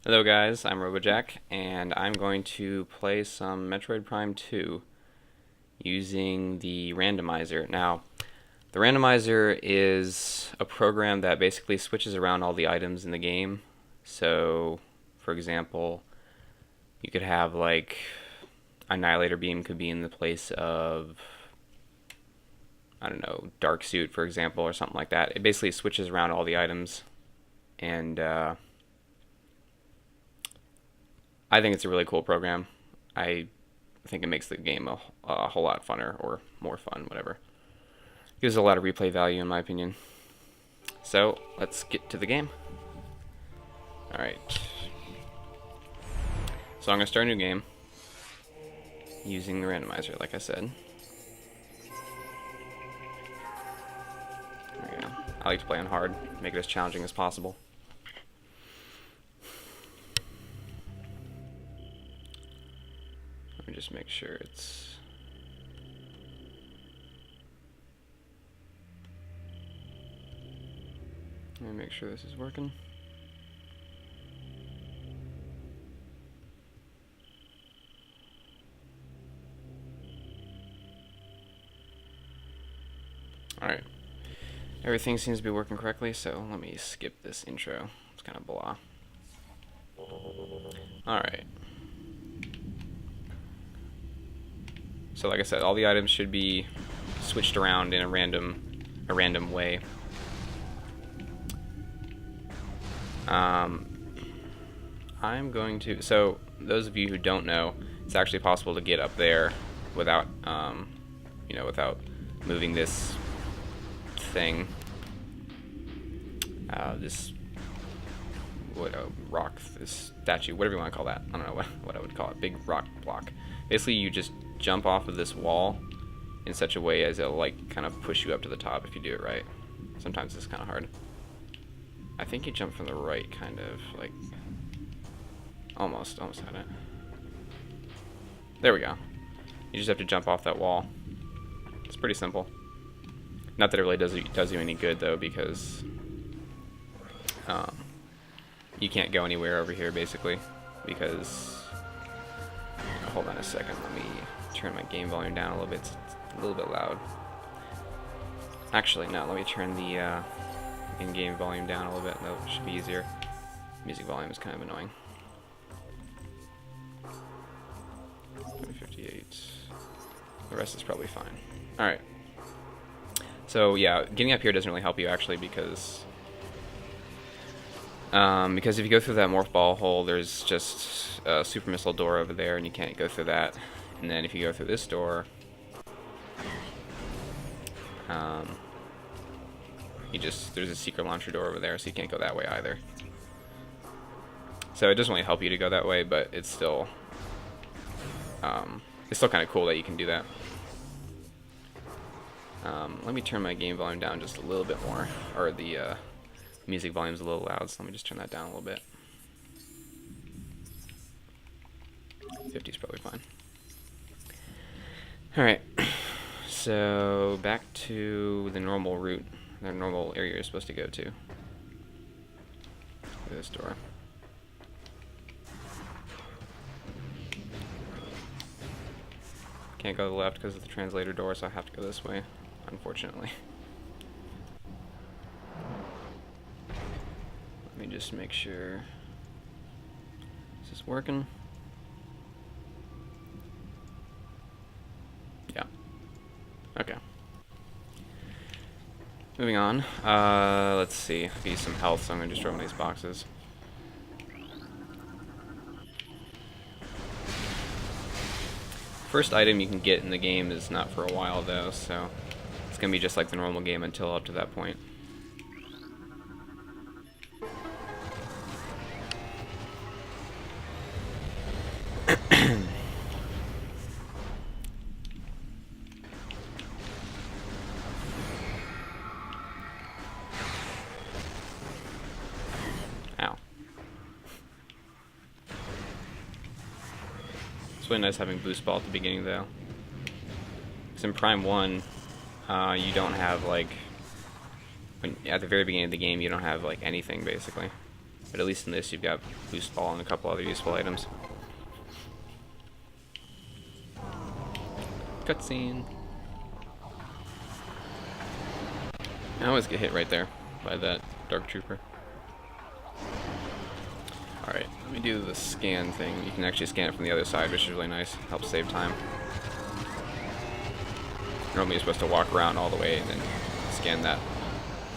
Hello guys, I'm RoboJack, and I'm going to play some Metroid Prime 2 using the Randomizer. Now, the Randomizer is a program that basically switches around all the items in the game. So, for example, you could have like Annihilator Beam could be in the place of, I don't know, Dark Suit, for example, or something like that. It basically switches around all the items, and I think it's a really cool program. I think it makes the game a whole lot funner, or more fun, whatever. Gives a lot of replay value in my opinion. So let's get to the game. Alright. So I'm going to start a new game using the randomizer, like I said. There we go. I like to play on hard, make it as challenging as possible. Let me just make sure it's... Let me make sure this is working. Alright. Everything seems to be working correctly, so let me skip this intro. It's kind of blah. Alright. So like I said, all the items should be switched around in a random way. I'm going to, so those of you who don't know, it's actually possible to get up there without, without moving this thing, this rock, this statue, whatever you want to call that. I don't know what I would call it. Big rock block. Basically, you just jump off of this wall in such a way as it'll like kind of push you up to the top if you do it right. Sometimes it's kind of hard. I think you jump from the right, kind of like almost had it. There we go. You just have to jump off that wall. It's pretty simple. Not that it really does you any good though, because you can't go anywhere over here basically, because hold on a second, let me turn my game volume down a little bit. It's a little bit loud. Actually, no, let me turn the in-game volume down a little bit. That should be easier. Music volume is kind of annoying. 58. The rest is probably fine. Alright. So yeah, getting up here doesn't really help you actually, because if you go through that morph ball hole, there's just a super missile door over there, and you can't go through that. And then if you go through this door, there's a secret launcher door over there, so you can't go that way either. So it doesn't really help you to go that way, but it's still kind of cool that you can do that. Let me turn my game volume down just a little bit more, or the music volume's a little loud, so let me just turn that down a little bit. 50 is probably fine. Alright, so back to the normal route, the normal area you're supposed to go to. This door. Can't go to the left because of the translator door, so I have to go this way, unfortunately. Let me just make sure this is working. Yeah. Okay. Moving on. Let's see. I need some health, so I'm going to destroy one of these boxes. First item you can get in the game is not for a while though, so it's going to be just like the normal game until up to that point. Ow. It's really nice having boost ball at the beginning though. Because in Prime 1, you don't have like, at the very beginning of the game, you don't have like anything basically. But at least in this, you've got Boost Ball and a couple other useful items. Cutscene. I always get hit right there by that Dark Trooper. Alright, let me do the scan thing. You can actually scan it from the other side, which is really nice. Helps save time. Normally you're supposed to walk around all the way and then scan that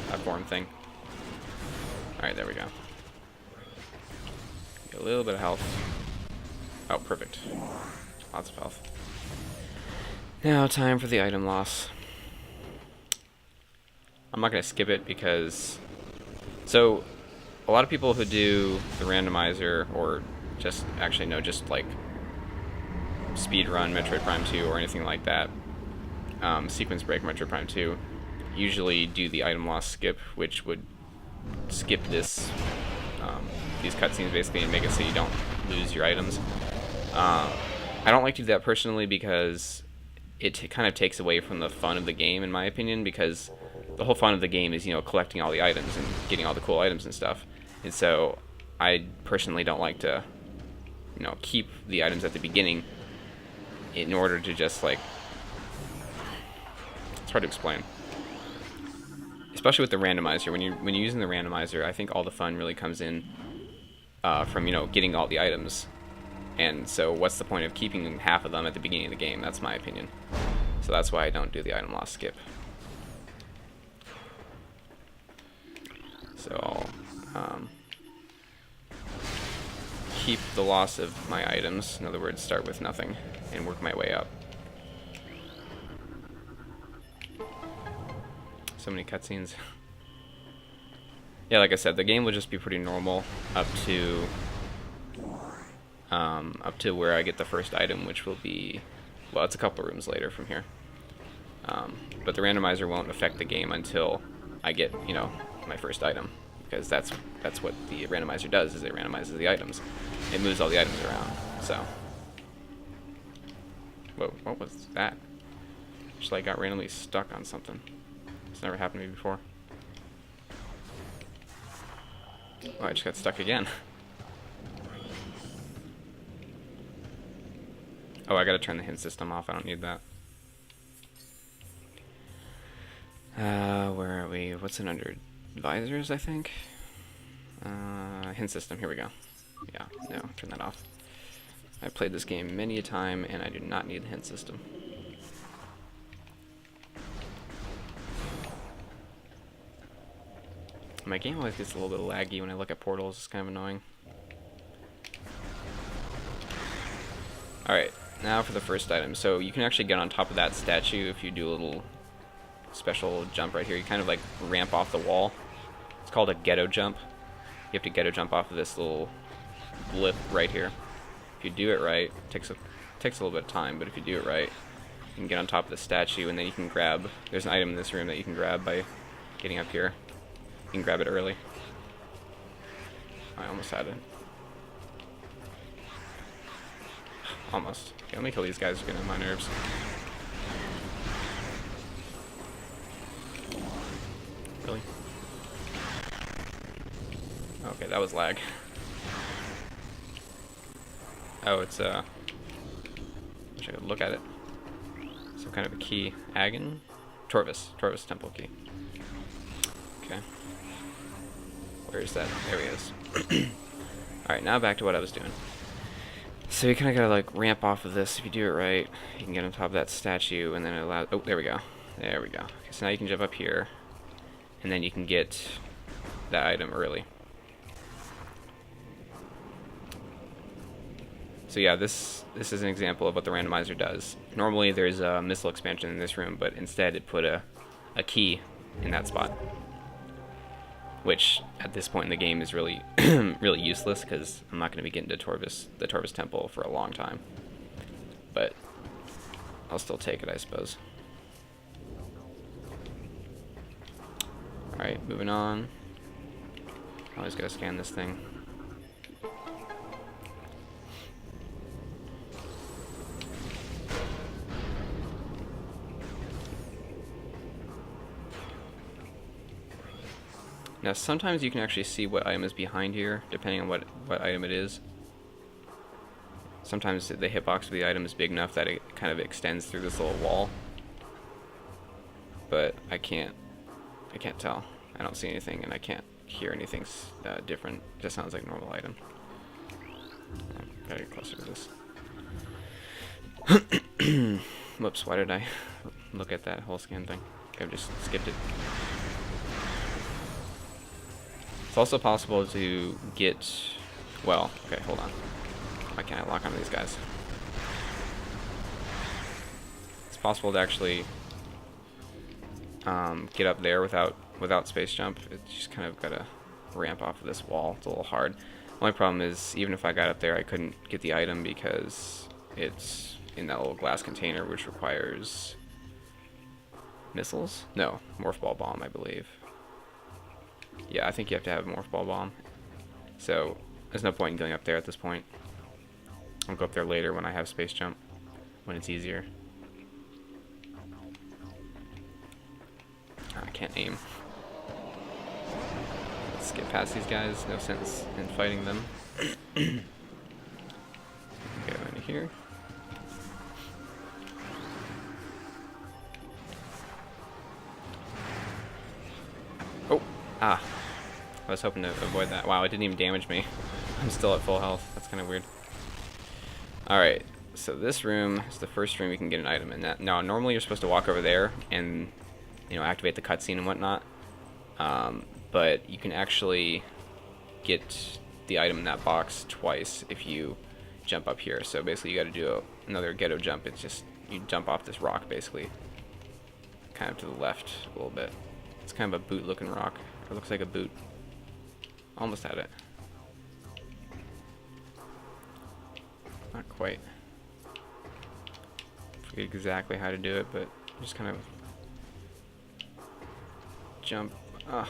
platform thing. Alright, there we go. Get a little bit of health. Oh, perfect. Lots of health. Now, time for the item loss. I'm not going to skip it because... So, a lot of people who do the randomizer, or just, actually no, just like speedrun Metroid Prime 2 or anything like that, sequence break Metroid Prime 2, usually do the item loss skip, which would skip this, these cutscenes basically and make it so you don't lose your items. I don't like to do that personally because it kind of takes away from the fun of the game, in my opinion, because the whole fun of the game is, you know, collecting all the items and getting all the cool items and stuff. And so I personally don't like to, you know, keep the items at the beginning in order to just, like, it's hard to explain. Especially with the randomizer. When you're using the randomizer, I think all the fun really comes in from, you know, getting all the items. And so what's the point of keeping half of them at the beginning of the game? That's my opinion. So that's why I don't do the item loss skip. So I'll keep the loss of my items. In other words, start with nothing and work my way up. So many cutscenes. Yeah, like I said, the game will just be pretty normal up to where I get the first item, which will be, well, it's a couple rooms later from here. But the randomizer won't affect the game until I get, you know, my first item, because that's what the randomizer does, is it randomizes the items. It moves all the items around. So, whoa, what was that? Just like got randomly stuck on something. It's never happened to me before. Oh, I just got stuck again. Oh, I gotta turn the hint system off. I don't need that. Where are we? What's it under? Advisors, I think? Hint system. Here we go. Yeah, no, turn that off. I've played this game many a time, and I do not need the hint system. My game always gets a little bit laggy when I look at portals. It's kind of annoying. Alright, now for the first item. So you can actually get on top of that statue if you do a little special jump right here. You kind of like ramp off the wall. It's called a ghetto jump. You have to ghetto jump off of this little blip right here. If you do it right, it takes a little bit of time, but if you do it right, you can get on top of the statue, and then you can grab, there's an item in this room that you can grab by getting up here. You can grab it early. I almost had it. Almost. Okay, let me kill these guys who are getting on my nerves. Really? Okay, that was lag. Oh, it's wish I could look at it. Some kind of a key. Agon? Torvis temple key. Okay. Where is that? There he is. Alright, now back to what I was doing. So you kind of gotta like ramp off of this. If you do it right, you can get on top of that statue, and then it allows. Oh, there we go. There we go. Okay, so now you can jump up here, and then you can get that item early. So yeah, this is an example of what the randomizer does. Normally there's a missile expansion in this room, but instead it put a key in that spot, which at this point in the game is really really useless, because I'm not going to be getting to the Torvis Temple for a long time. But I'll still take it, I suppose. Alright, moving on. Always gotta scan this thing. Now sometimes you can actually see what item is behind here, depending on what item it is. Sometimes the hitbox of the item is big enough that it kind of extends through this little wall. But I can't tell. I don't see anything, and I can't hear anything different. It just sounds like a normal item. Gotta get closer to this. Whoops, why did I look at that whole scan thing? I've just skipped it. It's also possible to get... Well, okay, hold on. Why can't I lock onto these guys? It's possible to actually get up there without space jump. It's just kind of gotta ramp off of this wall. It's a little hard. Only problem is, even if I got up there, I couldn't get the item because it's in that little glass container, which requires missiles? No, morph ball bomb, I believe. Yeah, I think you have to have a morph ball bomb. So there's no point in going up there at this point. I'll go up there later when I have space jump, when it's easier. I can't aim. Let's get past these guys. No sense in fighting them. Go into here. Oh, I was hoping to avoid that. Wow, it didn't even damage me. I'm still at full health. That's kind of weird. Alright, so this room is the first room you can get an item in. Now, normally you're supposed to walk over there and, you know, activate the cutscene and whatnot. But you can actually get the item in that box twice if you jump up here. So basically you got to do another ghetto jump. It's just, you jump off this rock basically, kind of to the left a little bit. It's kind of a boot looking rock. It looks like a boot. Almost had it. Not quite. Forget exactly how to do it, but just kind of jump. Kind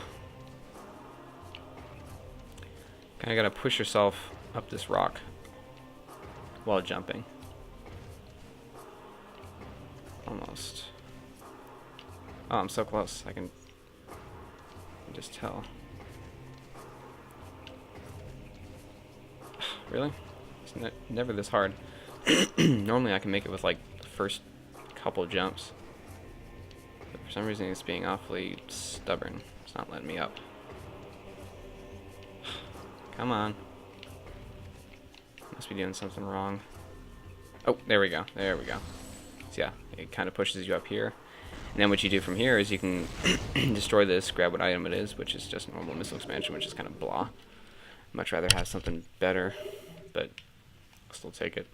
of gotta push yourself up this rock while jumping. Almost. Oh, I'm so close. I can just tell. Really? It's never this hard. Normally I can make it with like the first couple jumps. But for some reason it's being awfully stubborn. It's not letting me up. Come on. Must be doing something wrong. Oh, there we go. There we go. So yeah, it kind of pushes you up here. And then what you do from here is you can destroy this, grab what item it is, which is just normal missile expansion, which is kind of blah. Much rather have something better, but I'll still take it.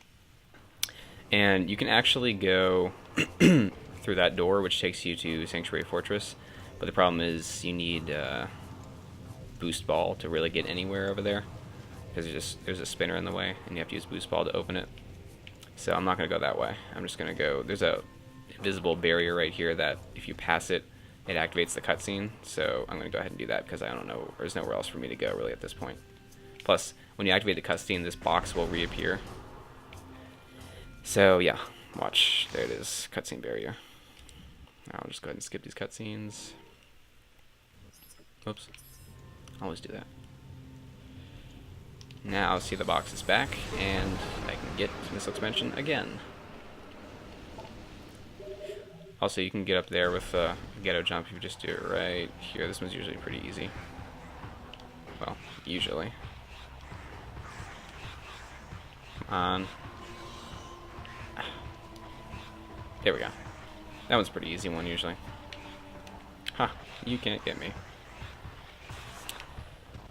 And you can actually go through that door, which takes you to Sanctuary Fortress. But the problem is you need boost ball to really get anywhere over there, because there's a spinner in the way, and you have to use boost ball to open it. So I'm not going to go that way. I'm just going to go. There's a invisible barrier right here that if you pass it, it activates the cutscene. So I'm going to go ahead and do that because I don't know. There's nowhere else for me to go really at this point. Plus, when you activate the cutscene, this box will reappear. So yeah, watch. There it is, cutscene barrier. Now I'll just go ahead and skip these cutscenes. Oops. I always do that. Now see the box is back, and I can get missile expansion again. Also, you can get up there with a ghetto jump if you just do it right here. This one's usually pretty easy. Well, usually. Come on. There we go. That one's a pretty easy one usually. Ha! You can't get me.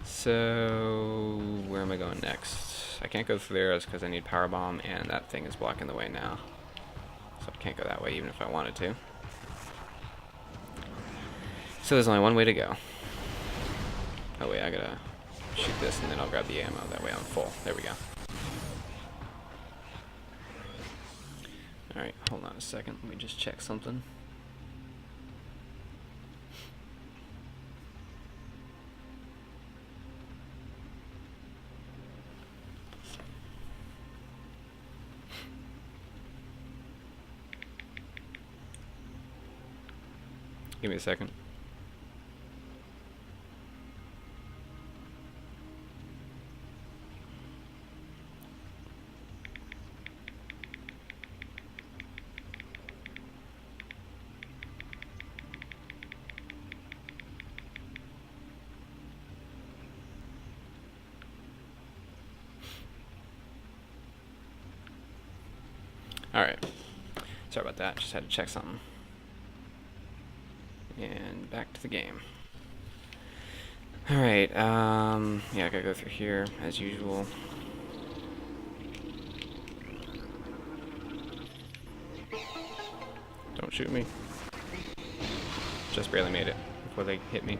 So, where am I going next? I can't go through there because I need power bomb, and that thing is blocking the way now. So I can't go that way even if I wanted to. So there's only one way to go. Oh wait, I gotta shoot this and then I'll grab the ammo. That way I'm full. There we go. Alright, hold on a second. Let me just check something. Give me a second. Alright. Sorry about that, just had to check something. And back to the game. Alright, yeah, I gotta go through here, as usual. Don't shoot me. Just barely made it before they hit me.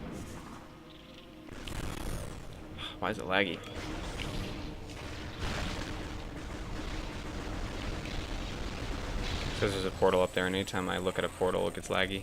Why is it laggy? Because there's a portal up there, and anytime I look at a portal, it gets laggy.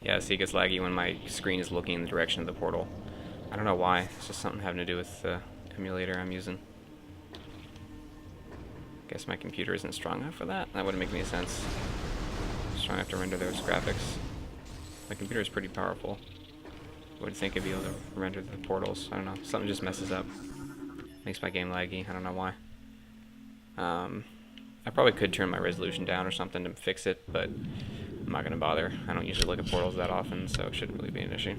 Yeah, see, it gets laggy when my screen is looking in the direction of the portal. I don't know why. It's just something having to do with the emulator I'm using. Guess my computer isn't strong enough for that? That wouldn't make any sense. Strong enough to render those graphics. My computer is pretty powerful. I would think it'd be able to render the portals. I don't know. Something just messes up. Makes my game laggy. I don't know why. I probably could turn my resolution down or something to fix it, but I'm not going to bother. I don't usually look at portals that often, so it shouldn't really be an issue.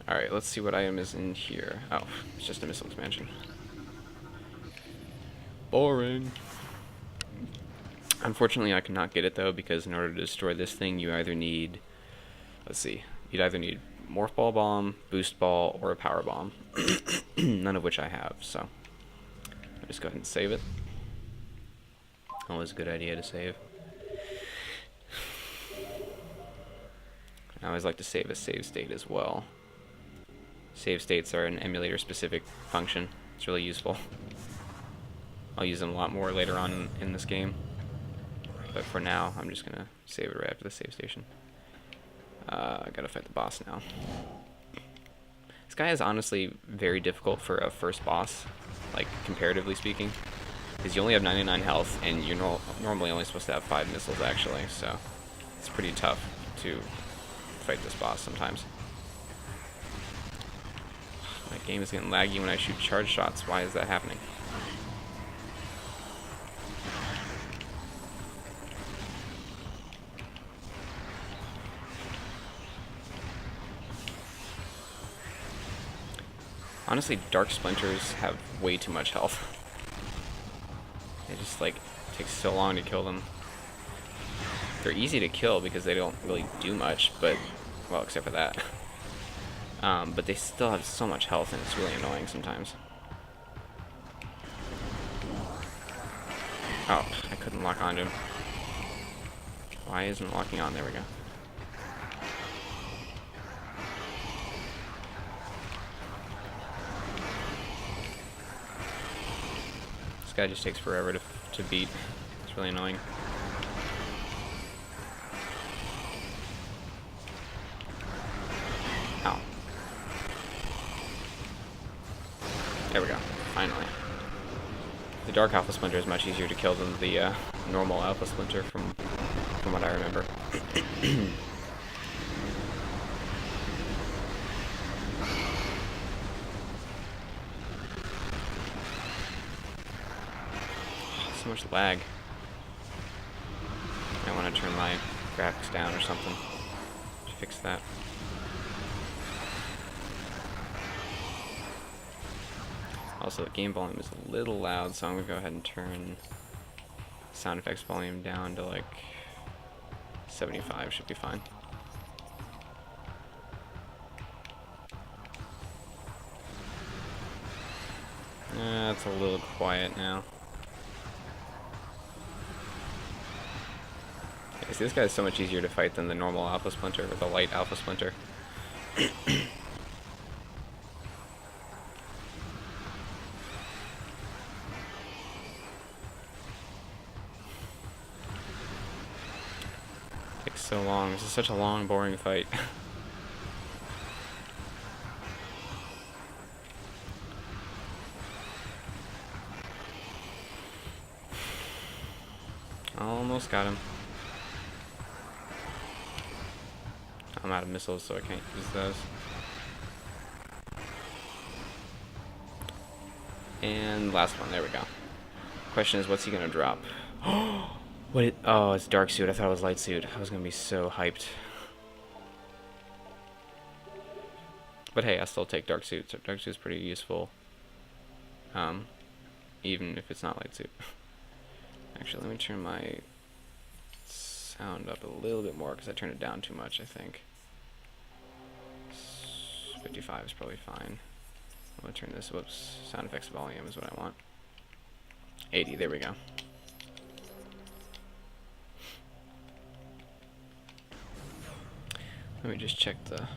Alright, let's see what item is in here. Oh, it's just a missile expansion. Boring. Unfortunately, I cannot get it, though, because in order to destroy this thing, you either need... Let's see. You'd either need Morph Ball Bomb, Boost Ball, or a Power Bomb. None of which I have, so... I'll just go ahead and save it. Always a good idea to save. I always like to save a save state as well. Save states are an emulator-specific function. It's really useful. I'll use them a lot more later on in this game. But for now, I'm just gonna save it right after the save station. I gotta fight the boss now. This guy is honestly very difficult for a first boss, like, comparatively speaking. Because you only have 99 health, and you're normally only supposed to have 5 missiles, actually, so it's pretty tough to fight this boss sometimes. My game is getting laggy when I shoot charge shots. Why is that happening? Honestly, Dark Splinters have way too much health. It just, like, takes so long to kill them. They're easy to kill because they don't really do much, but, well, except for that. But they still have so much health, and it's really annoying sometimes. Oh, I couldn't lock onto him. Why isn't it locking on? There we go. This guy just takes forever to beat. It's really annoying. Ow. There we go. Finally. The Dark Alpha Splinter is much easier to kill than the normal Alpha Splinter from what I remember. So much lag. I want to turn my graphics down or something to fix that. Also, the game volume is a little loud, so I'm going to go ahead and turn sound effects volume down to like 75, should be fine. It's a little quiet now. Yeah, see, this guy is so much easier to fight than the normal Alpha Splinter, or the light Alpha Splinter. Takes so long. This is such a long, boring fight. Almost got him. I'm out of missiles, so I can't use those. And last one, there we go. Question is, what's he gonna drop? Oh, it's dark suit. I thought it was light suit. I was gonna be so hyped. But hey, I still take dark suit. So dark suit's pretty useful. Even if it's not light suit. Actually, let me turn my sound up a little bit more because I turned it down too much, I think. 55 is probably fine. I'm gonna turn this, whoops, sound effects volume is what I want. 80, there we go. Let me just check the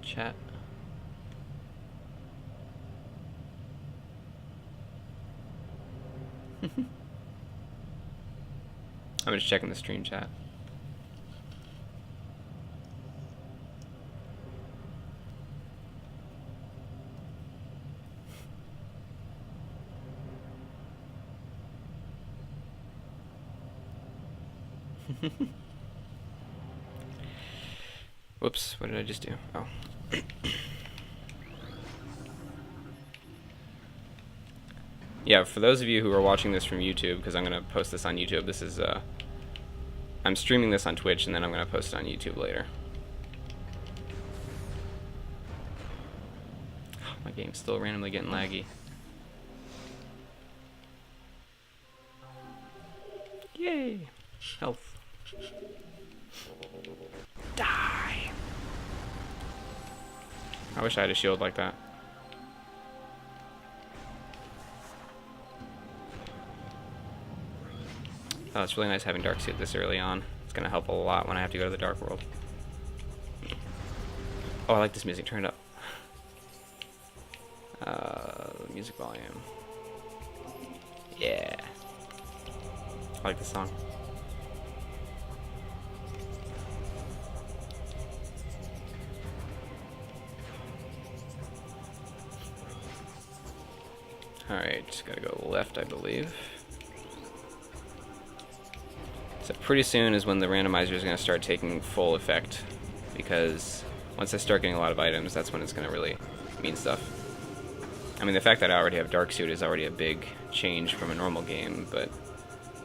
chat. I'm just checking the stream chat. Whoops, what did I just do? Oh. Yeah, for those of you who are watching this from YouTube, because I'm going to post this on YouTube, this is, I'm streaming this on Twitch, and then I'm going to post it on YouTube later. My game's still randomly getting laggy. Yay! Health. Die! I wish I had a shield like that. Oh, it's really nice having Dark Suit this early on. It's going to help a lot when I have to go to the Dark World. Oh, I like this music. Turn it up. Music volume. Yeah. I like this song. Alright, just gotta go left, I believe. So pretty soon is when the randomizer is going to start taking full effect, because once I start getting a lot of items, that's when it's going to really mean stuff. I mean, the fact that I already have Dark Suit is already a big change from a normal game, but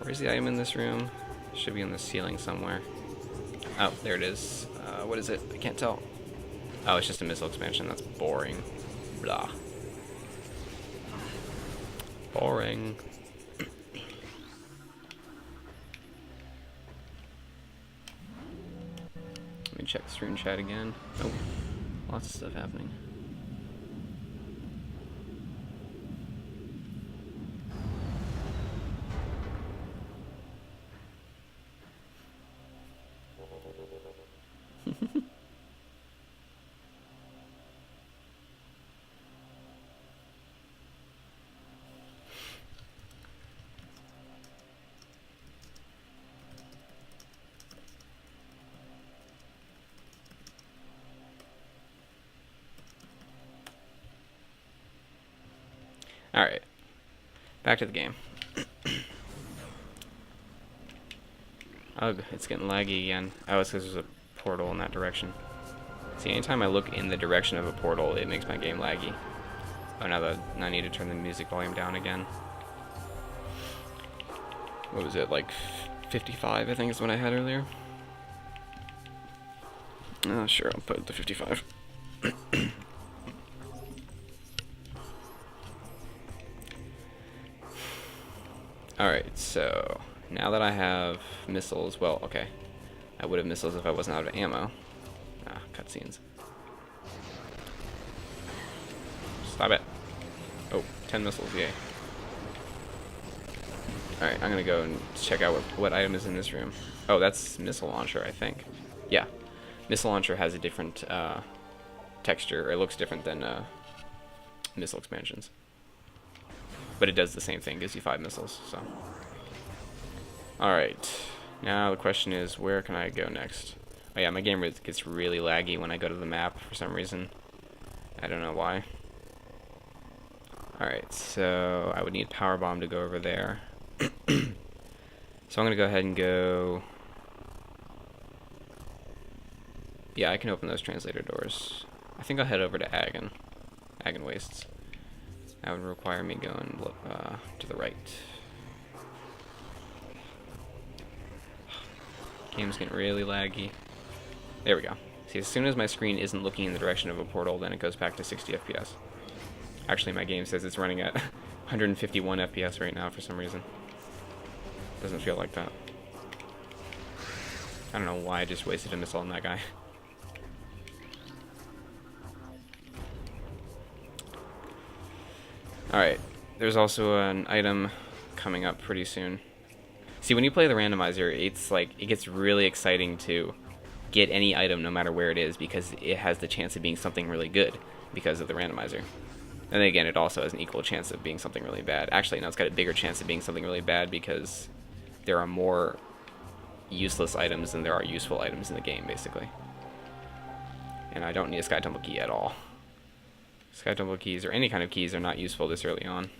where's the item in this room? It should be on the ceiling somewhere. Oh, there it is. What is it? I can't tell. Oh, it's just a missile expansion. That's boring. Blah. Boring. Let me check the stream chat again. Oh, lots of stuff happening. Alright, back to the game. Ugh, it's getting laggy again. Oh, it's because there's a portal in that direction. See, anytime I look in the direction of a portal, it makes my game laggy. Oh, now I need to turn the music volume down again. What was it, like 55, I think is what I had earlier? Oh, sure, I'll put the 55. Alright, so now that I have missiles, well, okay. I would have missiles if I wasn't out of ammo. Ah, cutscenes. Stop it. Oh, 10 missiles, yay. Alright, I'm gonna go and check out what item is in this room. Oh, that's missile launcher, I think. Yeah. Missile launcher has a different texture, or it looks different than missile expansions. But it does the same thing, gives you 5 missiles, so. Alright, now the question is, where can I go next? Oh yeah, my game gets really laggy when I go to the map for some reason. I don't know why. Alright, so I would need Power Bomb to go over there. So I'm going to go ahead and go Yeah, I can open those translator doors. I think I'll head over to Agon Wastes. That would require me going to the right. Game's getting really laggy. There we go. See, as soon as my screen isn't looking in the direction of a portal, then it goes back to 60 FPS. Actually, my game says it's running at 151 FPS right now for some reason. Doesn't feel like that. I don't know why I just wasted a missile on that guy. Alright, there's also an item coming up pretty soon. See, when you play the randomizer, it's like, it gets really exciting to get any item no matter where it is because it has the chance of being something really good because of the randomizer. And then again, it also has an equal chance of being something really bad. Actually, no, it's got a bigger chance of being something really bad because there are more useless items than there are useful items in the game, basically. And I don't need a Sky Temple key at all. Sky Temple keys, or any kind of keys, are not useful this early on.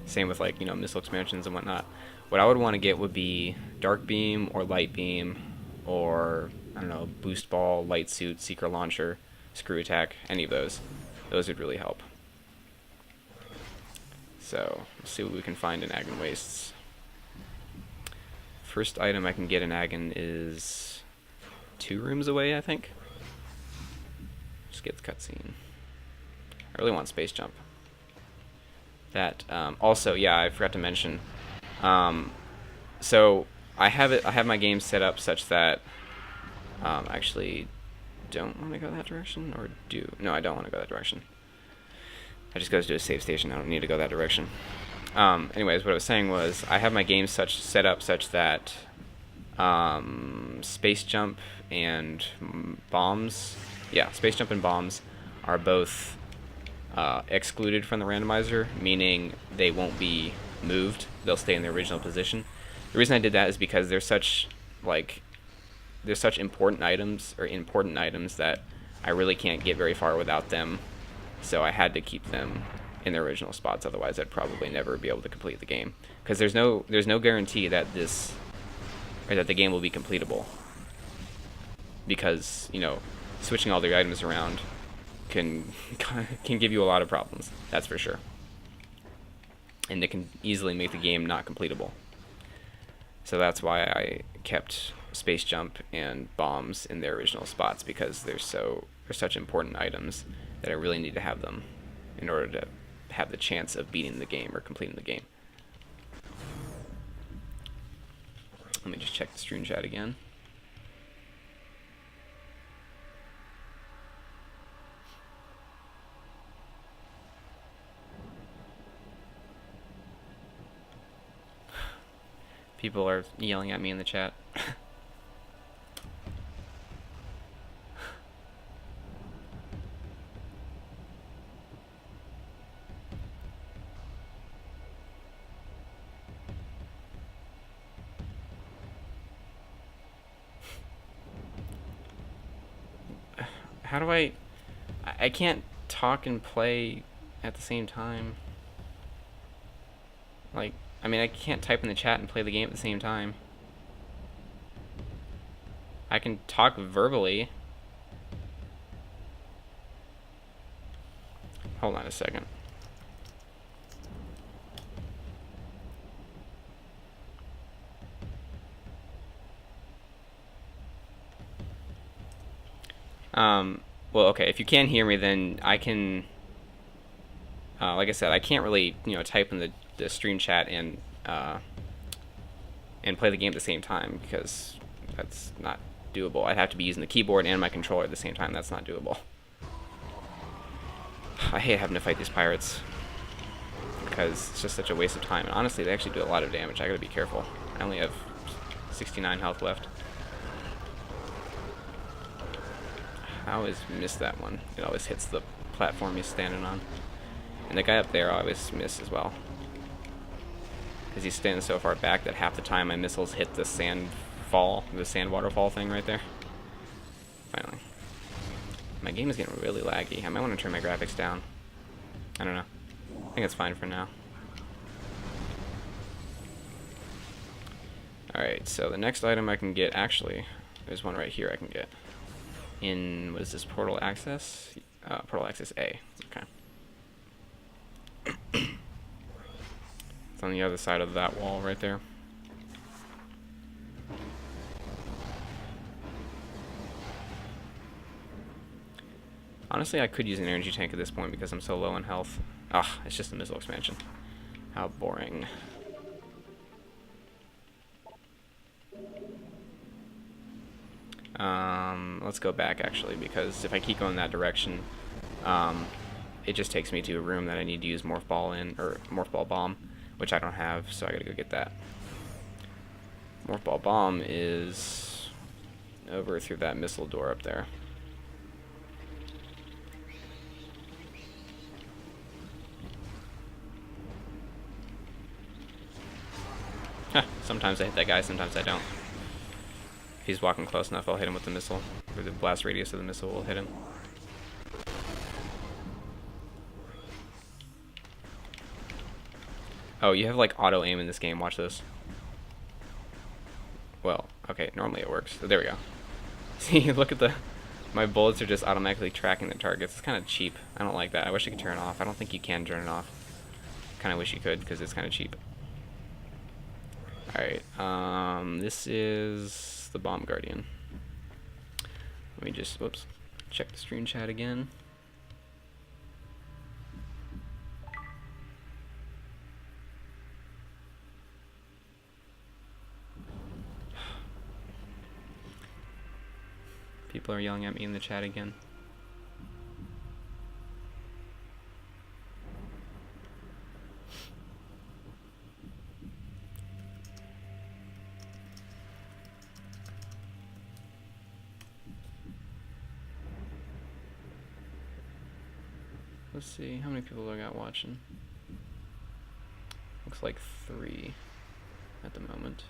Same with, like, you know, missile expansions and whatnot. What I would want to get would be Dark Beam or Light Beam or, I don't know, Boost Ball, Light Suit, Seeker Launcher, Screw Attack, any of those. Those would really help. So, let's see what we can find in Agon Wastes. First item I can get in Agon is 2 rooms away, I think. Just get the cutscene. I really want Space Jump. That also, yeah, I forgot to mention. So I have my game set up such that actually don't want to go that direction, or do? No, I don't want to go that direction. I just goes to a save station. I don't need to go that direction. Anyways, what I was saying was I have my game set up such that Space Jump and bombs, yeah, Space Jump and bombs are both excluded from the randomizer, meaning they won't be moved. They'll stay in their original position. The reason I did that is because they're such important items that I really can't get very far without them. So I had to keep them in their original spots. Otherwise, I'd probably never be able to complete the game. Because there's no guarantee that the game will be completable. Because, you know, switching all the items around can give you a lot of problems. That's for sure. And it can easily make the game not completable. So that's why I kept Space Jump and bombs in their original spots, because they're such important items that I really need to have them in order to have the chance of beating the game or completing the game. Let me just check the stream chat again. People are yelling at me in the chat. How do I can't talk and play at the same time. Like, I mean, I can't type in the chat and play the game at the same time. I can talk verbally. Hold on a second. Well, okay, if you can't hear me, then I can, like I said, I can't really, you know, type in the stream chat and play the game at the same time, because that's not doable. I'd have to be using the keyboard and my controller at the same time. That's not doable. I hate having to fight these pirates, because it's just such a waste of time. And honestly, they actually do a lot of damage. I gotta be careful. I only have 69 health left. I always miss that one. It always hits the platform he's standing on. And the guy up there I always miss as well, because he's standing so far back that half the time my missiles hit the sand waterfall thing right there. Finally. My game is getting really laggy. I might want to turn my graphics down. I don't know. I think it's fine for now. Alright, so the next item I can get, actually, There's one right here I can get. In, what is this, portal access? Portal access A. Okay. It's on the other side of that wall right there. Honestly, I could use an energy tank at this point because I'm so low in health. Ah, it's just a missile expansion. How boring. Let's go back actually, because if I keep going that direction, it just takes me to a room that I need to use Morph Ball in, or Morph Ball Bomb, which I don't have, so I gotta go get that. Morph Ball Bomb is over through that missile door up there. Sometimes I hit that guy, sometimes I don't. If he's walking close enough, I'll hit him with the missile, or the blast radius of the missile will hit him. Oh, you have like auto aim in this game, watch this. Well, okay, normally it works. So there we go. See, look at my bullets are just automatically tracking the targets. It's kind of cheap. I don't like that. I wish I could turn it off. I don't think you can turn it off. Kind of wish you could, because it's kind of cheap. Alright, this is the Bomb Guardian. Let me just, whoops, check the stream chat again. People are yelling at me in the chat again. Let's see, how many people I got watching? Looks like 3 at the moment.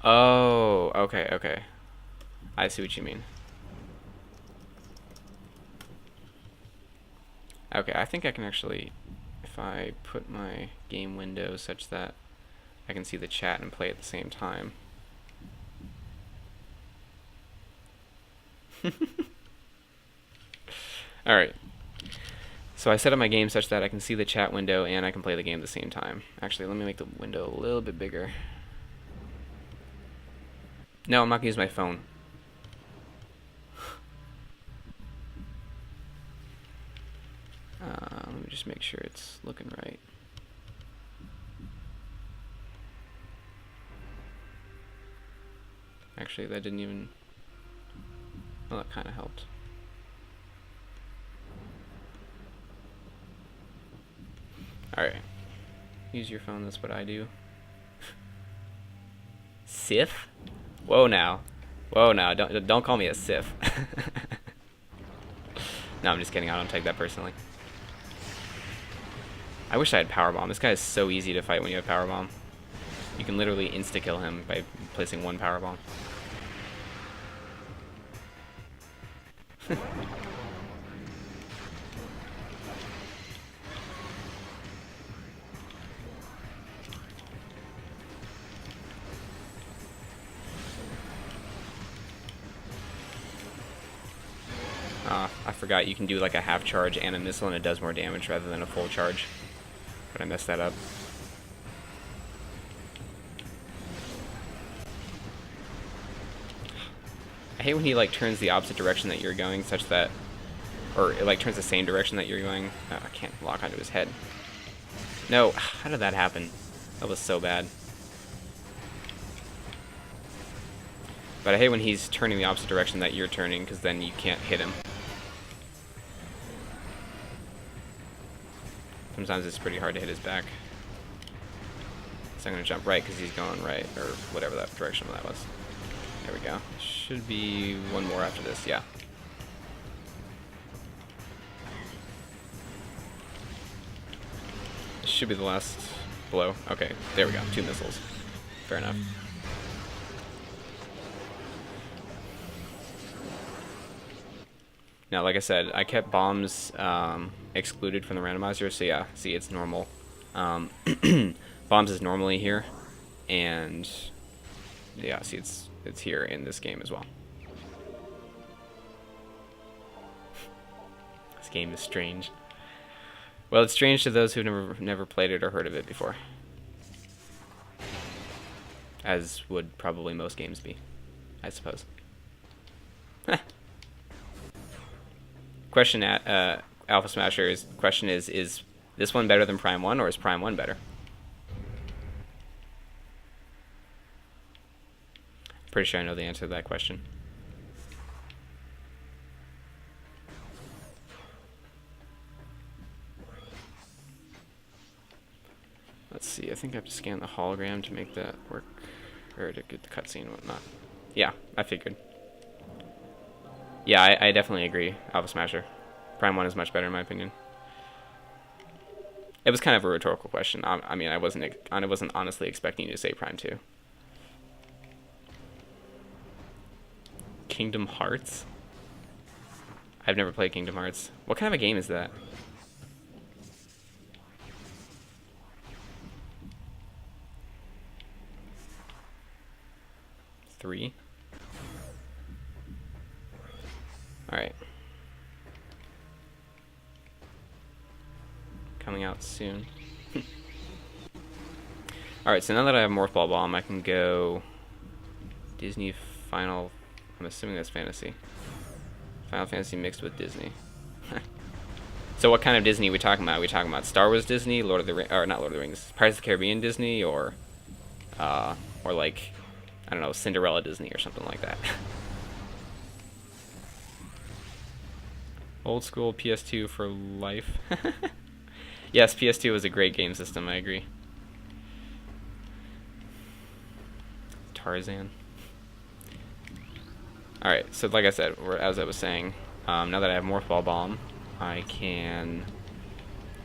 Oh, okay, okay. I see what you mean. Okay, I think I can actually, if I put my game window such that I can see the chat and play at the same time. Alright. So I set up my game such that I can see the chat window and I can play the game at the same time. Actually, let me make the window a little bit bigger. No, I'm not going to use my phone. Let me just make sure it's looking right. Actually, that didn't even... Well, that kind of helped. Alright. Use your phone, that's what I do. Sith? Whoa now. Whoa now, don't call me a Sith. No, I'm just kidding, I don't take that personally. I wish I had Power Bomb. This guy is so easy to fight when you have Power Bomb. You can literally insta-kill him by placing 1 Power Bomb. I forgot you can do like a half charge and a missile and it does more damage rather than a full charge. But I messed that up. I hate when he like turns the opposite direction that you're going such that, or it like turns the same direction that you're going. Oh, I can't lock onto his head. No, how did that happen? That was so bad. But I hate when he's turning the opposite direction that you're turning, because then you can't hit him. Sometimes it's pretty hard to hit his back. So I'm going to jump right because he's going right, or whatever that direction that was. There we go. Should be one more after this, yeah. This should be the last blow. Okay, there we go. 2 missiles. Fair enough. Now, like I said, I kept bombs excluded from the randomizer, so yeah, see, it's normal. Bombs is normally here, and yeah, see, it's here in this game as well. This game is strange. Well, it's strange to those who've never played it or heard of it before, as would probably most games be, I suppose. Question at Alpha Smasher's question is this one better than Prime 1, or is Prime 1 better? Pretty sure I know the answer to that question. Let's see, I think I have to scan the hologram to make that work, or to get the cutscene and whatnot. Yeah, I figured. Yeah, I definitely agree, Alpha Smasher. Prime 1 is much better in my opinion. It was kind of a rhetorical question. I mean, I wasn't honestly expecting you to say Prime 2. Kingdom Hearts? I've never played Kingdom Hearts. What kind of a game is that? Three? Alright. Coming out soon. Alright, so now that I have Morph Ball Bomb, I can go Disney Final... I'm assuming that's fantasy. Final Fantasy mixed with Disney. So what kind of Disney are we talking about? Are we talking about Star Wars Disney, Lord of the Rings, or not Lord of the Rings, Pirates of the Caribbean Disney, or like, I don't know, Cinderella Disney or something like that. Old school PS2 for life. Yes, PS2 was a great game system, I agree. Tarzan. Alright, so like I said, as I was saying, now that I have Morph Ball Bomb, I can...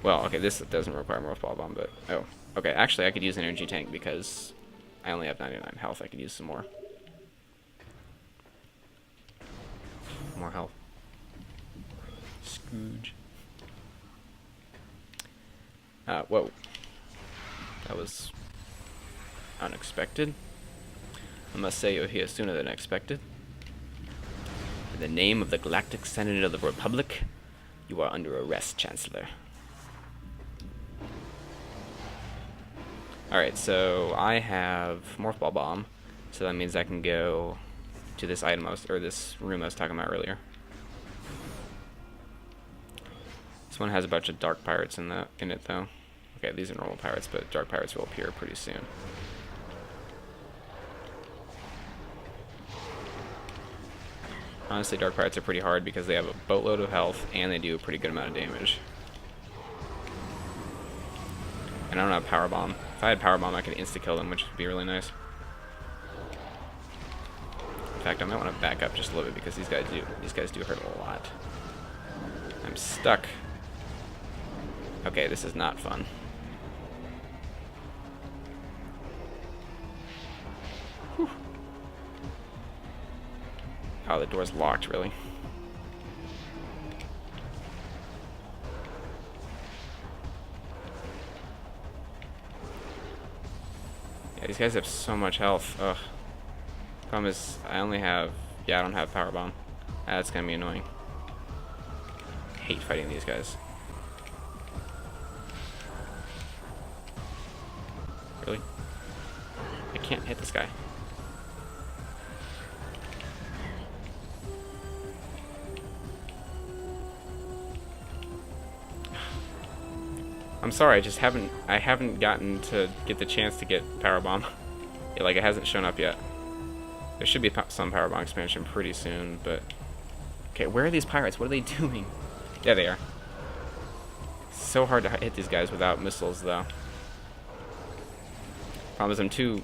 Well, okay, this doesn't require Morph Ball Bomb, but... Oh, okay, actually I could use an energy tank because I only have 99 health. I could use some more. More health. Scrooge. Whoa. That was unexpected. I must say you're here sooner than expected. In the name of the Galactic Senate of the Republic, you are under arrest, Chancellor. Alright, so I have Morph Ball Bomb, so that means I can go to this item or this room I was talking about earlier. This one has a bunch of dark pirates in it though. Okay, these are normal pirates, but dark pirates will appear pretty soon. Honestly, dark pirates are pretty hard because they have a boatload of health and they do a pretty good amount of damage. And I don't have power bomb. If I had power bomb, I could insta kill them, which would be really nice. In fact, I might want to back up just a little bit because these guys do hurt a lot. I'm stuck. Okay, this is not fun. Whew. Oh, the door's locked, really. Yeah, these guys have so much health. Ugh. Problem is, I don't have power bomb. That's gonna be annoying. I hate fighting these guys. Really? I can't hit this guy. I'm sorry, I haven't gotten to get the chance to get power bomb. Yeah, like it hasn't shown up yet. There should be some power bomb expansion pretty soon, but okay, where are these pirates? What are they doing? There they are. So hard to hit these guys without missiles, though. Problem is,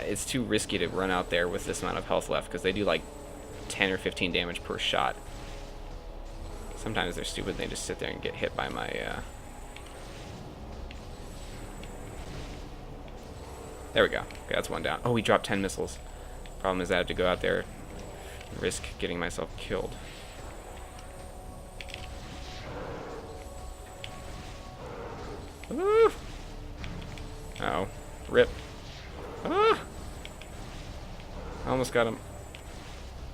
it's too risky to run out there with this amount of health left because they do like 10 or 15 damage per shot. Sometimes they're stupid and they just sit there and get hit by my. There we go. Okay, that's one down. Oh, we dropped 10 missiles. Problem is I have to go out there and risk getting myself killed. Woo! Oh, rip. Ah! I almost got him.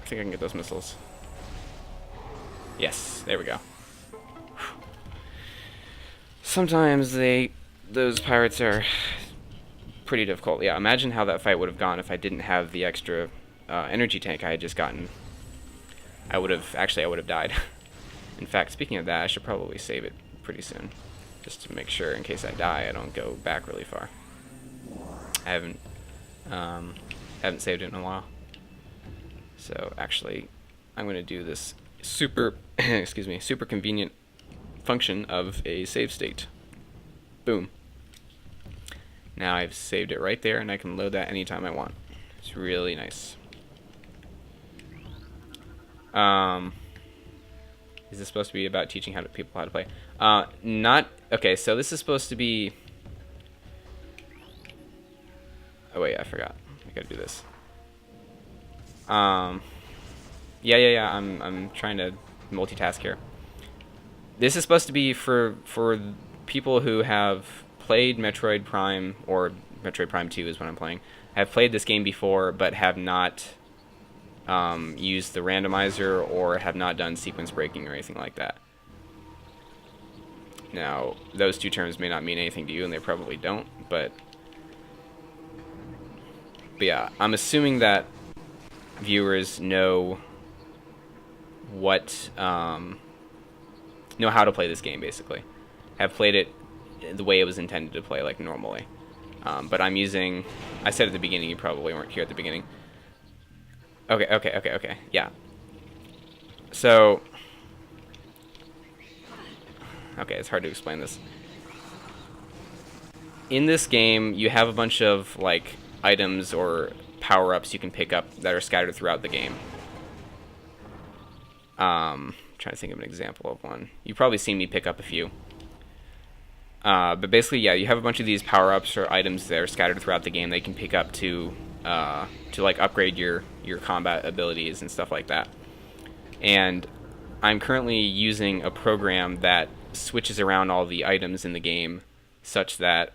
I think I can get those missiles. Yes, there we go. Sometimes those pirates are pretty difficult. Yeah, imagine how that fight would have gone if I didn't have the extra energy tank I had just gotten. I would have died. In fact, speaking of that, I should probably save it pretty soon, just to make sure in case I die I don't go back really far. I haven't saved it in a while. So actually, I'm going to do this super, excuse me, super convenient function of a save state. Boom. Now I've saved it right there, and I can load that anytime I want. It's really nice. Is this supposed to be about teaching people how to play? Not okay. So this is supposed to be. Oh wait, I forgot. I gotta do this. Yeah. I'm trying to multitask here. This is supposed to be for people who have played Metroid Prime, or Metroid Prime 2 is what I'm playing. Have played this game before, but have not used the randomizer or have not done sequence breaking or anything like that. Now, those two terms may not mean anything to you, and they probably don't, but yeah, I'm assuming that viewers know what know how to play this game, basically. Have played it the way it was intended to play, like normally. But I'm using, I said at the beginning, you probably weren't here at the beginning. Okay. Yeah. So, okay, it's hard to explain this. In this game, you have a bunch of like items or power-ups you can pick up that are scattered throughout the game. Trying to think of an example of one. You've probably seen me pick up a few. But basically, yeah, you have a bunch of these power-ups or items that are scattered throughout the game that you can pick up to like upgrade your combat abilities and stuff like that. And I'm currently using a program that switches around all the items in the game such that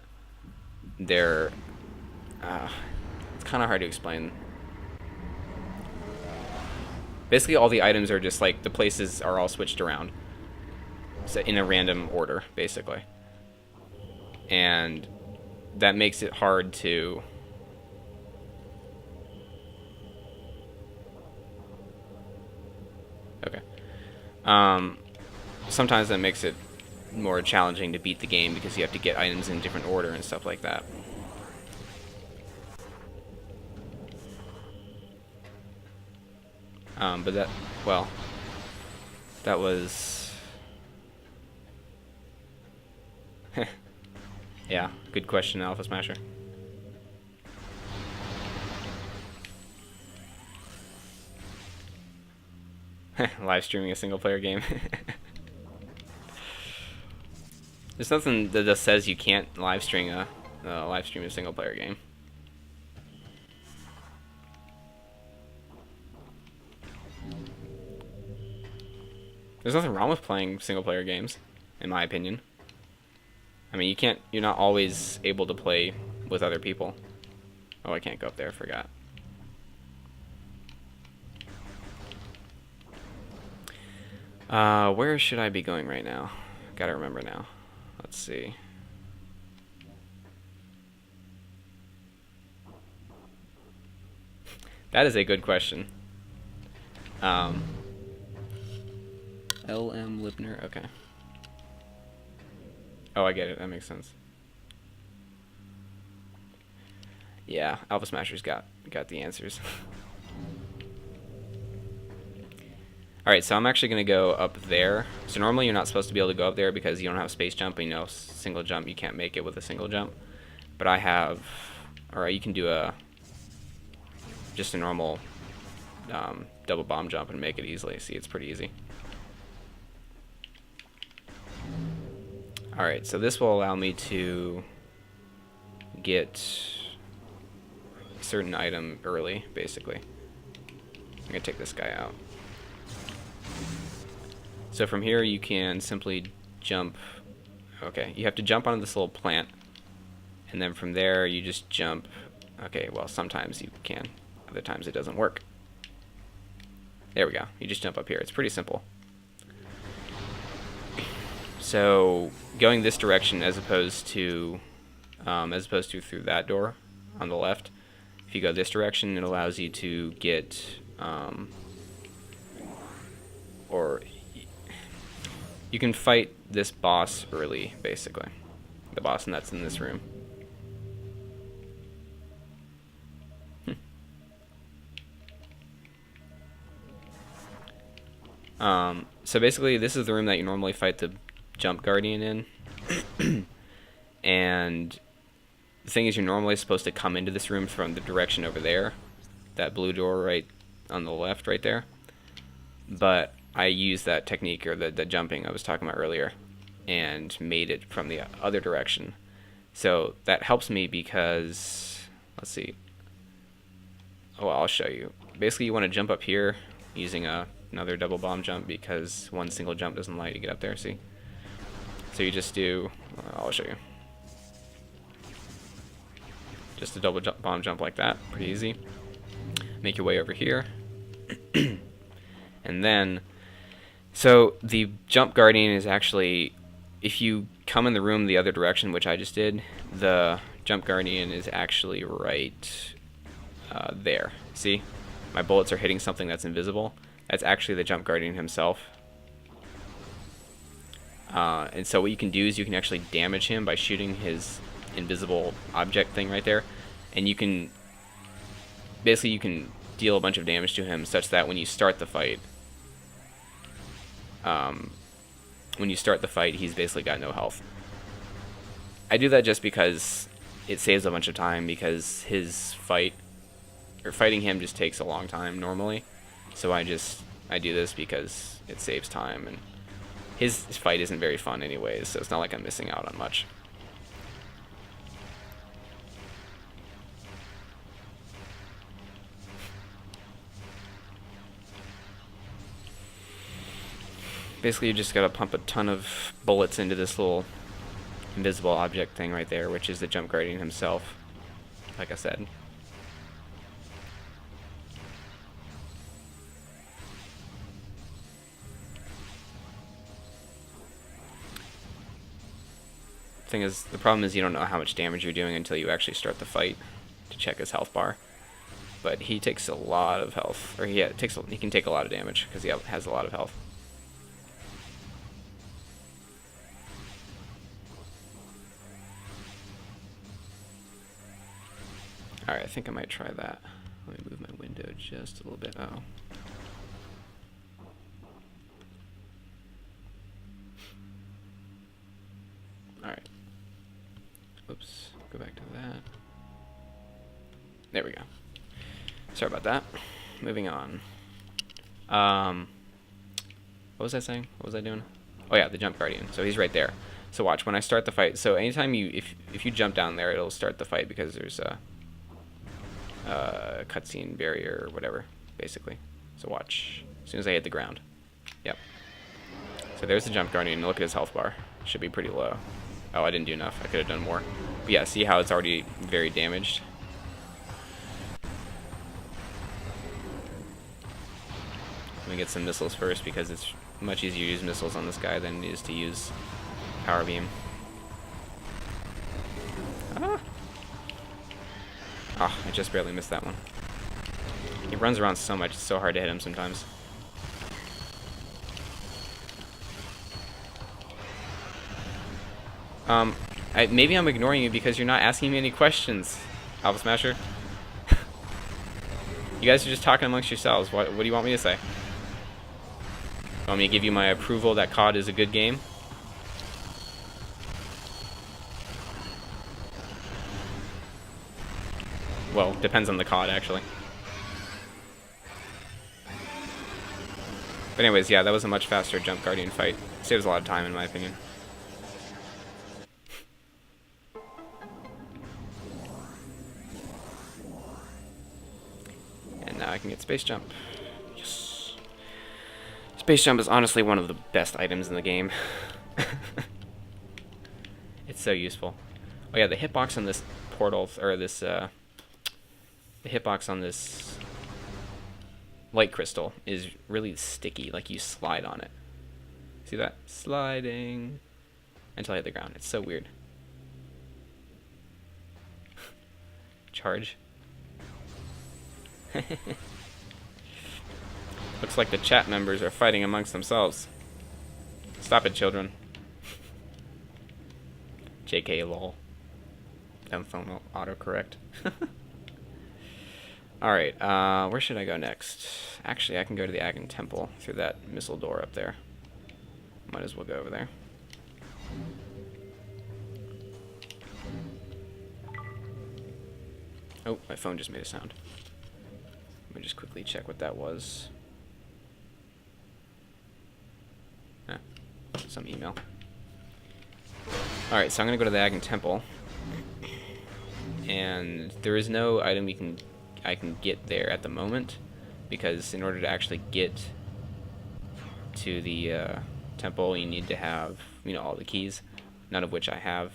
they're it's kind of hard to explain. Basically, all the items are just like the places are all switched around, so in a random order, basically. And that makes it hard to sometimes that makes it more challenging to beat the game because you have to get items in different order and stuff like that. But that, well, that was yeah, good question, Alpha Smasher. Live streaming a single player game. There's nothing that just says you can't live stream a single player game. There's nothing wrong with playing single player games, in my opinion. I mean, you're not always able to play with other people. Oh, I can't go up there, I forgot. Where should I be going right now? Gotta remember now. Let's see. That is a good question. LM Lipner, okay. Oh, I get it, that makes sense. Yeah, Alpha Smasher's got the answers. Alright, so I'm actually going to go up there. So normally you're not supposed to be able to go up there because you don't have space jump, and you know, single jump, you can't make it with a single jump. But I have, alright, you can do just a normal double bomb jump and make it easily. See, it's pretty easy. Alright, so this will allow me to get a certain item early, basically. I'm going to take this guy out. So from here you can simply jump. Okay, you have to jump onto this little plant, and then from there you just jump. Okay, well, sometimes you can, other times it doesn't work. There we go. You just jump up here. It's pretty simple. So going this direction as opposed to through that door on the left, if you go this direction, it allows you to get or you can fight this boss early, basically. The boss that's in this room. So basically, this is the room that you normally fight the jump guardian in. And the thing is, you're normally supposed to come into this room from the direction over there. That blue door right on the left, right there. But I used that technique, or the jumping I was talking about earlier, and made it from the other direction. So that helps me because, let's see. Oh, I'll show you. Basically, you want to jump up here using another double bomb jump, because one single jump doesn't allow you to get up there, see? So you just do, I'll show you. Just a double bomb jump like that, pretty easy. Make your way over here. And then, so the jump guardian is actually, if you come in the room the other direction, which I just did, the jump guardian is actually right there. See? My bullets are hitting something that's invisible. That's actually the jump guardian himself. And so what you can do is you can actually damage him by shooting his invisible object thing right there. And you can, basically you can deal a bunch of damage to him such that when you start the fight, he's basically got no health. I do that just because it saves a bunch of time, because his fighting him just takes a long time normally. So I do this because it saves time, and his fight isn't very fun anyways, so it's not like I'm missing out on much. Basically, you just gotta pump a ton of bullets into this little invisible object thing right there, which is the jump guardian himself, like I said. The problem is you don't know how much damage you're doing until you actually start the fight to check his health bar. But he takes a lot of health, or he can take a lot of damage because he has a lot of health. Alright, I think I might try that. Let me move my window just a little bit. Oh. Alright. Oops. Go back to that. There we go. Sorry about that. Moving on. What was I saying? What was I doing? Oh yeah, the jump guardian. So he's right there. So watch, when I start the fight, so anytime if you jump down there, it'll start the fight because there's a cutscene barrier or whatever, basically. So watch. As soon as I hit the ground. Yep. So there's the jump guardian. Look at his health bar. Should be pretty low. Oh, I didn't do enough. I could have done more. But yeah, see how it's already very damaged? Let me get some missiles first, because it's much easier to use missiles on this guy than it is to use power beam. Ah! Oh, I just barely missed that one. He runs around so much, it's so hard to hit him sometimes. Maybe I'm ignoring you because you're not asking me any questions, Alpha Smasher. You guys are just talking amongst yourselves. What do you want me to say? You want me to give you my approval that COD is a good game? Well, depends on the COD, actually. But anyways, yeah, that was a much faster jump guardian fight. Saves a lot of time, in my opinion. And now I can get space jump. Yes. Space jump is honestly one of the best items in the game. It's so useful. Oh yeah, the hitbox on this portal, or this, the hitbox on this light crystal is really sticky, like you slide on it. See that? Sliding until I hit the ground. It's so weird. Charge. Looks like the chat members are fighting amongst themselves. Stop it, children. JK lol. Dumb phone autocorrect. Alright, where should I go next? Actually, I can go to the Agon Temple through that missile door up there. Might as well go over there. Oh, my phone just made a sound. Let me just quickly check what that was. Some email. Alright, so I'm gonna go to the Agon Temple. And there is no item I can get there at the moment, because in order to actually get to the temple, you need to have, you know, all the keys, none of which I have.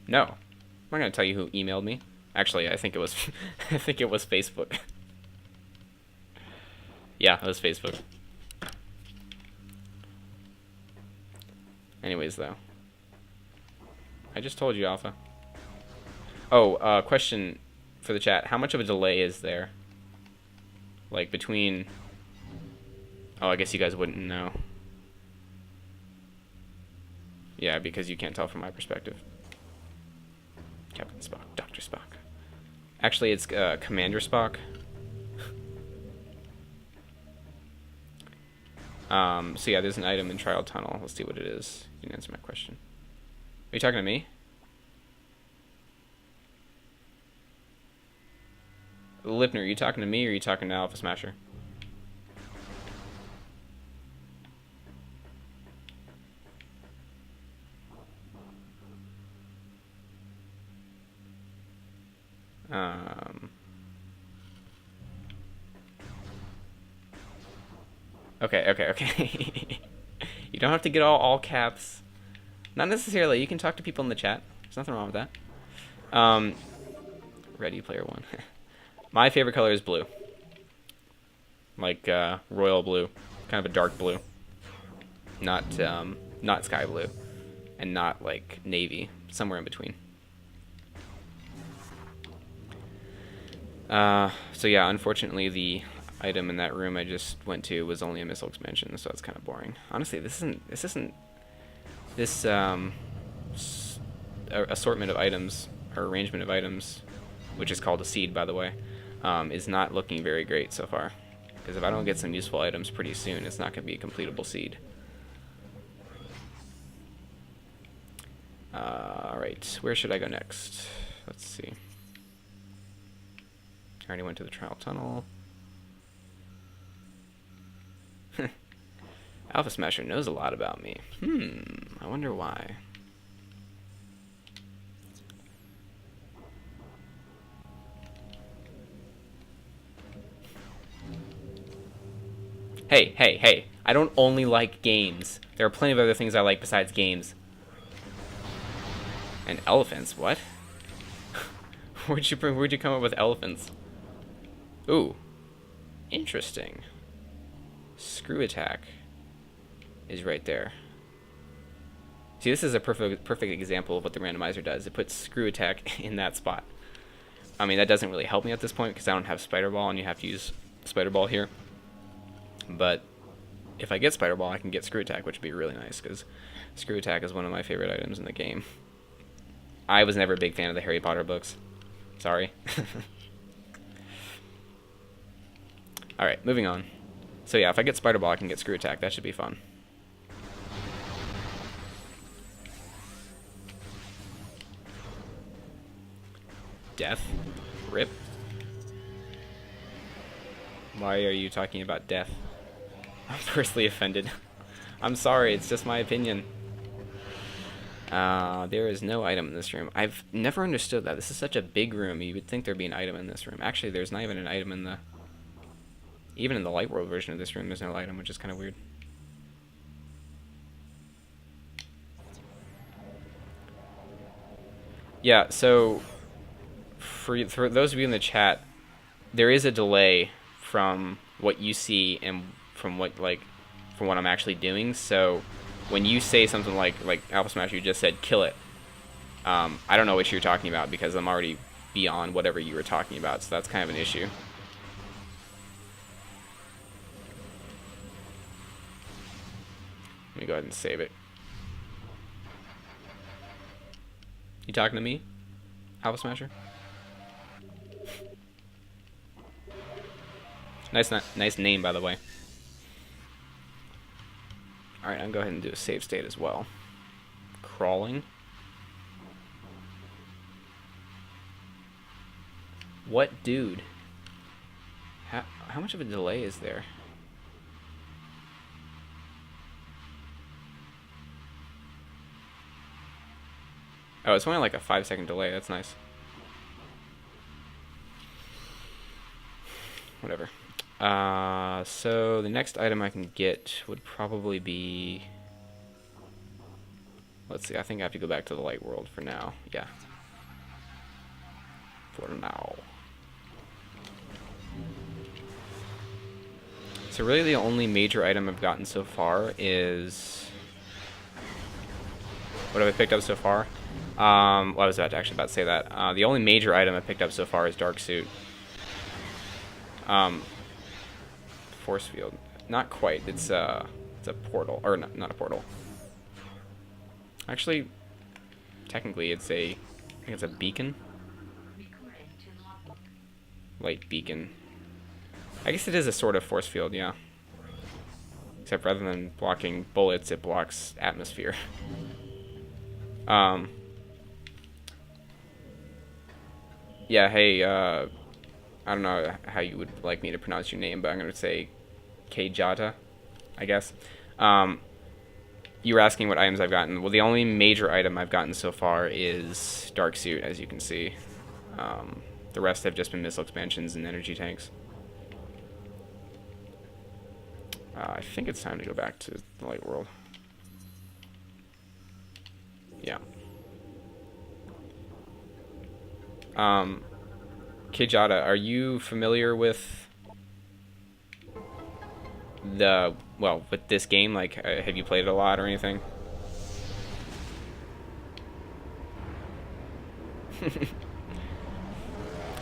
No, I'm not gonna tell you who emailed me. Actually, I think it was, I think it was Facebook. Yeah, it was Facebook. Anyways, though, I just told you, Alpha. Oh, question for the chat: how much of a delay is there, like between? Oh, I guess you guys wouldn't know. Yeah, because you can't tell from my perspective. Captain Spock, Dr. Spock. Actually, it's Commander Spock. So yeah, there's an item in Trial Tunnel. Let's see what it is. You can answer my question. Are you talking to me? Lipner, are you talking to me or are you talking to Alpha Smasher? Okay. You don't have to get all caps. Not necessarily. You can talk to people in the chat. There's nothing wrong with that. Ready Player One. My favorite color is blue. Like royal blue, kind of a dark blue. Not sky blue, and not like navy. Somewhere in between. So yeah, unfortunately the item in that room I just went to was only a missile expansion, so it's kind of boring. Honestly, this assortment of items, or arrangement of items, which is called a seed, by the way, is not looking very great so far. Because if I don't get some useful items pretty soon, it's not going to be a completable seed. Alright, where should I go next? Let's see. I already went to the Trial Tunnel. Alpha Smasher knows a lot about me. I wonder why. Hey. I don't only like games. There are plenty of other things I like besides games. And elephants, what? Where'd you come up with elephants? Ooh. Interesting. Screw attack is right there. See, this is a perfect example of what the randomizer does. It puts screw attack in that spot. I mean, that doesn't really help me at this point because I don't have Spider Ball and you have to use Spider Ball here. But if I get Spider Ball, I can get screw attack, which would be really nice because screw attack is one of my favorite items in the game. I was never a big fan of the Harry Potter books. Sorry. Alright, moving on. So yeah, if I get Spider Ball, I can get screw attack. That should be fun. Death? Rip? Why are you talking about death? I'm personally offended. I'm sorry, it's just my opinion. There is no item in this room. I've never understood that. This is such a big room. You would think there'd be an item in this room. Actually, there's not even an item in the... Even in the Light World version of this room, there's no item, which is kind of weird. Yeah, so for those of you in the chat, there is a delay from what you see and from what I'm actually doing. So when you say something like Alpha Smash, you just said kill it. I don't know what you're talking about because I'm already beyond whatever you were talking about. So that's kind of an issue. Let me go ahead and save it. You talking to me, Alpha Smasher? Nice name, by the way. Alright, I'll go ahead and do a save state as well. Crawling. What dude? How much of a delay is there? Oh, it's only like a 5-second delay. That's nice. Whatever. So the next item I can get would probably be... Let's see, I think I have to go back to the light world for now. Yeah. For now. So really the only major item I've gotten so far is... What have I picked up so far? Well, I was actually about to say that. The only major item I picked up so far is Dark Suit. Force field. Not quite. It's a portal. Or not a portal. Actually, technically I think it's a beacon. Light beacon. I guess it is a sort of force field, yeah. Except rather than blocking bullets, it blocks atmosphere. Yeah, hey, I don't know how you would like me to pronounce your name, but I'm going to say Kjata, I guess. You were asking what items I've gotten. Well, the only major item I've gotten so far is Dark Suit, as you can see. The rest have just been missile expansions and energy tanks. I think it's time to go back to the light world. Yeah. Kjata, are you familiar with with this game? Like, have you played it a lot or anything?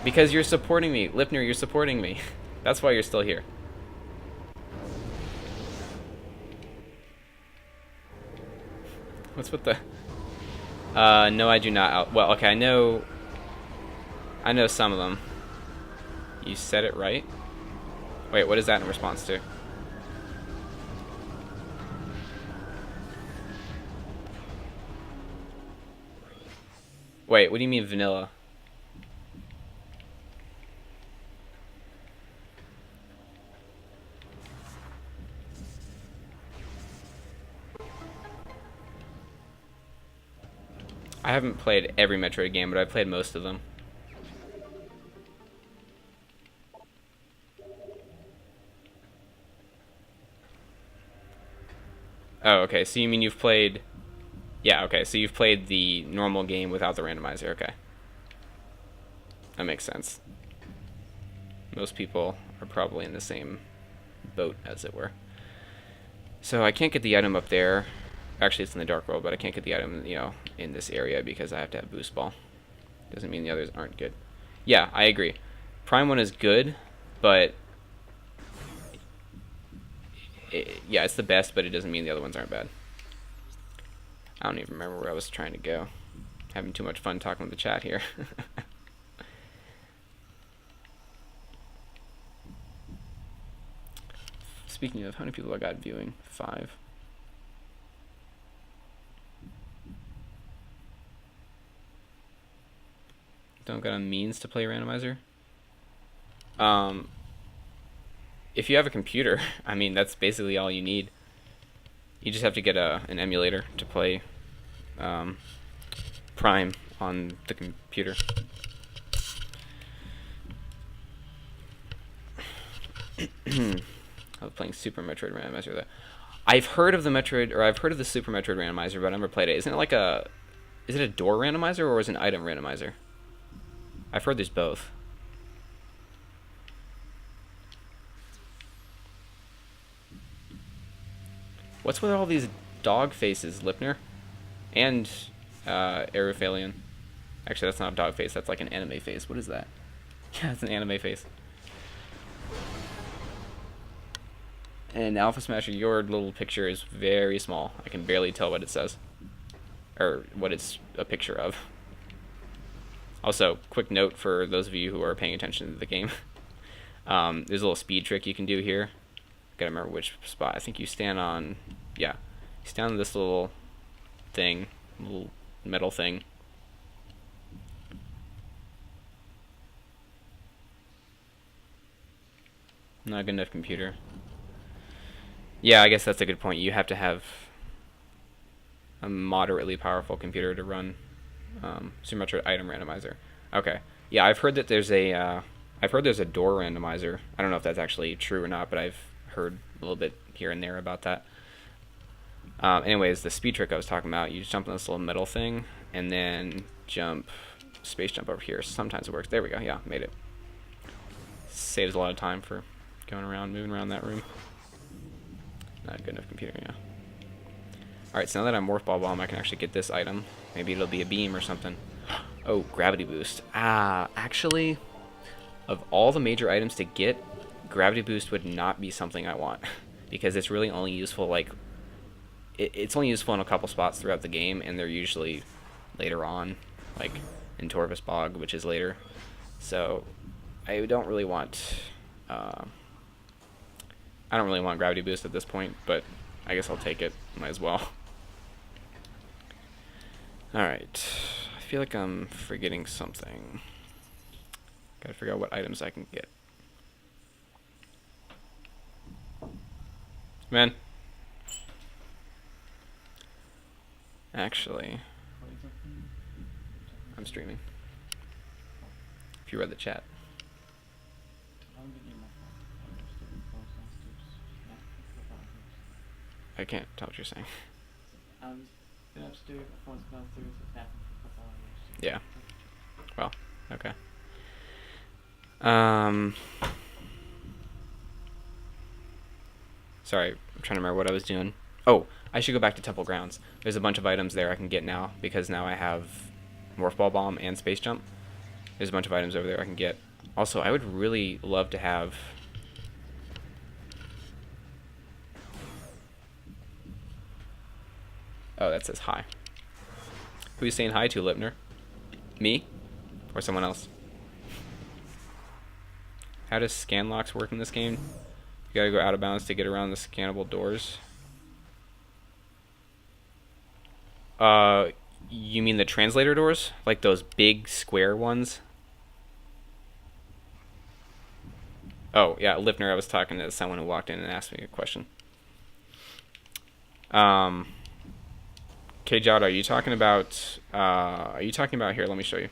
Because you're supporting me. Lipner, you're supporting me. That's why you're still here. What's with the... no, I do not. Well, okay, I know some of them. You said it right? Wait, what is that in response to? Wait, what do you mean vanilla? I haven't played every Metroid game, but I've played most of them. Oh, okay, so you mean you've played... Yeah, okay, so you've played the normal game without the randomizer, okay. That makes sense. Most people are probably in the same boat, as it were. So I can't get the item up there. Actually, it's in the Dark World, but I can't get the item, in this area because I have to have Boost Ball. Doesn't mean the others aren't good. Yeah, I agree. Prime 1 is good, but... yeah, it's the best, but it doesn't mean the other ones aren't bad. I don't even remember where I was trying to go. Having too much fun talking with the chat here. Speaking of, how many people I got viewing? 5. Don't got a means to play Randomizer? If you have a computer, I mean, that's basically all you need. You just have to get an emulator to play Prime on the computer. I was playing Super Metroid Randomizer. I've heard of the Metroid, or I've heard of the Super Metroid Randomizer, but I've never played it. Isn't it like a Is it a door randomizer or is it an item randomizer? I've heard there's both. What's with all these dog faces, Lipner? And Aerophalian. Actually, that's not a dog face. That's like an anime face. What is that? Yeah, it's an anime face. And Alpha Smasher, your little picture is very small. I can barely tell what it says. Or what it's a picture of. Also, quick note for those of you who are paying attention to the game. There's a little speed trick you can do here. Gotta remember which spot. I think you stand on... Yeah. You stand on this little thing. Little metal thing. Not a good enough computer. Yeah, I guess that's a good point. You have to have a moderately powerful computer to run Super Metroid Item Randomizer. Okay. Yeah, I've heard that there's a door randomizer. I don't know if that's actually true or not, but I've heard a little bit here and there about that. Anyways, the speed trick I was talking about, you jump on this little metal thing, and then space jump over here. Sometimes it works. There we go. Yeah, made it. Saves a lot of time for going around, moving around that room. Not a good enough computer, yeah. Alright, so now that I'm Morph Ball Bomb, I can actually get this item. Maybe it'll be a beam or something. Oh, Gravity Boost. Actually, of all the major items to get, Gravity Boost would not be something I want. Because it's really only useful, like... It's only useful in a couple spots throughout the game, and they're usually later on. Like, in Torvus Bog, which is later. So, I don't really want... I don't really want Gravity Boost at this point, but I guess I'll take it. Might as well. Alright. I feel like I'm forgetting something. Gotta figure out what items I can get. Man. Actually, I'm streaming. If you read the chat. I can't tell what you're saying. Been upstairs, my phone's gone through, so it's happened for a couple hours. Yeah. Well, okay. Sorry, I'm trying to remember what I was doing. Oh, I should go back to Temple Grounds. There's a bunch of items there I can get now, because now I have Morph Ball Bomb and Space Jump. There's a bunch of items over there I can get. Also, I would really love to have... Oh, that says hi. Who are you saying hi to, Lipner? Me? Or someone else? How does scan locks work in this game? You gotta go out of bounds to get around the scannable doors. You mean the translator doors? Like those big square ones? Oh, yeah, Lipner, I was talking to someone who walked in and asked me a question. K-Jod, are you talking about here, let me show you.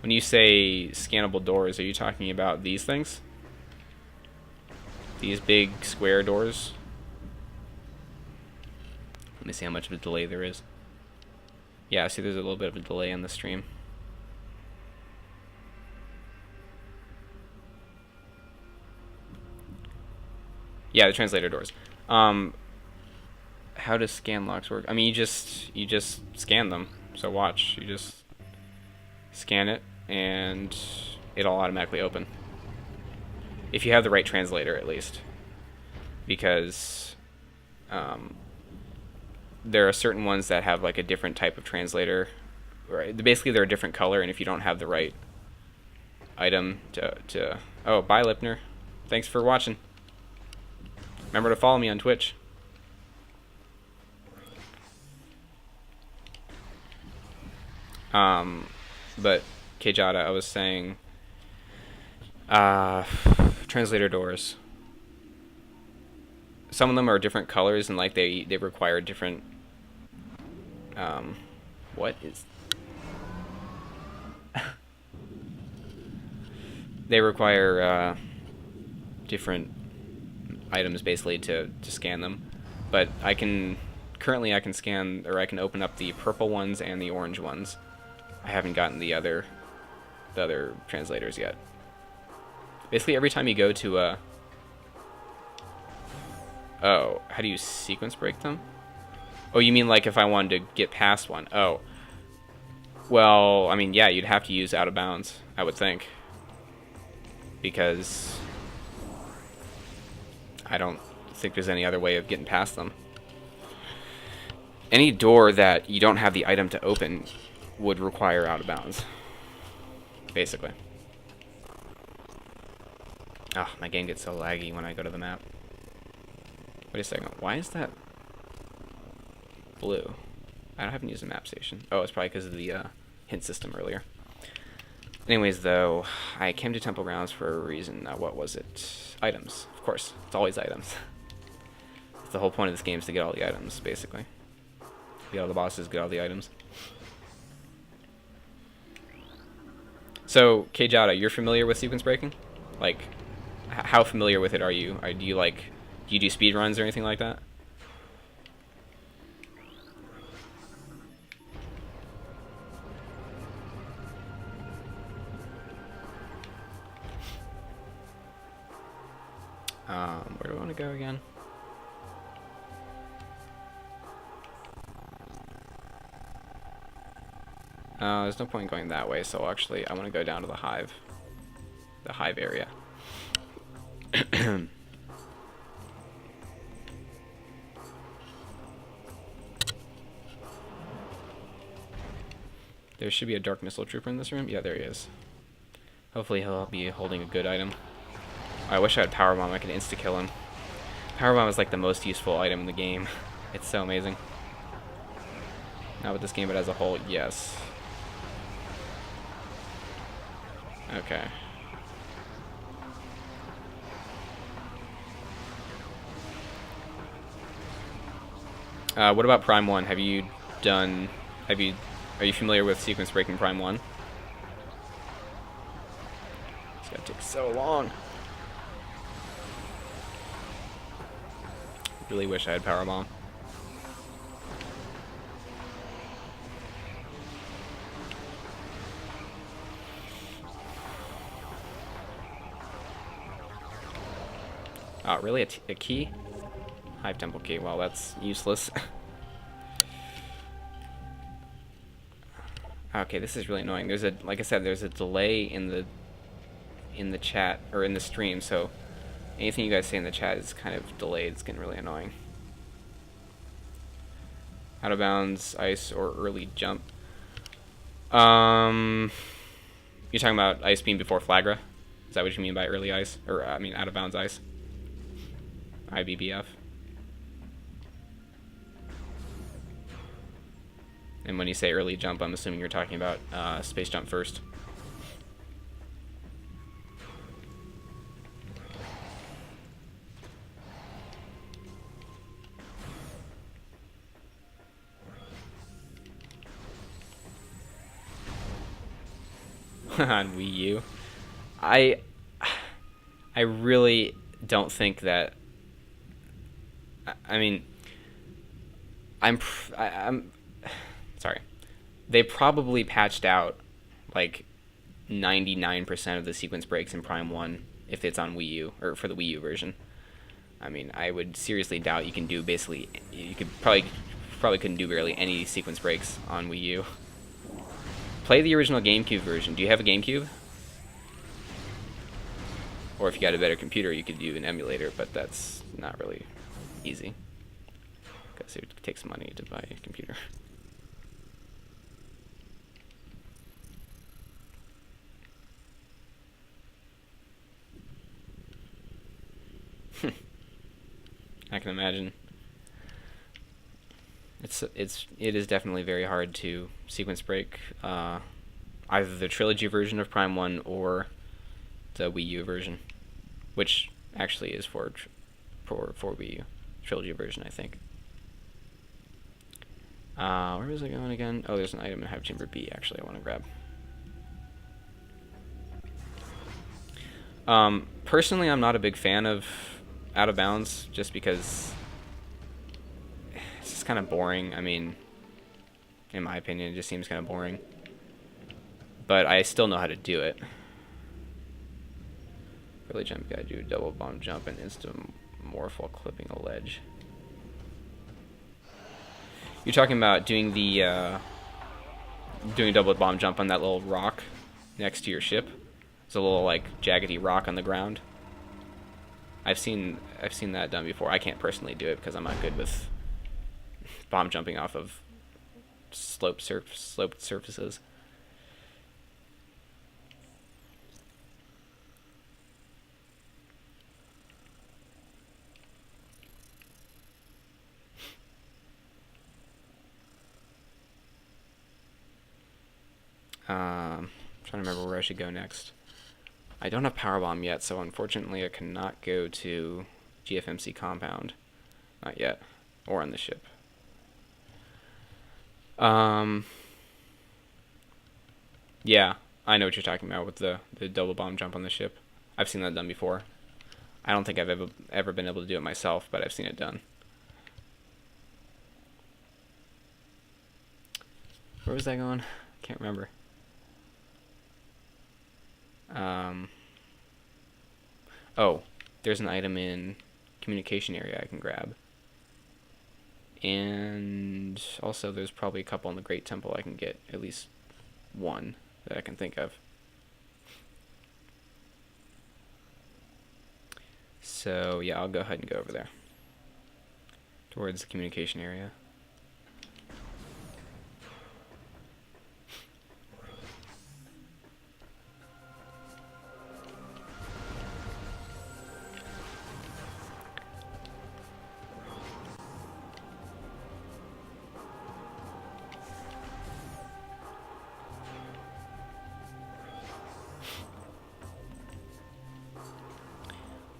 When you say scannable doors, are you talking about these things? These big square doors? Let me see how much of a delay there is. Yeah, see there's a little bit of a delay on the stream. Yeah, the translator doors. How does scan locks work? I mean, you just scan them. So watch, you just scan it and it'll automatically open. If you have the right translator, at least. Because there are certain ones that have like a different type of translator. Right? Basically, they're a different color, and if you don't have the right item to... Oh, bye, Lipner. Thanks for watching. Remember to follow me on Twitch. But Kejada, I was saying, translator doors. Some of them are different colors, and like they require different. What is? They require different items basically to scan them, but I can currently I can scan, or I can open up the purple ones and the orange ones. I haven't gotten the other translators yet. Basically, every time you go to a... Oh, how do you sequence break them? Oh, you mean like if I wanted to get past one? Oh. Well, I mean, yeah, you'd have to use out of bounds, I would think. Because I don't think there's any other way of getting past them. Any door that you don't have the item to open would require out of bounds, basically. Oh, my game gets so laggy when I go to the map. Wait a second, why is that blue? I haven't used a map station. Oh, it's probably because of the hint system earlier. Anyways, though, I came to Temple Grounds for a reason. What was it? Items, of course. It's always items. The whole point of this game is to get all the items, basically. Get all the bosses, get all the items. So, Kjada, you're familiar with sequence breaking? Like, how familiar with it are you? Do you do speed runs or anything like that? Where do I want to go again? There's no point in going that way, so actually I want to go down to the hive area. There should be a Dark Missile Trooper in this room. Yeah, there he is. Hopefully he'll be holding a good item. I wish I had Power Bomb. I could insta-kill him. Power Bomb is like the most useful item in the game. It's so amazing. Not with this game, but as a whole, yes. Okay. What about Prime 1? Are you familiar with sequence breaking Prime 1? It's gonna take so long. Really wish I had Power Bomb. Oh, really? A key? Hive Temple key. Well, that's useless. Okay, this is really annoying. Like I said, there's a delay in the chat, or in the stream, so anything you guys say in the chat is kind of delayed. It's getting really annoying. Out of bounds, ice, or early jump. You're talking about ice beam before Flagra? Is that what you mean by early ice? Or, I mean, out of bounds ice? IBBF. And when you say early jump, I'm assuming you're talking about space jump first. On Wii U. I really don't think that. I mean, I'm sorry. They probably patched out like 99% of the sequence breaks in Prime 1 if it's on Wii U, or for the Wii U version. I mean, I would seriously doubt you can do basically. You could probably couldn't do barely any sequence breaks on Wii U. Play the original GameCube version. Do you have a GameCube? Or if you got a better computer, you could do an emulator, but that's not really easy. Because it takes money to buy a computer. I can imagine. It is definitely very hard to sequence break either the trilogy version of Prime 1 or the Wii U version, which actually is for Wii U. Trilogy version, I think. Where was I going again? Oh, there's an item in Hive Chamber B, actually, I want to grab. Personally, I'm not a big fan of Out of Bounds, just because it's just kind of boring. I mean, in my opinion, it just seems kind of boring. But I still know how to do it. Really jump, gotta do double bomb jump and instant morph while clipping a ledge. You're talking about doing the doing a double bomb jump on that little rock next to your ship. It's a little like jaggedy rock on the ground. I've seen that done before. I can't personally do it because I'm not good with bomb jumping off of sloped surfaces. Trying to remember where I should go next. I don't have power bomb yet, so unfortunately I cannot go to GFMC compound. Not yet. Or on the ship. Yeah, I know what you're talking about with the double bomb jump on the ship. I've seen that done before. I don't think I've ever been able to do it myself, but I've seen it done. Where was that going? Can't remember. Oh, there's an item in communication area I can grab. And also there's probably a couple in the Great Temple I can get, at least one that I can think of. So yeah, I'll go ahead and go over there. Towards the communication area.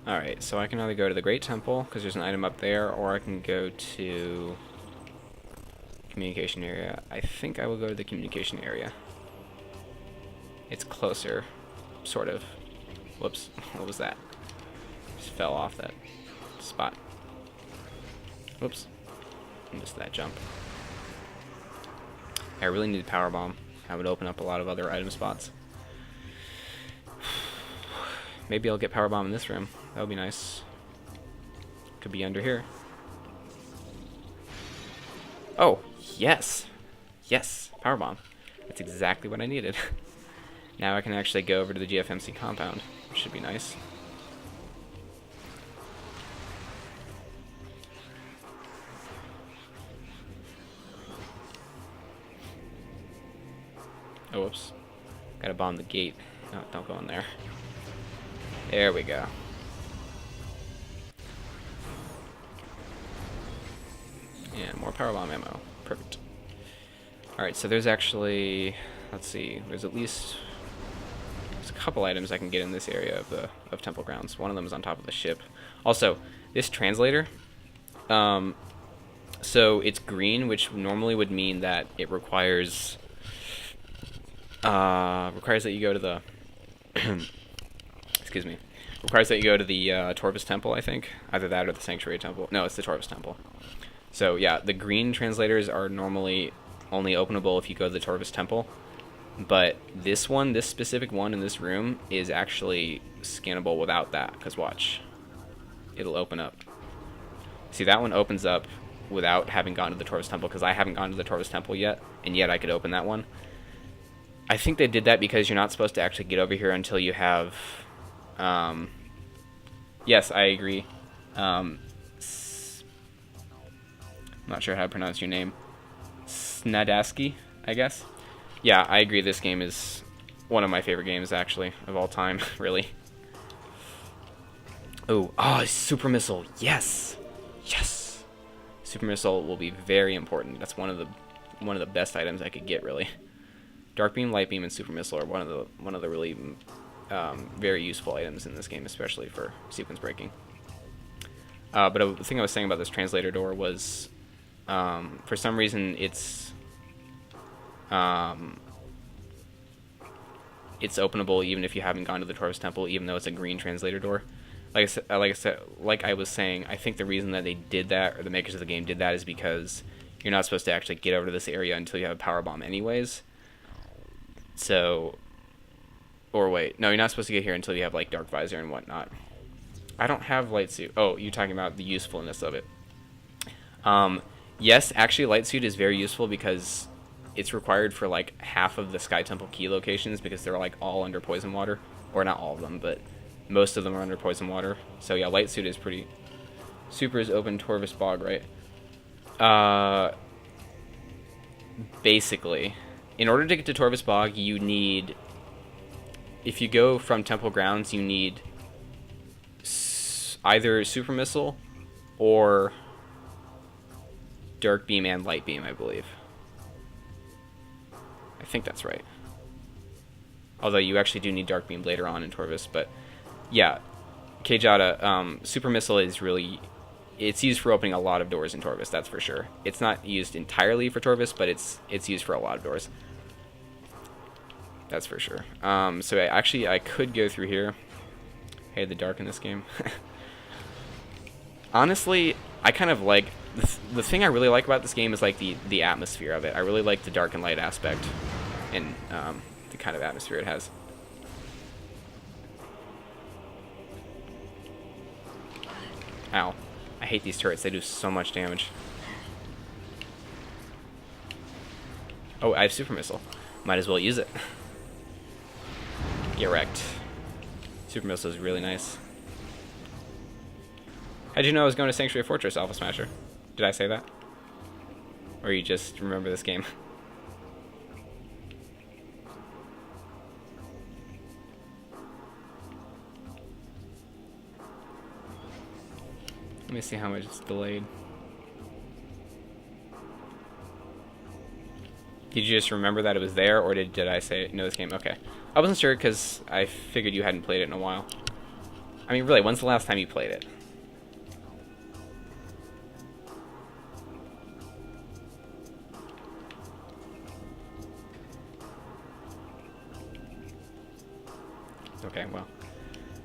Alright, so I can either go to the Great Temple, because there's an item up there, or I can go to communication area. I think I will go to the communication area. It's closer, sort of. Whoops, what was that? Just fell off that spot. Whoops, missed that jump. I really need a power bomb. That would open up a lot of other item spots. Maybe I'll get power bomb in this room. That would be nice. Could be under here. Oh, yes. Yes, power bomb. That's exactly what I needed. Now I can actually go over to the GFMC compound, which should be nice. Oh, whoops. Gotta bomb the gate. No, don't go in there. There we go. And more power bomb ammo. Perfect. Alright, so there's actually, let's see, there's a couple items I can get in this area of Temple Grounds. One of them is on top of the ship. Also, this translator, so it's green, which normally would mean that it requires that you go to the excuse me, requires that you go to the Torvus Temple, I think. Either that or the Sanctuary Temple. No, it's the Torvus Temple. So yeah, the green translators are normally only openable if you go to the Torvus Temple. But this one, this specific one in this room, is actually scannable without that, because watch. It'll open up. See, that one opens up without having gone to the Torvus Temple, because I haven't gone to the Torvus Temple yet, and yet I could open that one. I think they did that because you're not supposed to actually get over here until you have... yes, I agree. I'm not sure how to pronounce your name. Snadaski, I guess? Yeah, I agree. This game is one of my favorite games, actually, of all time, really. Oh, super missile. Yes, yes. Super missile will be very important. That's one of the best items I could get, really. Dark beam, light beam, and super missile are one of the really very useful items in this game, especially for sequence breaking. But the thing I was saying about this translator door was, for some reason, it's openable even if you haven't gone to the Torvus Temple, even though it's a green translator door. Like I was saying, I think the reason that they did that, or the makers of the game did that, is because you're not supposed to actually get over to this area until you have a power bomb anyways. So, or wait, no, you're not supposed to get here until you have like dark visor and whatnot. I don't have light suit. Oh, you're talking about the usefulness of it. Yes, actually light suit is very useful because it's required for like half of the Sky Temple key locations because they're like all under poison water. Or not all of them, but most of them are under poison water. So yeah, light suit is pretty... Super is open Torvus Bog, right? Basically, in order to get to Torvus Bog, you need... If you go from Temple Grounds, you need either Super Missile or Dark Beam and Light Beam, I believe. I think that's right. Although you actually do need Dark Beam later on in Torvus, but yeah, Kejada, Super Missile is really... It's used for opening a lot of doors in Torvus, that's for sure. It's not used entirely for Torvus, but it's used for a lot of doors. That's for sure. So I could go through here. I hate the dark in this game. Honestly, I kind of like... The thing I really like about this game is like the atmosphere of it. I really like the dark and light aspect and the kind of atmosphere it has. Ow. I hate these turrets. They do so much damage. Oh, I have Super Missile. Might as well use it. Get wrecked. Super Missile is really nice. How'd you know I was going to Sanctuary Fortress, Alpha Smasher? Did I say that? Or you just remember this game? Let me see how much it's delayed. Did you just remember that it was there, or did I say know this game? Okay. I wasn't sure because I figured you hadn't played it in a while. I mean, really, when's the last time you played it? Okay, well,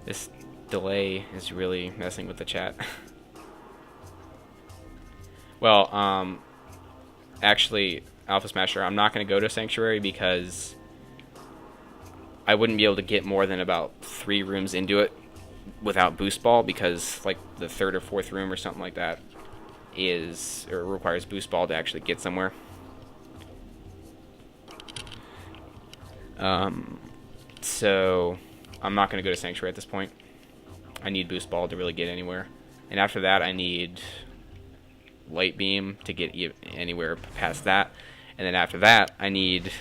this delay is really messing with the chat. Well, actually, Alpha Smasher, I'm not going to go to Sanctuary because I wouldn't be able to get more than about 3 rooms into it without Boost Ball, because like the 3rd or 4th room or something like that requires Boost Ball to actually get somewhere. So I'm not going to go to Sanctuary at this point. I need Boost Ball to really get anywhere, and after that I need Light Beam to get anywhere past that, and then after that I need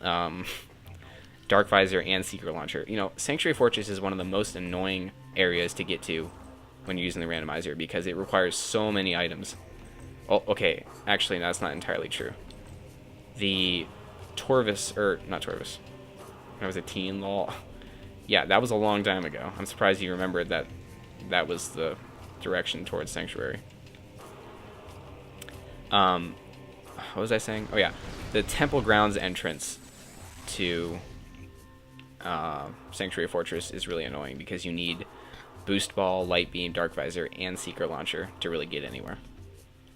Dark Visor and Secret Launcher. You know, Sanctuary Fortress is one of the most annoying areas to get to when you're using the randomizer because it requires so many items. Oh, okay, actually that's not entirely true. The Torvus, or not Torvus, when I was a teen, lol. Yeah, that was a long time ago. I'm surprised you remembered that that was the direction towards Sanctuary. What was I saying? Oh yeah, the Temple Grounds entrance to Sanctuary Fortress is really annoying because you need Boost Ball, Light Beam, Dark Visor, and Secret Launcher to really get anywhere.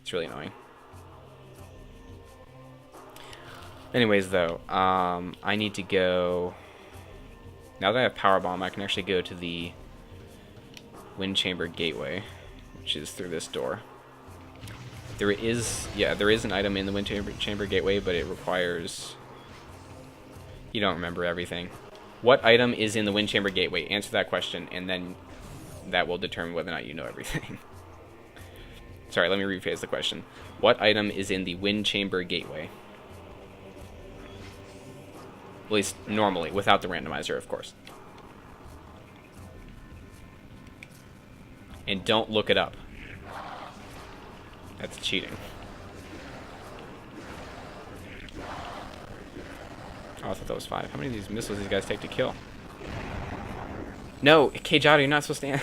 It's really annoying. Anyways, though, I need to go... Now that I have Power Bomb, I can actually go to the Wind Chamber Gateway, which is through this door. There is an item in the Wind Chamber Gateway, but it requires... You don't remember everything. What item is in the Wind Chamber Gateway? Answer that question, and then that will determine whether or not you know everything. Sorry, let me rephrase the question. What item is in the Wind Chamber Gateway? At least normally, without the randomizer, of course. And don't look it up. That's cheating. Oh, I thought that was 5. How many of these missiles these guys take to kill? No, Kejada, you're not supposed to...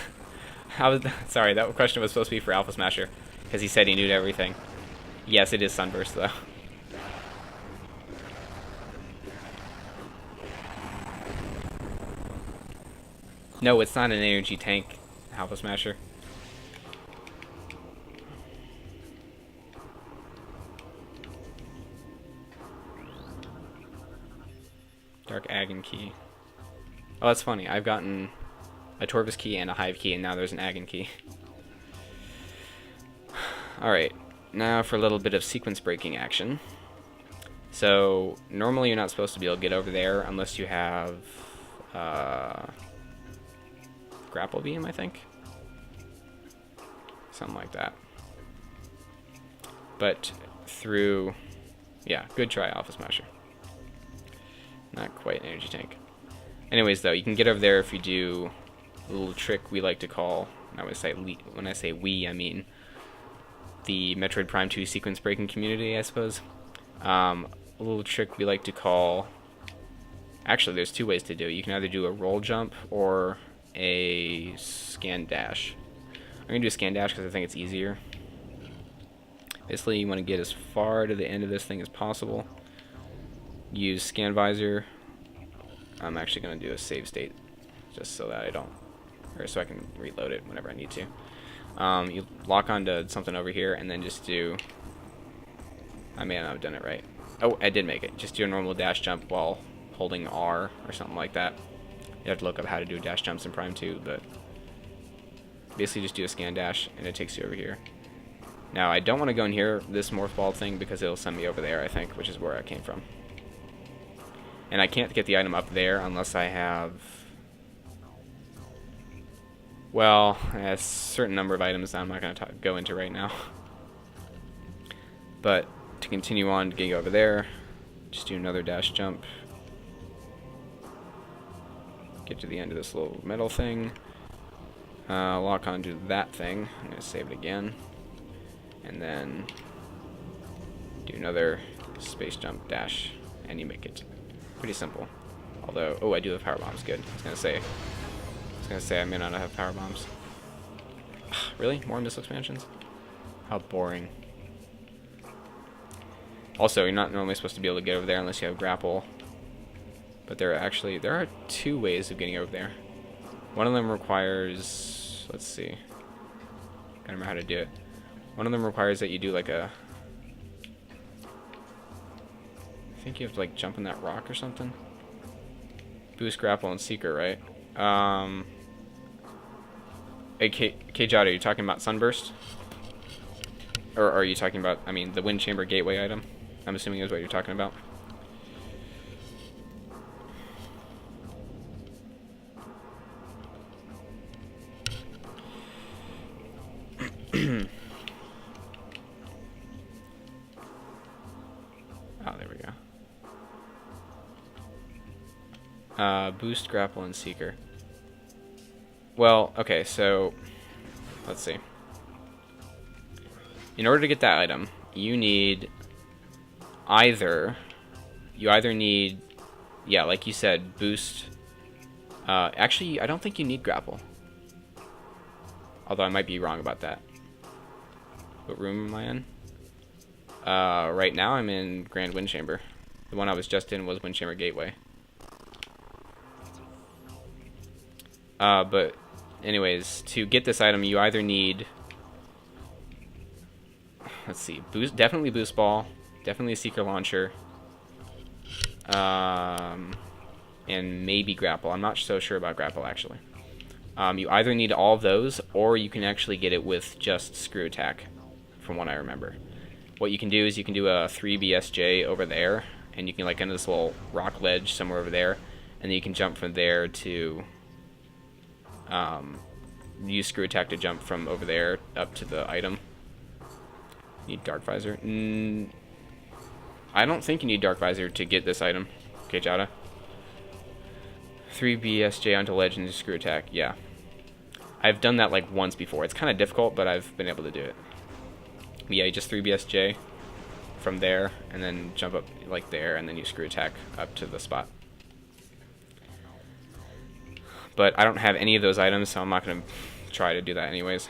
Sorry, that question was supposed to be for Alpha Smasher, because he said he knew everything. Yes, it is Sunburst, though. No, it's not an energy tank, Alpha Smasher. Dark Agon key. Oh, that's funny. I've gotten a Torvus key and a Hive key, and now there's an Agon key. Alright, now for a little bit of sequence breaking action. So, normally you're not supposed to be able to get over there unless you have grapple beam, I think. Something like that. But through... yeah, good try, Alpha Smasher. Not quite an energy tank. Anyways, though, you can get over there if you do a little trick we like to call... when I say we, I mean the Metroid Prime 2 sequence breaking community, I suppose. A little trick we like to call... actually, there's two ways to do it. You can either do a roll jump or a scan dash. I'm going to do a scan dash because I think it's easier. Basically, you want to get as far to the end of this thing as possible. Use scan visor. I'm actually going to do a save state just so that I don't... or so I can reload it whenever I need to. You lock onto something over here and then just do... I may not have done it right. Oh, I did make it. Just do a normal dash jump while holding R or something like that. You have to look up how to do dash jumps in Prime 2, but basically just do a scan dash and it takes you over here. Now, I don't want to go in here, this morph ball thing, because it'll send me over there, I think, which is where I came from. And I can't get the item up there unless I have... well, a certain number of items that I'm not going to go into right now. But to continue on to get over there, just do another dash jump. Get to the end of this little metal thing. Lock onto that thing. I'm going to save it again. And then do another space jump dash, and you make it. Pretty simple. Although, oh, I do have power bombs. Good. I was gonna say I may not have power bombs. Really? More missile expansions? How boring. Also, you're not normally supposed to be able to get over there unless you have grapple. But there are two ways of getting over there. One of them requires... let's see. Gotta remember how to do it. One of them requires that you do like a... I think you have to like jump in that rock or something. Boost, grapple, and seeker, right? Hey, Kjada, are you talking about Sunburst? Or are you talking about, I mean, the Wind Chamber Gateway item? I'm assuming is what you're talking about. Oh, there we go. Boost, grapple, and seeker. Well, okay, so let's see. In order to get that item, you either need, yeah, like you said, boost. Actually, I don't think you need grapple. Although I might be wrong about that. What room am I in? Right now I'm in Grand Wind Chamber. The one I was just in was Wind Chamber Gateway. But anyways, to get this item, you either need... let's see, definitely boost ball, definitely a seeker launcher, and maybe grapple. I'm not so sure about grapple, actually. You either need all of those, or you can actually get it with just screw attack, from what I remember. What you can do is you can do a 3BSJ over there, and you can like into this little rock ledge somewhere over there, and then you can jump from there to use screw attack to jump from over there up to the item. Need dark visor? I don't think you need dark visor to get this item. Okay, Jada. 3BSJ onto ledge and screw attack. Yeah. I've done that like once before. It's kind of difficult, but I've been able to do it. But yeah, you just 3BSJ from there, and then jump up like there, and then you screw attack up to the spot. But I don't have any of those items, so I'm not going to try to do that anyways.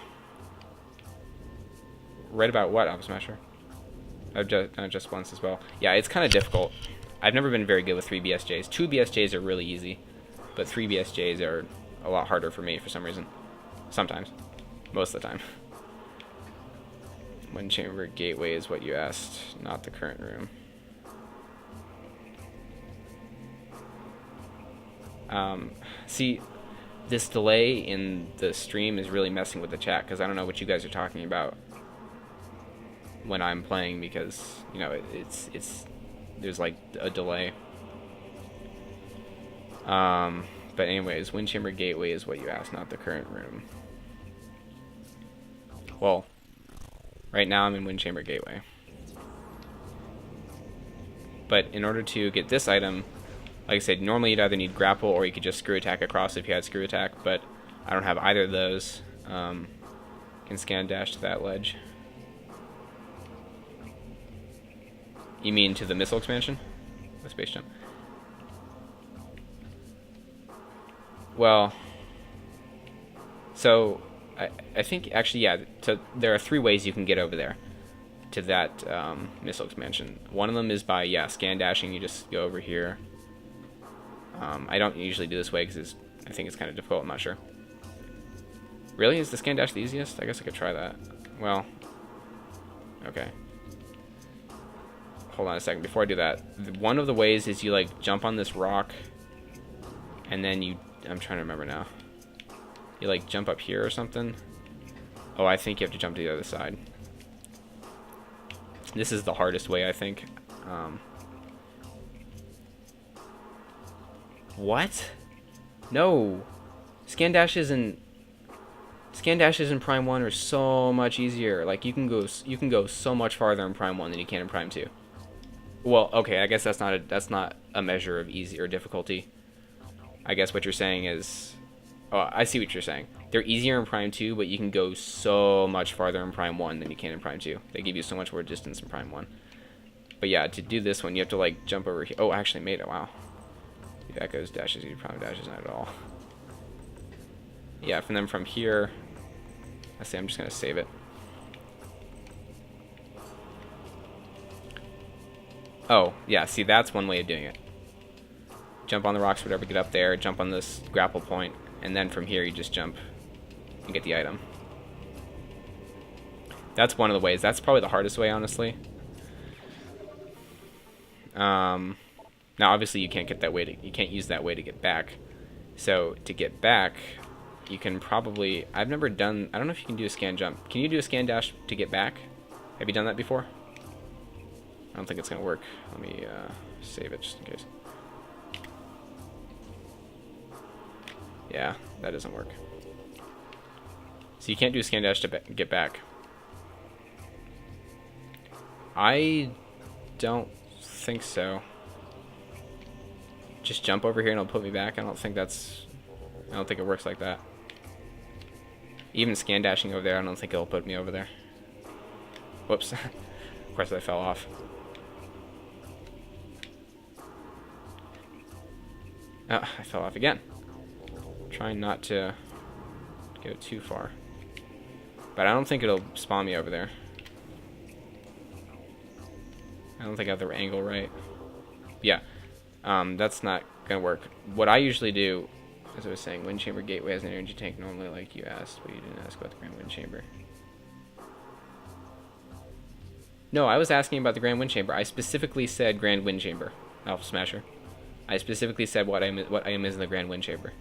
Right about what, Alpha Smasher? I've done it just once as well. Yeah, it's kind of difficult. I've never been very good with 3BSJs. 2BSJs are really easy, but 3BSJs are a lot harder for me for some reason. Sometimes. Most of the time. Wind Chamber Gateway is what you asked, not the current room. See, this delay in the stream is really messing with the chat because I don't know what you guys are talking about when I'm playing because, you know, it's there's like a delay. But anyways, Wind Chamber Gateway is what you asked, not the current room. Well, right now I'm in Wind Chamber Gateway. But in order to get this item, like I said, normally you'd either need grapple or you could just screw attack across if you had screw attack, but I don't have either of those. Can scan dash to that ledge. You mean to the missile expansion? The space jump. Well, so I think actually, yeah, there are 3 ways you can get over there to that missile expansion. One of them is by, yeah, scan dashing. You just go over here. I don't usually do this way because I think it's kind of difficult. I'm not sure. Really? Is the scan dash the easiest? I guess I could try that. Well, okay. Hold on a second. Before I do that, one of the ways is you, like, jump on this rock, and then you... I'm trying to remember now. You, like, jump up here or something. Oh, I think you have to jump to the other side. This is the hardest way, I think. What? No. Scan dashes in Prime 1 are so much easier. Like, you can go so much farther in Prime 1 than you can in Prime 2. Well, okay, I guess that's not a measure of easy or difficulty. I guess what you're saying is... Oh, I see what you're saying. They're easier in Prime 2, but you can go so much farther in Prime 1 than you can in Prime 2. They give you so much more distance in Prime 1. But yeah, to do this one, you have to, like, jump over here. Oh, I actually made it. Wow. The echoes dashes, you Prime dashes, not at all. Yeah, from here... I say I'm just going to save it. Oh, yeah, see, that's one way of doing it. Jump on the rocks, whatever, get up there, jump on this grapple point, and then from here you just jump and get the item. That's one of the ways. That's probably the hardest way, honestly. Now, obviously, you can't get that way you can't use that way to get back. So to get back, you can probably... I've never done... I don't know if you can do a scan jump. Can you do a scan dash to get back? Have you done that before? I don't think it's gonna work. Let me save it just in case. Yeah, that doesn't work. So you can't do a scan dash to get back. I don't think so. Just jump over here and it'll put me back. I don't think it works like that. Even scan dashing over there, I don't think it'll put me over there. Whoops. Of course I fell off. Oh, I fell off again. Trying not to go too far. But I don't think it'll spawn me over there. I don't think I have the angle right. Yeah. That's not gonna work. What I usually do, as I was saying, Wind Chamber Gateway has an energy tank normally, like you asked, but you didn't ask about the Grand Wind Chamber. No, I was asking about the Grand Wind Chamber. I specifically said Grand Wind Chamber, Alpha Smasher. I specifically said what item is in the Grand Wind Chamber.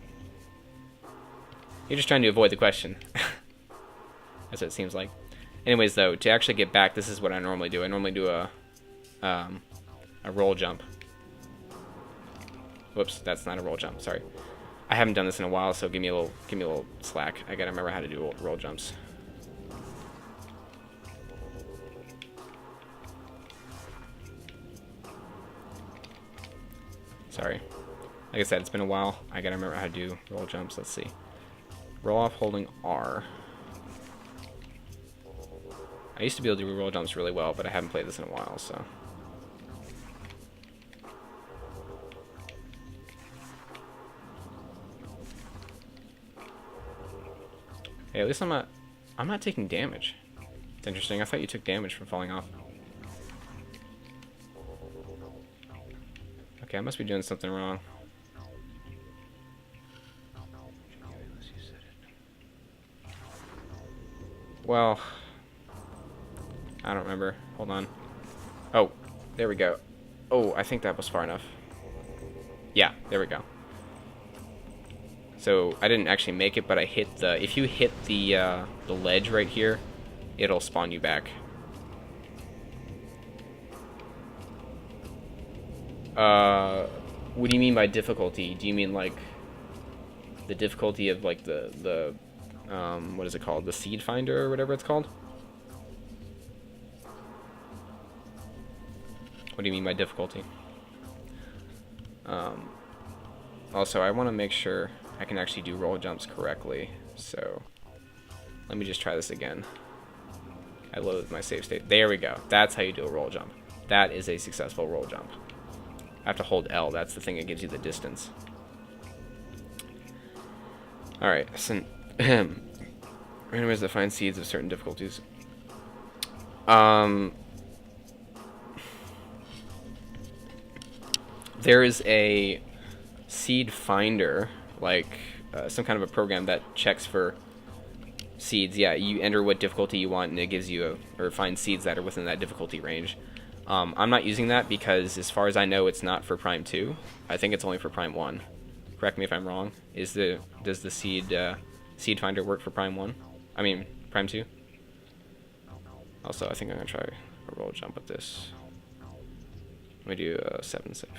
You're just trying to avoid the question. That's what it seems like. Anyways, though, to actually get back, this is what I normally do. I normally do a roll jump. Whoops, that's not a roll jump. Sorry, I haven't done this in a while, so give me a little slack. I gotta remember how to do roll jumps. Sorry. Like I said, it's been a while. I gotta remember how to do roll jumps. Let's see. Roll off holding R. I used to be able to do roll jumps really well, but I haven't played this in a while, so. Hey, at least I'm not taking damage. It's interesting. I thought you took damage from falling off. Okay, I must be doing something wrong. Well, I don't remember. Hold on. Oh, there we go. Oh, I think that was far enough. Yeah, there we go. So I didn't actually make it, but I hit the. If you hit the ledge right here, it'll spawn you back. What do you mean by difficulty? Do you mean like the difficulty of like the what is it called? The seed finder or whatever it's called? What do you mean by difficulty? Also, I want to make sure I can actually do roll jumps correctly. So let me just try this again. I loaded my save state. There we go. That's how you do a roll jump. That is a successful roll jump. I have to hold L. That's the thing that gives you the distance. Alright, so randomize to find seeds of certain difficulties. There is a seed finder, like some kind of a program that checks for seeds. Yeah, you enter what difficulty you want, and it gives you or finds seeds that are within that difficulty range. I'm not using that because, as far as I know, it's not for Prime 2. I think it's only for Prime 1. Correct me if I'm wrong. Does the seed finder work for Prime 1? I mean, Prime 2? Also, I think I'm going to try a roll jump with this. Let me do 7 save.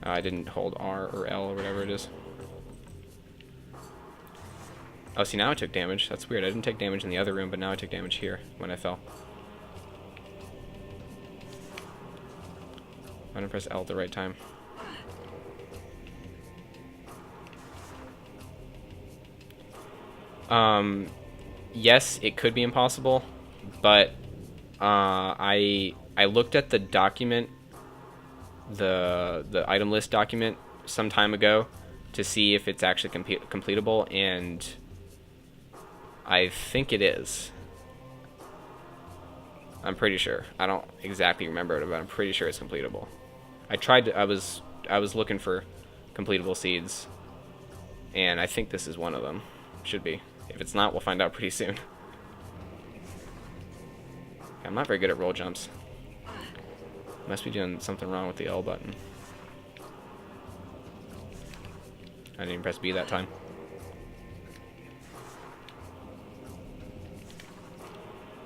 I didn't hold R or L or whatever it is. Oh, see, now I took damage. That's weird. I didn't take damage in the other room, but now I took damage here when I fell. I'm gonna press L at the right time. Yes, it could be impossible, but I looked at the document, the item list document some time ago to see if it's actually completable, and I think it is. I'm pretty sure. I don't exactly remember it, but I'm pretty sure it's completable. I tried to, I was looking for completable seeds, and I think this is one of them. Should be. If it's not, we'll find out pretty soon. I'm not very good at roll jumps. Must be doing something wrong with the L button. I didn't even press B that time.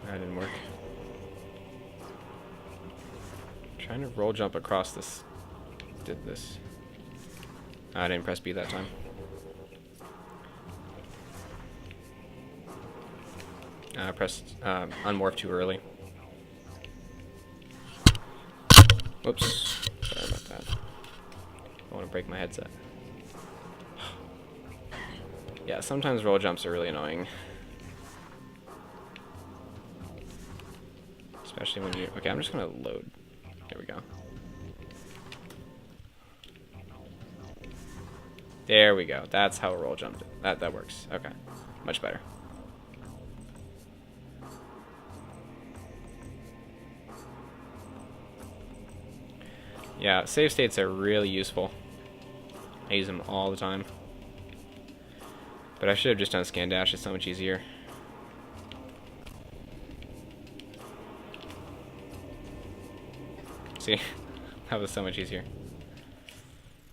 That didn't work. Trying to roll jump across this. Did this. I didn't press B that time. I pressed unmorph too early. Whoops. Sorry about that. I want to break my headset. Yeah, sometimes roll jumps are really annoying. Especially when you... Okay, I'm just going to load. There we go. There we go. That's how a roll jump... That works. Okay. Much better. Yeah, save states are really useful. I use them all the time. But I should have just done scan dash. It's so much easier. See? That was so much easier.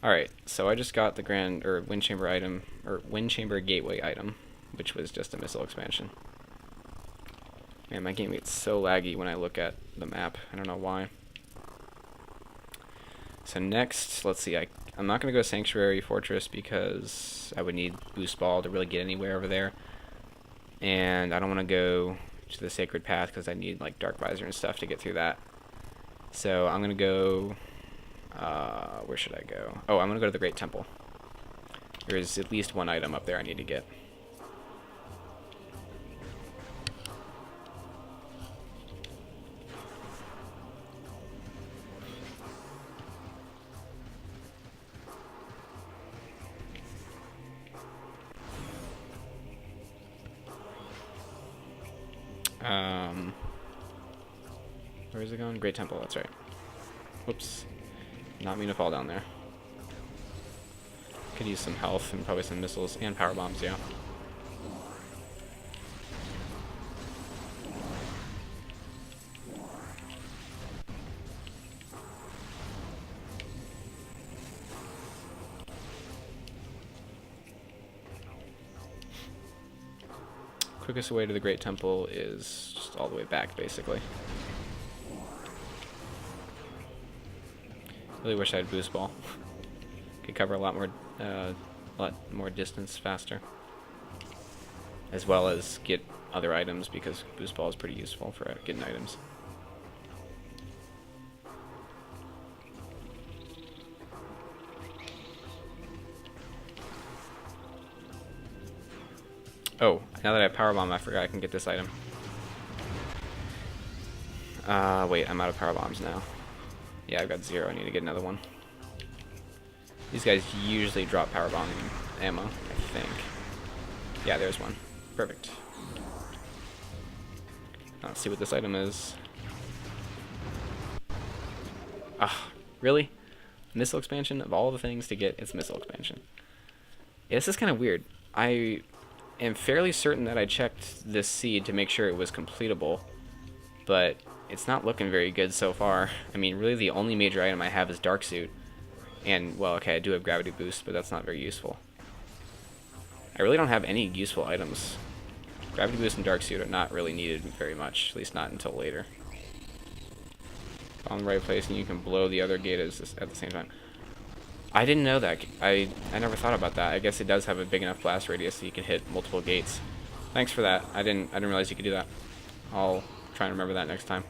Alright, so I just got the wind chamber item, or wind chamber gateway item, which was just a missile expansion. Man, my game gets so laggy when I look at the map. I don't know why. So next, let's see, I'm not going to go Sanctuary Fortress because I would need Boost Ball to really get anywhere over there. And I don't want to go to the Sacred Path because I need like Dark Visor and stuff to get through that. So I'm going to go... where should I go? Oh, I'm going to go to the Great Temple. There's at least one item up there I need to get. Where is it going? Great Temple, that's right. Whoops. Not mean to fall down there. Could use some health and probably some missiles and power bombs, yeah. quickest way to the Great Temple is just all the way back, basically. Really wish I had Boost Ball. Could cover a lot more distance faster, as well as get other items, because Boost Ball is pretty useful for getting items. Oh, now that I have Power Bomb, I forgot I can get this item. Wait, I'm out of Power Bombs now. Yeah, I've got 0. I need to get another one. These guys usually drop Power Bomb ammo, I think. Yeah, there's one. Perfect. Now let's see what this item is. Ah, really? Missile expansion? Of all the things to get, it's missile expansion. Yeah, this is kind of weird. I am fairly certain that I checked this seed to make sure it was completable, but it's not looking very good so far. I mean, really the only major item I have is Dark Suit. And, well, okay, I do have Gravity Boost, but that's not very useful. I really don't have any useful items. Gravity Boost and Dark Suit are not really needed very much, at least not until later. On the right place, and you can blow the other gate at the same time. I didn't know that. I never thought about that. I guess it does have a big enough blast radius so you can hit multiple gates. Thanks for that. I didn't realize you could do that. I'll try and remember that next time.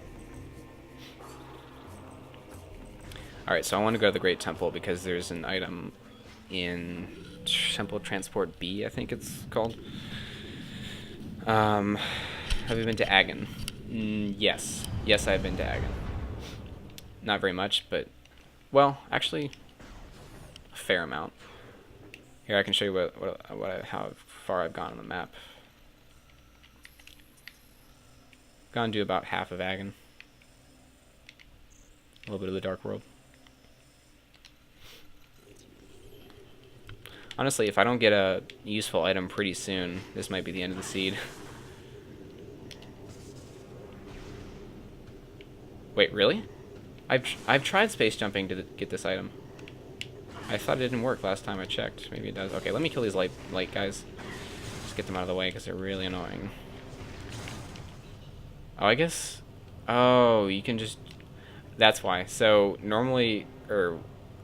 Alright, so I want to go to the Great Temple because there's an item in Temple Transport B, I think it's called. Have you been to Agon? Yes. Yes, I've been to Agon. Not very much, but, well, actually, a fair amount. Here, I can show you how far I've gone on the map. Gone to about half of Agon. A little bit of the Dark World. Honestly, if I don't get a useful item pretty soon, this might be the end of the seed. Wait, really? I've tried space jumping to get this item. I thought it didn't work last time I checked. Maybe it does. Okay, let me kill these light guys. Just get them out of the way because they're really annoying. Oh, I guess... Oh, you can just... That's why. So, normally...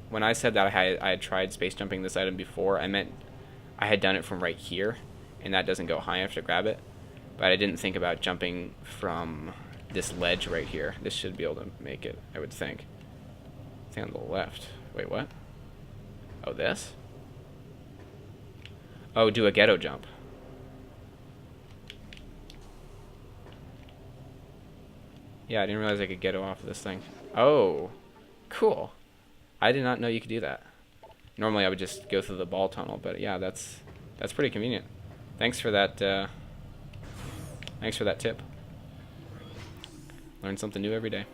When I said that I had tried space jumping this item before, I meant I had done it from right here, and that doesn't go high enough to grab it. But I didn't think about jumping from this ledge right here. This should be able to make it, I would think. I think on the left. Wait, what? Oh, this? Oh, do a ghetto jump. Yeah, I didn't realize I could ghetto off of this thing. Oh, cool. I did not know you could do that. Normally I would just go through the ball tunnel, but yeah, that's pretty convenient. Thanks for that. Thanks for that tip. Learn something new every day.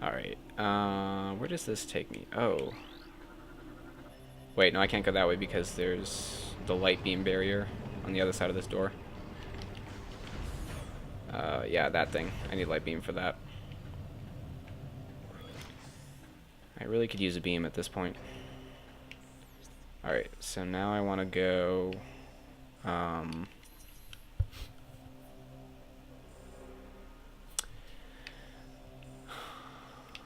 All right. Where does this take me? Oh. Wait, no, I can't go that way because there's the light beam barrier on the other side of this door. Yeah, that thing. I need light beam for that. I really could use a beam at this point. Alright, so now I want to go... I'm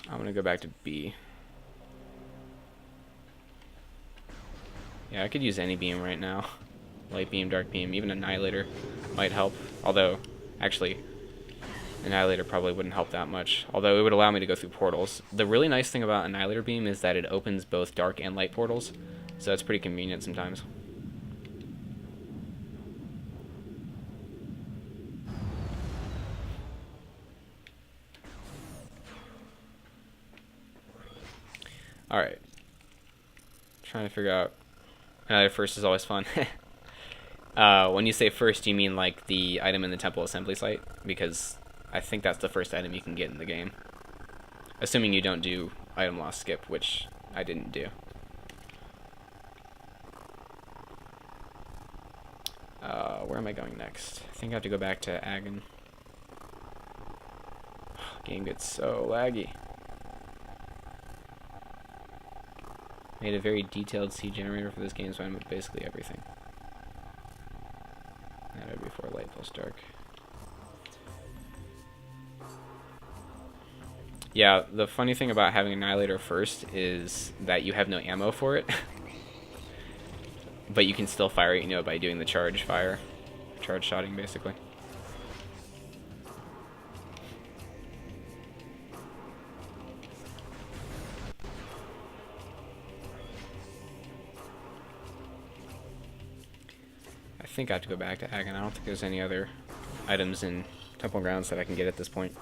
going to go back to B. Yeah, I could use any beam right now. Light beam, dark beam, even Annihilator might help. Although, actually, Annihilator probably wouldn't help that much. Although it would allow me to go through portals. The really nice thing about Annihilator beam is that it opens both dark and light portals. So that's pretty convenient sometimes. Alright. Trying to figure out... first is always fun. When you say first, you mean like the item in the temple assembly site? Because I think that's the first item you can get in the game. Assuming you don't do item loss skip, which I didn't do. Where am I going next? I think I have to go back to Agon. Game gets so laggy. Made a very detailed seed generator for this game, so I moved basically everything. Shadow before light plus dark. Yeah, the funny thing about having Annihilator first is that you have no ammo for it. But you can still fire it, you know, by doing the charge fire. Charge shotting, basically. I think I have to go back to Agon. I don't think there's any other items in Temple Grounds that I can get at this point.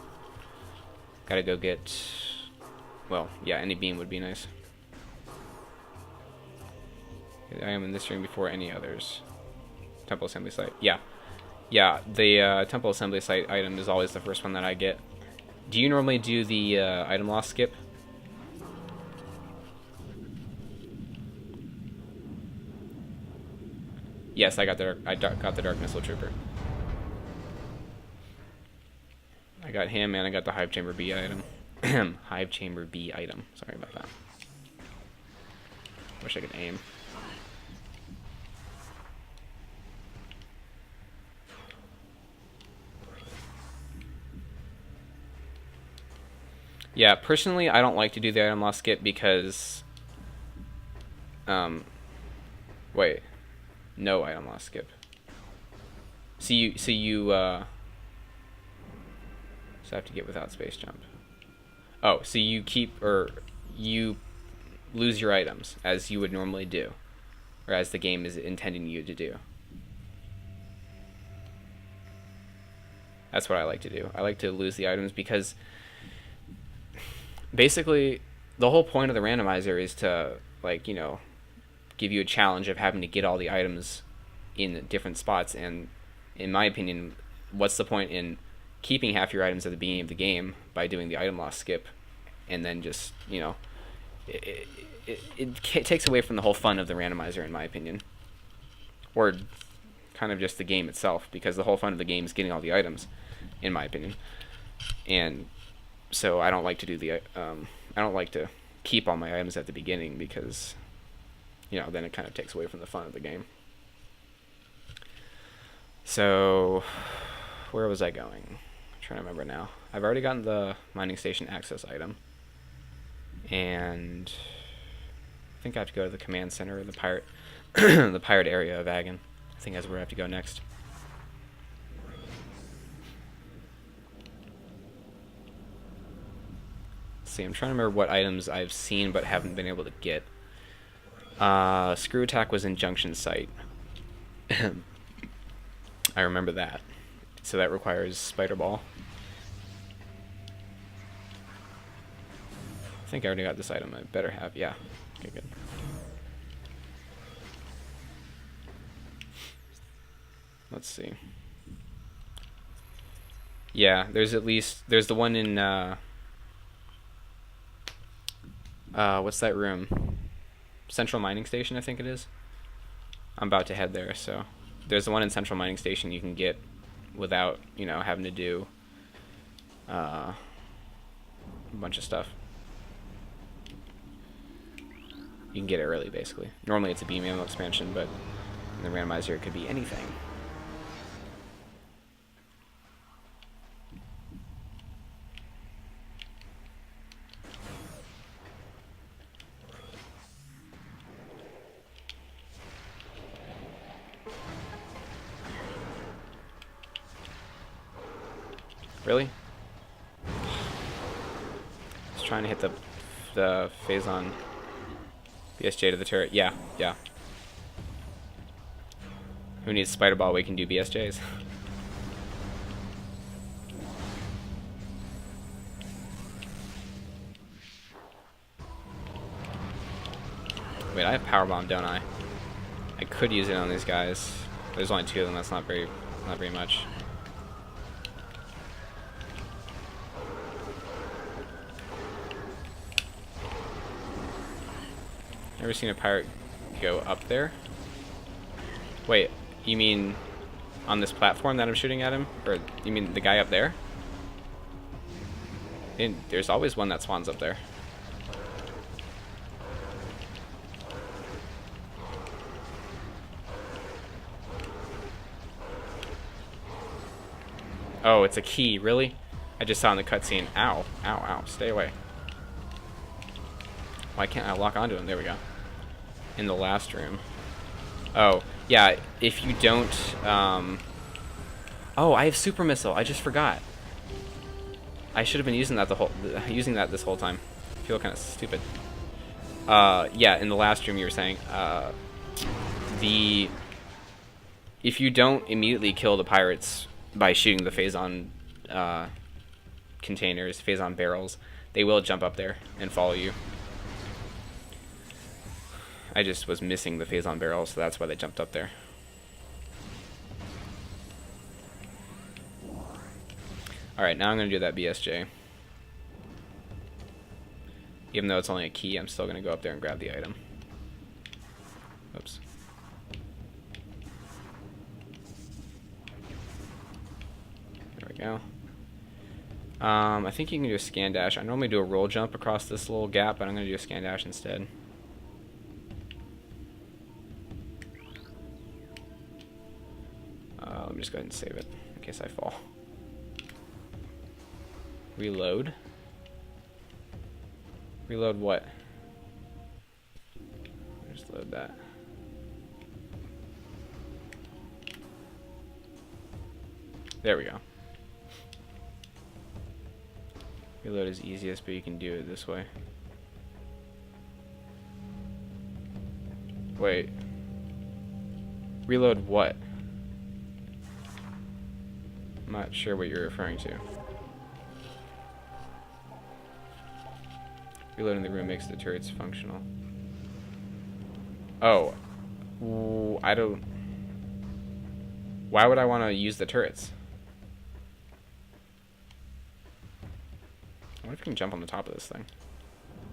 Gotta go get... Well, yeah, any beam would be nice. I am in this room before any others. Temple Assembly Site. Yeah. Yeah, the Temple Assembly Site item is always the first one that I get. Do you normally do the item loss skip? Yes, I got the Dark Missile Trooper. I got him, and I got the Hive Chamber B item. Hive Chamber B item. Sorry about that. Wish I could aim. Yeah, personally, I don't like to do the item loss skip because... Wait. No item loss skip. So I have to get without space jump. Oh, so you keep, or you lose your items, as you would normally do. Or as the game is intending you to do. That's what I like to do. I like to lose the items because... Basically, the whole point of the randomizer is to, like, you know, give you a challenge of having to get all the items in different spots. And in my opinion, what's the point in keeping half your items at the beginning of the game by doing the item loss skip, and then just, you know, it takes away from the whole fun of the randomizer, in my opinion. Or kind of just the game itself, because the whole fun of the game is getting all the items, in my opinion. And... So I don't like to do the I don't like to keep all my items at the beginning because, you know, then it kind of takes away from the fun of the game. So where was I going? I'm trying to remember now. I've already gotten the mining station access item, and I think I have to go to the command center of the pirate the pirate area of Agon. I think that's where I have to go next. See, I'm trying to remember what items I've seen but haven't been able to get. Screw Attack was in Junction Site. I remember that. So that requires Spider Ball. I think I already got this item. I better have. Yeah. Okay, good. Let's see. Yeah, there's the one in... what's that room? Central Mining Station, I think it is. I'm about to head there, so there's the one in Central Mining Station you can get without, you know, having to do a bunch of stuff. You can get it early, basically. Normally it's a beam ammo expansion, but in the randomizer it could be anything. Really? Just trying to hit the Phazon BSJ to the turret. Yeah, yeah. Who needs Spider Ball? We can do BSJs. Wait, I have Power Bomb, don't I? I could use it on these guys. There's only two of them. That's not very much. Never seen a pirate go up there. Wait, you mean on this platform that I'm shooting at him? Or you mean the guy up there? There's always one that spawns up there. Oh, it's a key. Really? I just saw in the cutscene. Ow. Ow, ow. Stay away. Why can't I lock onto him? There we go. In the last room. Oh, yeah. If you don't... Oh, I have super missile. I just forgot. I should have been using that this whole time. I feel kind of stupid. Yeah, in the last room you were saying, if you don't immediately kill the pirates by shooting the phazon containers, phazon barrels, they will jump up there and follow you. I just was missing the phazon barrels, so that's why they jumped up there. Alright, now I'm going to do that BSJ. Even though it's only a key, I'm still going to go up there and grab the item. Oops. There we go. I think you can do a scan dash. I normally do a roll jump across this little gap, but I'm going to do a scan dash instead. Let me just go ahead and save it in case I fall. Reload. Reload what? Just load that. There we go. Reload is easiest, but you can do it this way. Wait. Reload what? I'm not sure what you're referring to. Reloading the room makes the turrets functional. Oh. Ooh, I don't... Why would I want to use the turrets? I wonder if you can jump on the top of this thing.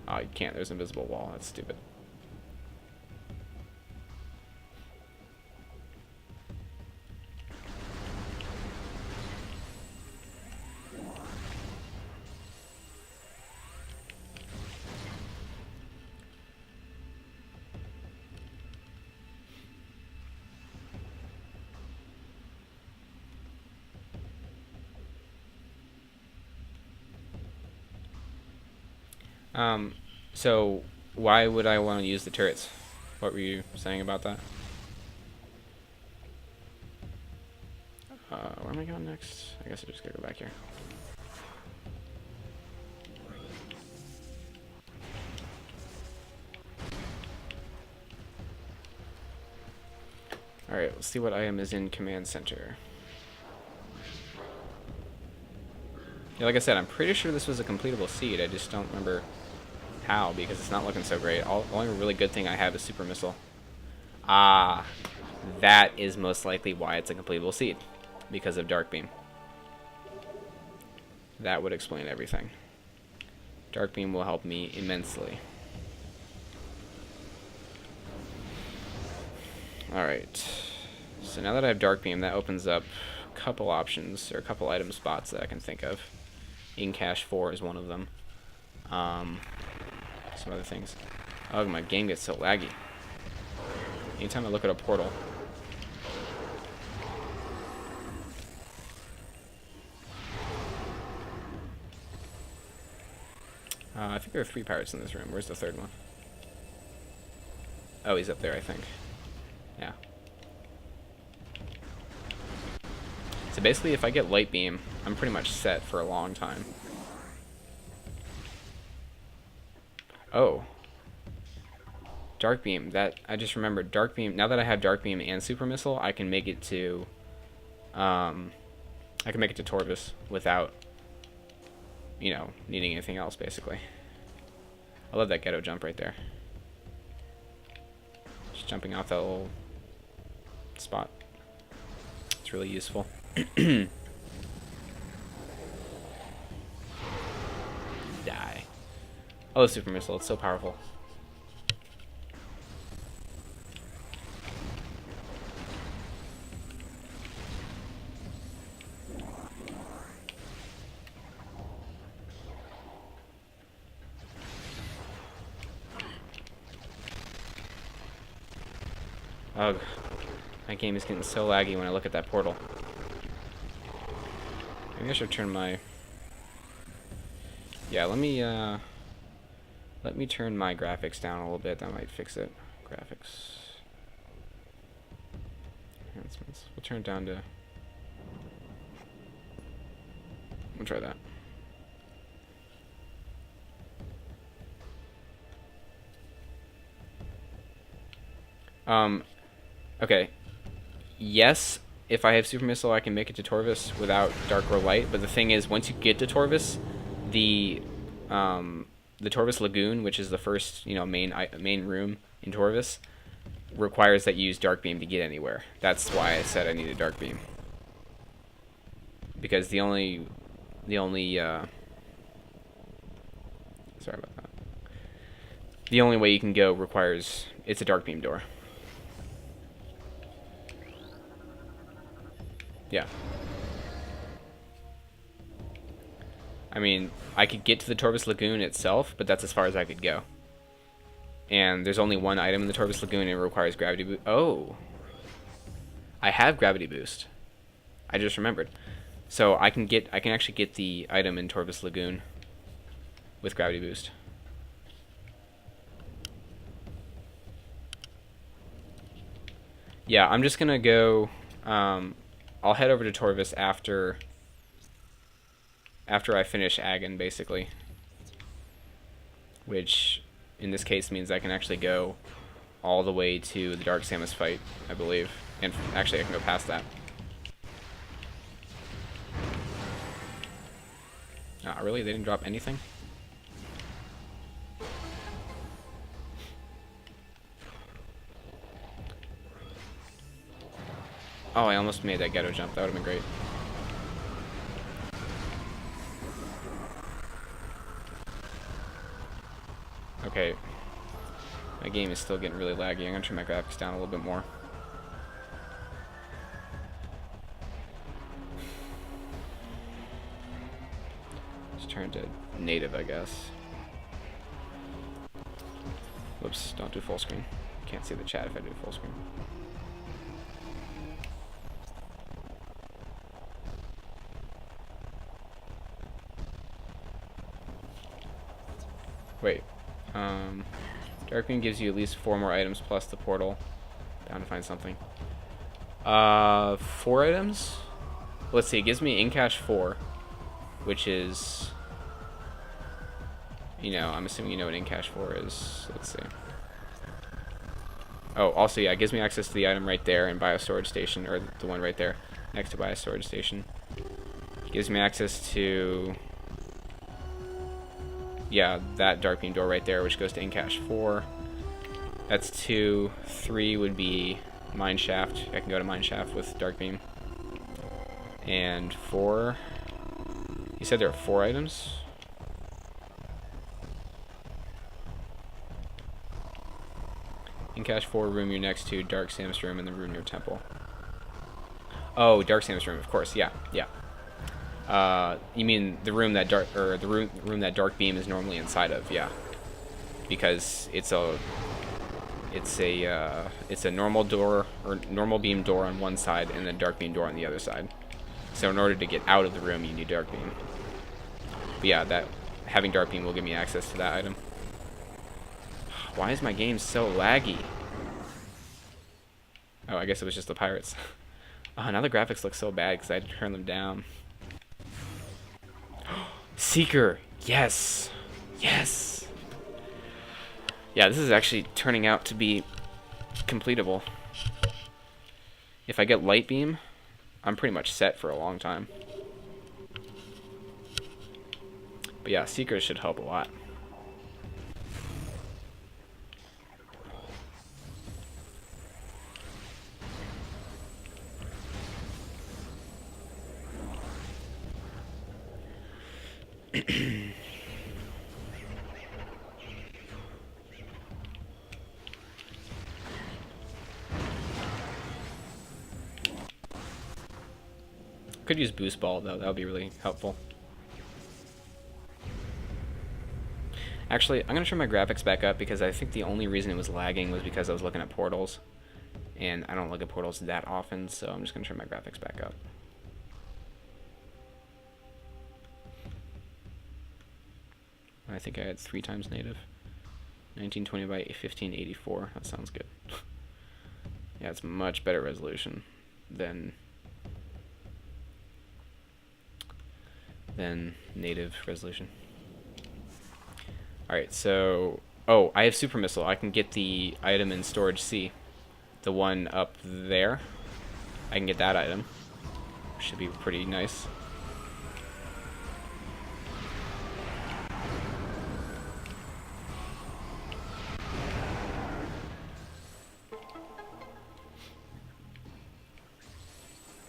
Oh, you can't. There's an invisible wall. That's stupid. So why would I want to use the turrets? What were you saying about that? Where am I going next? I guess I just gotta go back here. Alright, let's see what item is in Command Center. Yeah, like I said, I'm pretty sure this was a completable seed. I just don't remember how, because it's not looking so great. The only really good thing I have is super missile. Ah, that is most likely why it's a completable seed, because of Dark Beam. That would explain everything. Dark Beam will help me immensely. Alright, so now that I have Dark Beam, that opens up a couple options, or a couple item spots that I can think of. In Cache 4 is one of them. Some other things. Oh, my game gets so laggy. Anytime I look at a portal. I think there are 3 pirates in this room. Where's the third one? Oh, he's up there, I think. Yeah. So basically, if I get light beam, I'm pretty much set for a long time. Oh. Dark beam. That I just remembered. Dark beam. Now that I have dark beam and super missile, I can make it to Torvis without, you know, needing anything else, basically. I love that ghetto jump right there. Just jumping off that little spot. It's really useful. Die. Oh, the super missile. It's so powerful. Ugh. My game is getting so laggy when I look at that portal. Maybe I should turn my... Yeah, let me turn my graphics down a little bit. That might fix it. Graphics. Enhancements. We'll turn it down to... We'll try that. Okay. Yes, if I have Super Missile, I can make it to Torvis without Dark or Light, but the thing is, once you get to Torvis, the Torvis Lagoon, which is the first, main room in Torvis, requires that you use Dark Beam to get anywhere. That's why I said I needed Dark Beam. Because the only sorry about that. The only way you can go requires, it's a Dark Beam door. Yeah. I mean, I could get to the Torvis Lagoon itself, but that's as far as I could go. And there's only one item in the Torvis Lagoon, and it requires gravity boost. Oh! I have gravity boost. I just remembered. So I can actually get the item in Torvis Lagoon with gravity boost. Yeah, I'm just gonna go... I'll head over to Torvis after I finish Agon, basically. Which, in this case, means I can actually go all the way to the Dark Samus fight, I believe. And actually, I can go past that. Really? They didn't drop anything? Oh, I almost made that ghetto jump. That would have been great. Okay. My game is still getting really laggy. I'm going to turn my graphics down a little bit more. Just turn to native, I guess. Whoops, don't do full screen. Can't see the chat if I do full screen. Wait. Dark Beam gives you at least 4 more items plus the portal. Bound to find something. 4 items? Let's see, it gives me in-cache 4, which is... I'm assuming you know what in-cache 4 is. Let's see. Oh, also, yeah, it gives me access to the item right there in Biostorage Station, or the one right there next to Biostorage Station. It gives me access to... Yeah, that Dark Beam door right there, which goes to in-cache 4. That's 2. 3 would be Mine Shaft. I can go to Mine Shaft with Dark Beam. And 4... You said there are 4 items? In-cache 4, room you're next to, Dark Samus room, and the room near Temple. Oh, Dark Samus room, of course, yeah. You mean the room that room that Dark Beam is normally inside of? Yeah, because it's a normal door or normal beam door on one side and then Dark Beam door on the other side. So in order to get out of the room, you need Dark Beam. But yeah, having Dark Beam will give me access to that item. Why is my game so laggy? Oh, I guess it was just the pirates. Oh, now the graphics look so bad because I had to turn them down. Seeker! Yes! Yes! Yeah, this is actually turning out to be completable. If I get Light Beam, I'm pretty much set for a long time. But yeah, Seekers should help a lot. Could use Boost Ball though, that would be really helpful. Actually, I'm going to turn my graphics back up because I think the only reason it was lagging was because I was looking at portals. And I don't look at portals that often, so I'm just going to turn my graphics back up. I think I had 3 times native. 1920 by 1584. That sounds good. Yeah, it's much better resolution than native resolution. Alright, so... Oh, I have Super Missile. I can get the item in Storage C. The one up there. I can get that item. Should be pretty nice.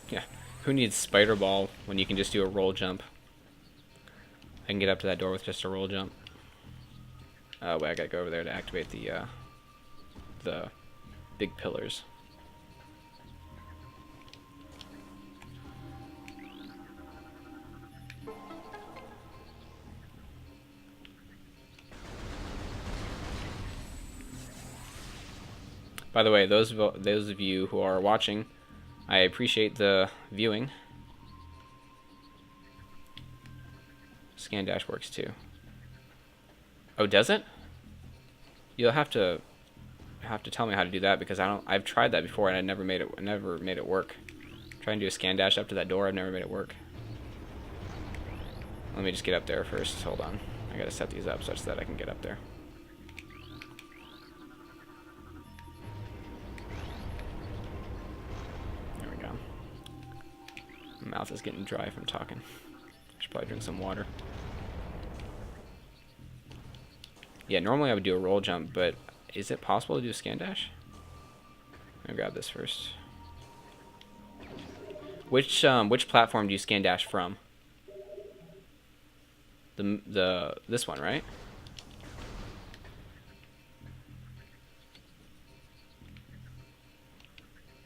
Yeah, who needs Spider Ball when you can just do a roll jump? I can get up to that door with just a roll jump. Oh, wait, I gotta go over there to activate the big pillars. By the way, those of you who are watching, I appreciate the viewing. Scan dash works too. Oh, does it? You'll have to tell me how to do that, because I've tried that before and I never made it work. Try and do a scan dash up to that door, I've never made it work. Let me just get up there first. Hold on. I gotta set these up such that I can get up there. There we go. My mouth is getting dry from talking. I should probably drink some water. Yeah, normally I would do a roll jump, but is it possible to do a scan dash? I'm gonna grab this first. Which platform do you scan dash from? This one, right?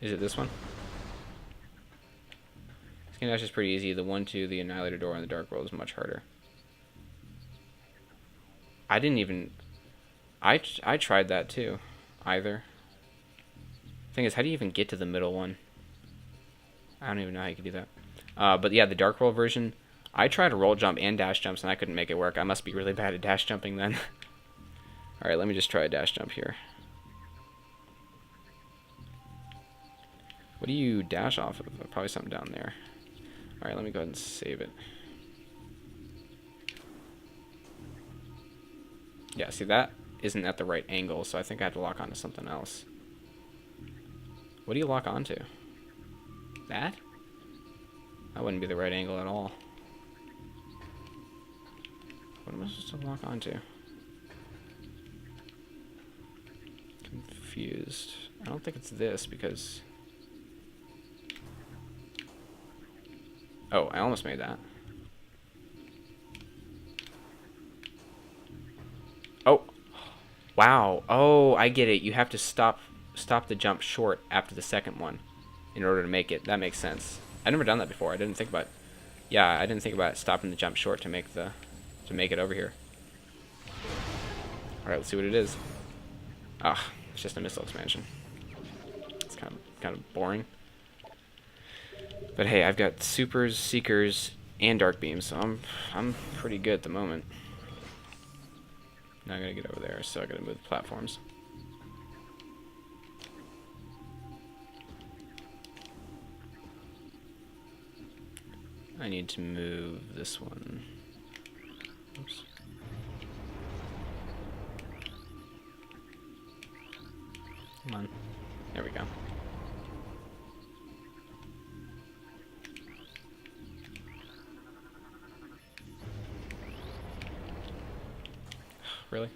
Is it this one? Scan dash is pretty easy. The 1-2, the Annihilator door, and the Dark World is much harder. I didn't even... I tried that too. Either. Thing is, how do you even get to the middle one? I don't even know how you can do that. But yeah, the Dark World version, I tried to roll jump and dash jumps and I couldn't make it work. I must be really bad at dash jumping then. Alright, let me just try a dash jump here. What do you dash off of? Probably something down there. Alright, let me go ahead and save it. Yeah, see, that isn't at the right angle, so I think I have to lock onto something else. What do you lock onto? That? That wouldn't be the right angle at all. What am I supposed to lock onto? Confused. I don't think it's this, because... Oh, I almost made that. Oh! Wow. Oh, I get it. You have to stop the jump short after the second one in order to make it. That makes sense. I've never done that before. I didn't think about... Yeah, I didn't think about stopping the jump short to make it over here. Alright, let's see what it is. Ah, it's just a missile expansion. It's kind of boring. But hey, I've got supers, seekers, and dark beams, so I'm pretty good at the moment. Now I gotta get over there, so I gotta move the platforms. I need to move this one. Oops. Come on. There we go. Really?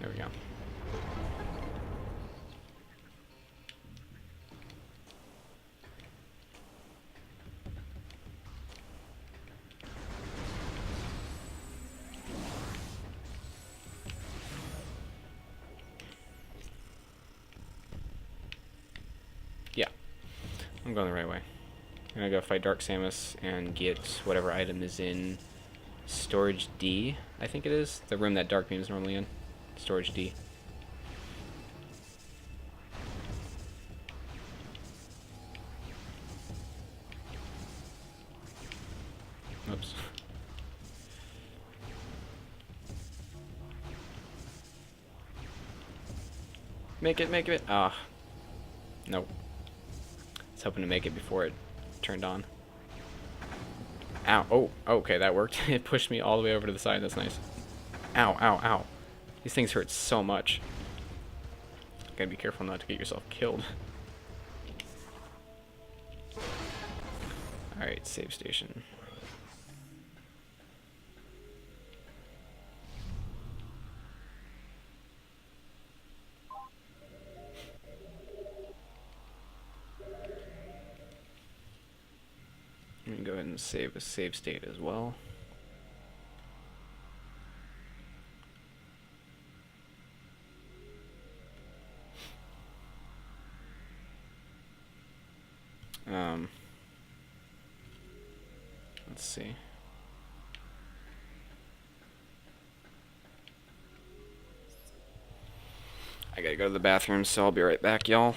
There we go. Yeah, I'm going the right way. I'm gonna go fight Dark Samus and get whatever item is in Storage D, I think it is. The room that Dark Beam is normally in. Storage D. Oops. Make it, make it. Ah. Nope. I was hoping to make it before it turned on. Ow. Oh, okay, that worked. It pushed me all the way over to the side. That's nice. Ow, ow, ow. These things hurt so much. Gotta be careful not to get yourself killed. Alright, save station. I'm gonna go ahead and save a save state as well. Let's see. I gotta go to the bathroom, so I'll be right back, y'all.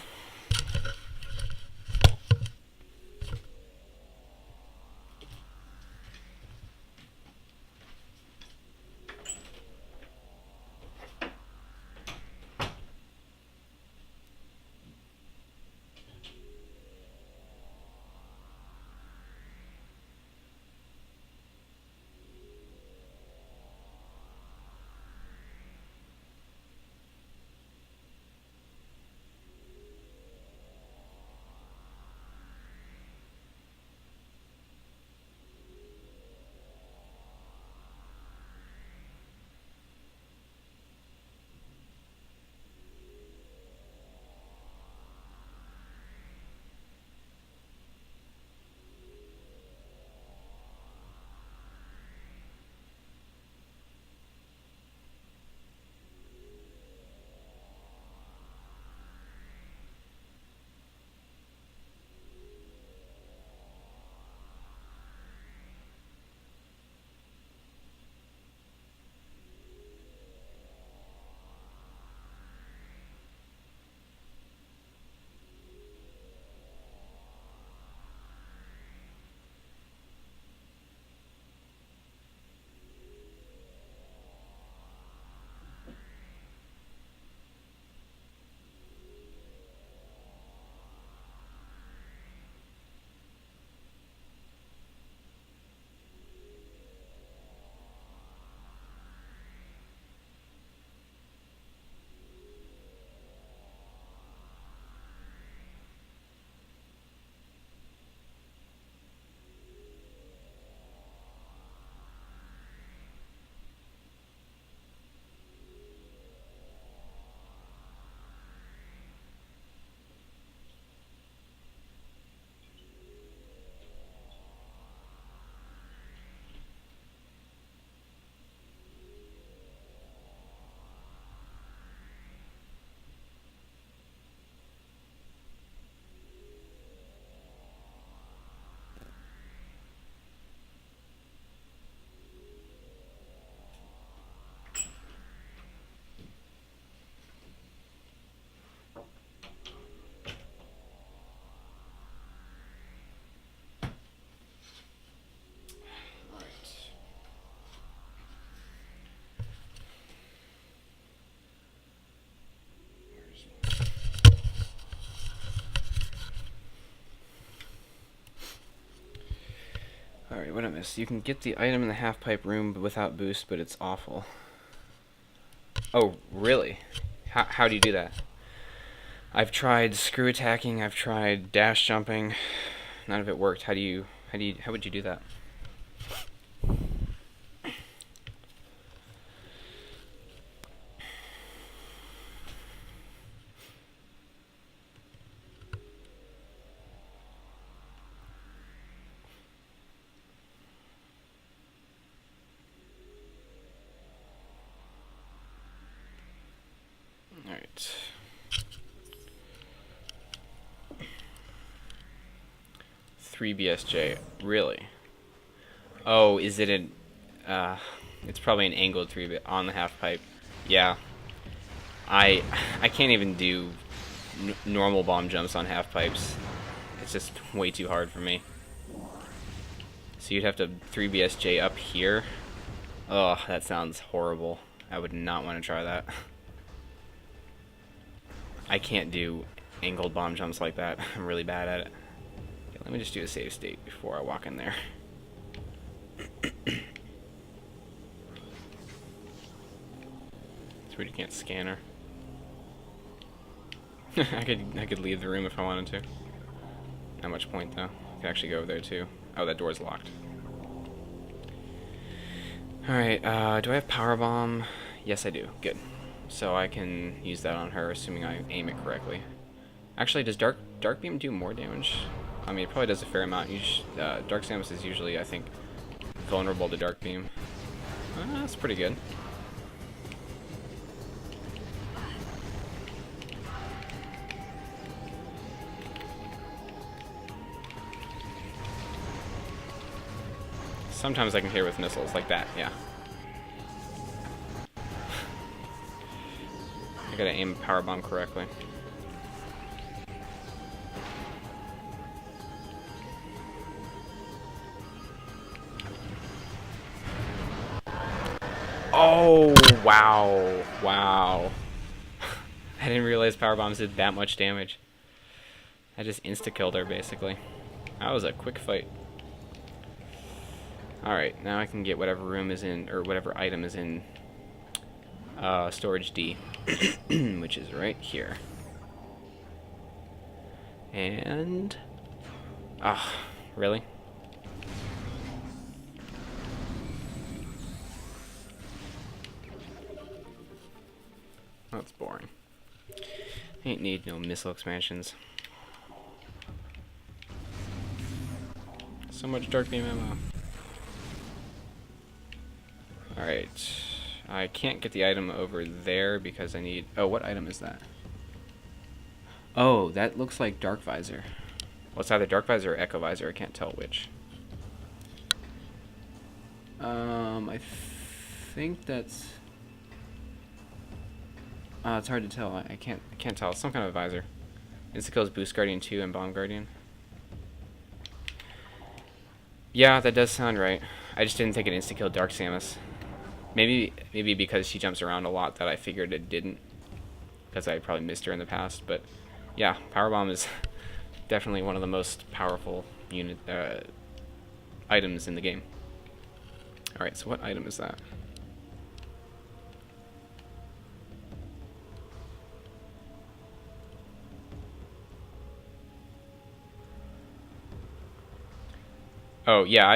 Alright, what I missed? You can get the item in the half-pipe room without boost, but it's awful. Oh, really? How do you do that? I've tried screw attacking, I've tried dash jumping. None of it worked. How would you do that? Alright. Three BSJ. Really? Oh, is it an... it's probably an angled 3 on the half pipe. Yeah. I can't even do normal bomb jumps on half pipes. It's just way too hard for me. So you'd have to 3BSJ up here. Oh, that sounds horrible. I would not want to try that. I can't do angled bomb jumps like that. I'm really bad at it. Okay, let me just do a save state before I walk in there. It's weird you can't scan her. I could leave the room if I wanted to. Not much point though. I could actually go over there too. Oh, that door's locked. Alright, do I have power bomb? Yes, I do. Good. So I can use that on her, assuming I aim it correctly. Actually, does dark beam do more damage? I mean, it probably does a fair amount. Dark Samus is usually, I think, vulnerable to dark beam. That's pretty good. Sometimes I can hit her with missiles like that, yeah. I gotta aim a power bomb correctly. Oh, wow. Wow. I didn't realize power bombs did that much damage. I just insta-killed her, basically. That was a quick fight. Alright, now I can get whatever room is in, or whatever item is in storage D, which is right here. And... ah, really? That's boring. Ain't need no missile expansions. So much dark beam ammo. Alright. I can't get the item over there because I need... oh, what item is that? Oh, that looks like Dark Visor. Well, it's either Dark Visor or Echo Visor. I can't tell which. I think that's... it's hard to tell. I can't tell. It's some kind of visor. Insta-kills Boost Guardian 2 and Bomb Guardian. Yeah, that does sound right. I just didn't think it insta-killed Dark Samus. Maybe because she jumps around a lot that I figured it didn't. Because I probably missed her in the past. But yeah, Power Bomb is definitely one of the most powerful items in the game. Alright, so what item is that? Oh yeah,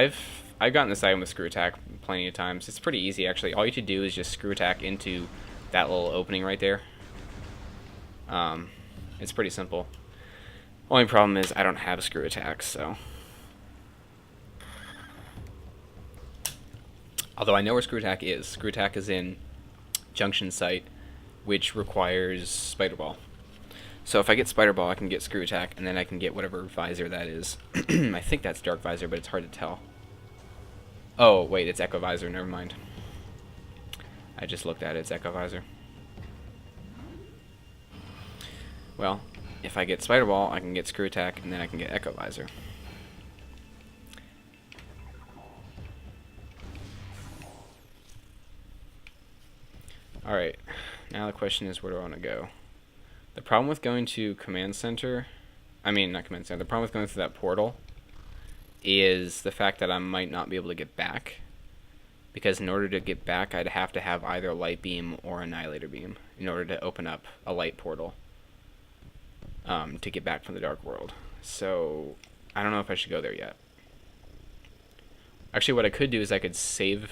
I've gotten this item with screw attack plenty of times. It's pretty easy actually. All you have to do is just screw attack into that little opening right there. It's pretty simple. Only problem is I don't have screw attack, so. Although I know where screw attack is. Screw attack is in Junction Site, which requires Spider Ball. So if I get Spider Ball, I can get screw attack, and then I can get whatever visor that is. I think that's Dark Visor, but it's hard to tell. Oh, wait, it's Echo Visor, never mind. I just looked at it, it's Echo Visor. Well, if I get Spider Ball, I can get screw attack, and then I can get Echo Visor. Alright, now the question is, where do I want to go? The problem with going to Command Center, I mean, not Command Center, the problem with going through that portal is the fact that I might not be able to get back. Because in order to get back, I'd have to have either Light Beam or Annihilator Beam in order to open up a light portal to get back from the Dark World. So, I don't know if I should go there yet. Actually, what I could do is I could save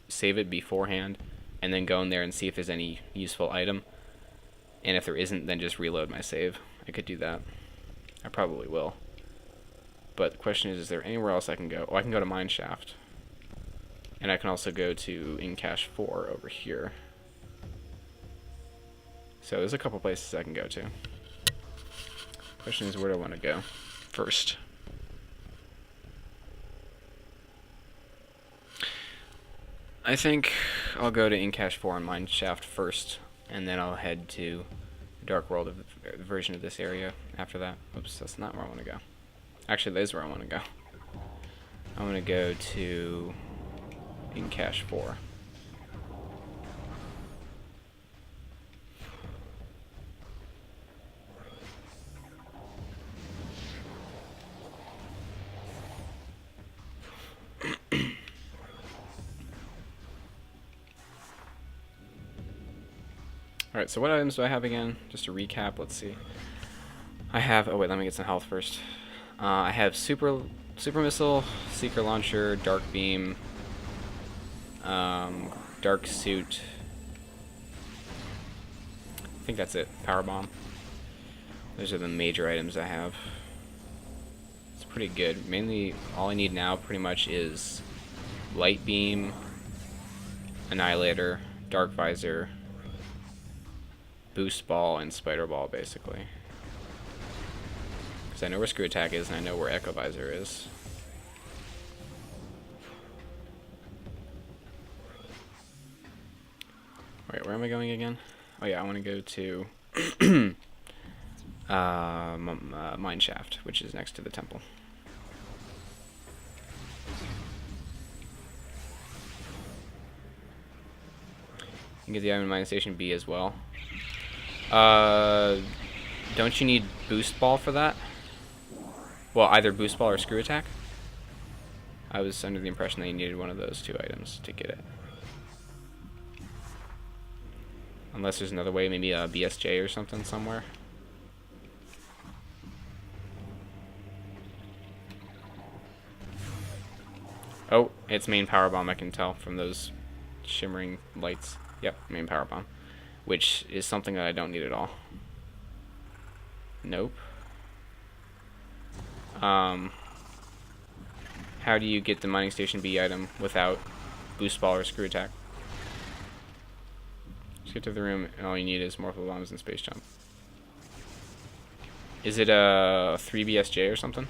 it beforehand and then go in there and see if there's any useful item. And if there isn't, then just reload my save. I could do that. I probably will. But the question is there anywhere else I can go? Oh, I can go to Mine Shaft. And I can also go to In Cache 4 over here. So there's a couple places I can go to. Question is, where do I want to go first? I think I'll go to In Cache 4 and Mine Shaft first, and then I'll head to the Dark World version of this area after that. Oops, that's not where I want to go. Actually, that is where I want to go. I want to go to In Cache 4. Alright, so what items do I have again? Just to recap, let's see. I have... Oh, wait, let me get some health first. I have Super Missile, Seeker Launcher, Dark Beam, Dark Suit. I think that's it. Power Bomb. Those are the major items I have. It's pretty good. Mainly, all I need now pretty much is Light Beam, Annihilator, Dark Visor, Boost Ball, and Spider Ball, basically. Because I know where Screw Attack is, and I know where Echo Visor is. Wait, where am I going again? Oh yeah, I want to go to Mine Shaft, which is next to the temple. You can get the item in Mining Station B as well. Don't you need Boost Ball for that? Well, either Boost Ball or Screw Attack? I was under the impression that you needed one of those two items to get it. Unless there's another way, maybe a BSJ or something somewhere. Oh, it's main power bomb, I can tell from those shimmering lights. Yep, main power bomb. Which is something that I don't need at all. Nope. How do you get the Mining Station B item without Boost Ball or Screw Attack? Just get to the room, and all you need is Morphle Bombs and Space Jump. Is it a 3 BSJ or something?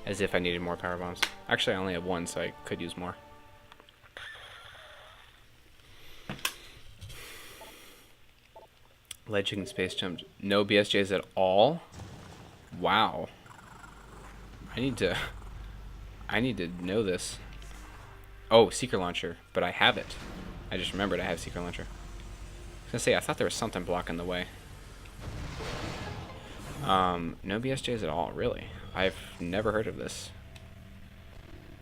As if I needed more power bombs. Actually, I only have one, so I could use more. Ledge and Space Jump. No BSJs at all? Wow. I need to know this. Oh, Seeker Launcher. But I have it. I just remembered I have Seeker Launcher. I was gonna say, I thought there was something blocking the way. No BSJs at all, really. I've never heard of this.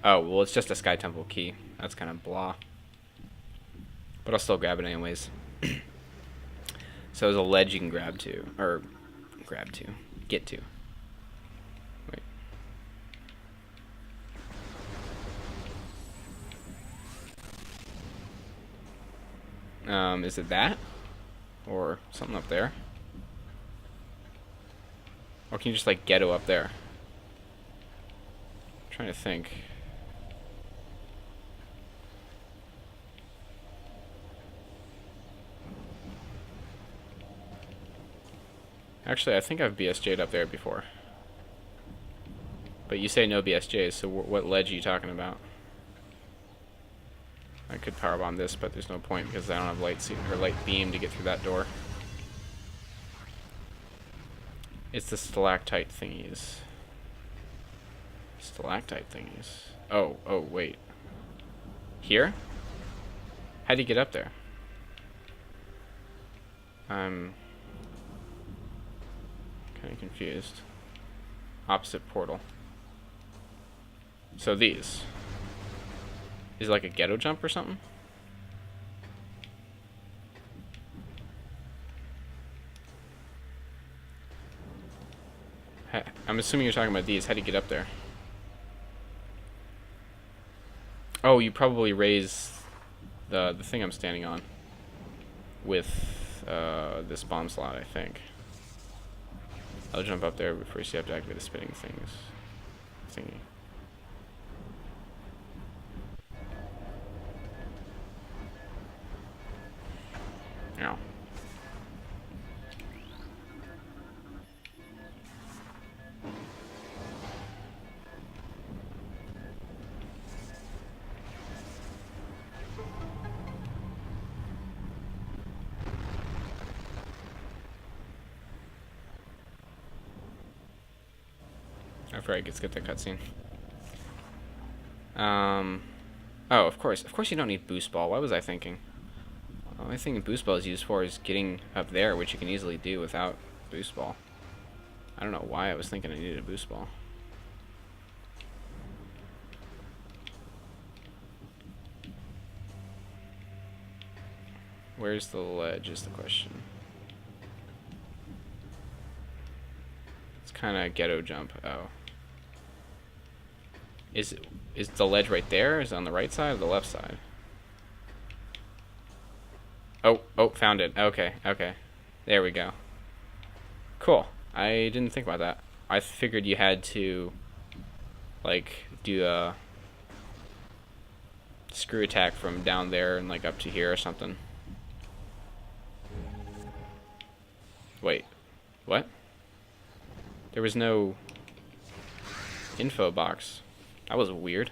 Oh, well, it's just a Sky Temple key. That's kind of blah. But I'll still grab it anyways. So there's a ledge you can grab to. Or, get to. Wait. Is it that? Or something up there? Or can you just, like, ghetto up there? I'm trying to think. Actually, I think I've BSJ'd up there before. But you say no BSJs, so what ledge are you talking about? I could powerbomb this, but there's no point because I don't have light beam to get through that door. It's the stalactite thingies. Stalactite thingies. Oh, wait. Here? How do you get up there? I'm kind of confused. Opposite portal. So these. Is it like a ghetto jump or something? I'm assuming you're talking about these. How do you get up there? Oh, you probably raise the thing I'm standing on with this bomb slot, I think. I'll jump up there, but first you have to activate the spinning thingy. Ow. I forgot I get to skip that cutscene. Oh, of course you don't need Boost Ball. What was I thinking? The only thing boost ball is used for is getting up there, which you can easily do without boost ball. I don't know why I was thinking I needed a boost ball. Where's the ledge is the question. It's kind of ghetto jump. Oh. Is the ledge right there? Is it on the right side or the left side? Oh, found it. Okay. There we go. Cool. I didn't think about that. I figured you had to, like, do a screw attack from down there and, like, up to here or something. Wait. What? There was no info box. That was weird.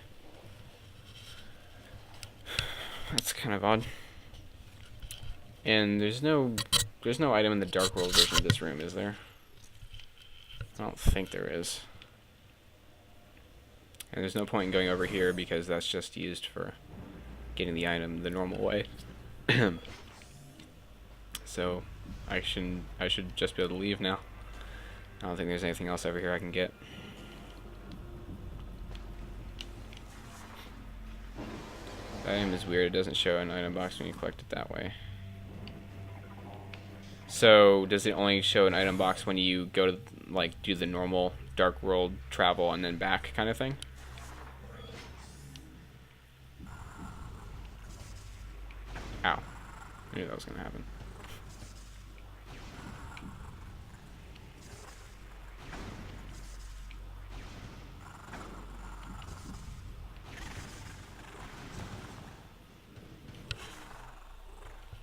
That's kind of odd. And there's no item in the Dark World version of this room, is there? I don't think there is. And there's no point in going over here because that's just used for getting the item the normal way. So I should just be able to leave now. I don't think there's anything else over here I can get. That item is weird. It doesn't show an item box when you collect it that way. So does it only show an item box when you go to, like, do the normal Dark World travel and then back kind of thing? Ow. I knew that was going to happen.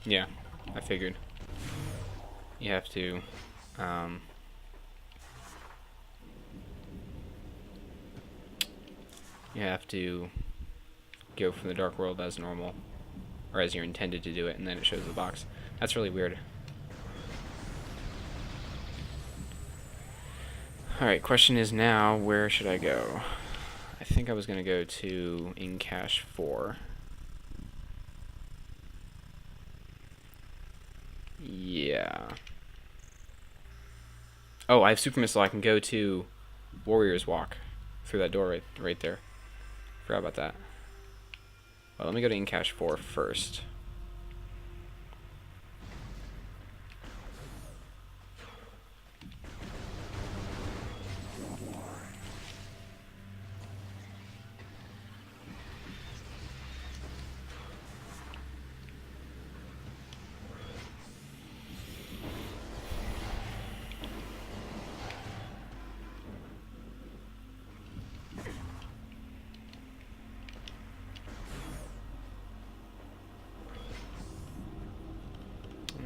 Yeah, I figured. You have to, go from the Dark World as normal, or as you're intended to do it, and then it shows the box. That's really weird. Alright, question is now, where should I go? I think I was going to go to in cache 4. Yeah. Oh, I have Super Missile. I can go to Warrior's Walk through that door right there. Forgot about that. Well, let me go to in cache 4 first.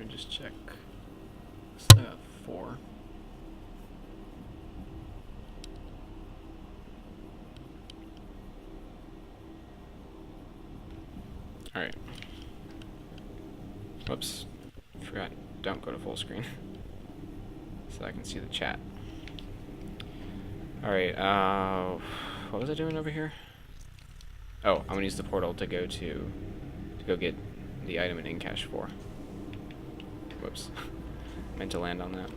Just check. Still got 4. Alright. Whoops. Forgot. Don't go to full screen. So I can see the chat. Alright, what was I doing over here? Oh, I'm gonna use the portal to go get the item in cache 4. Whoops. Meant to land on that.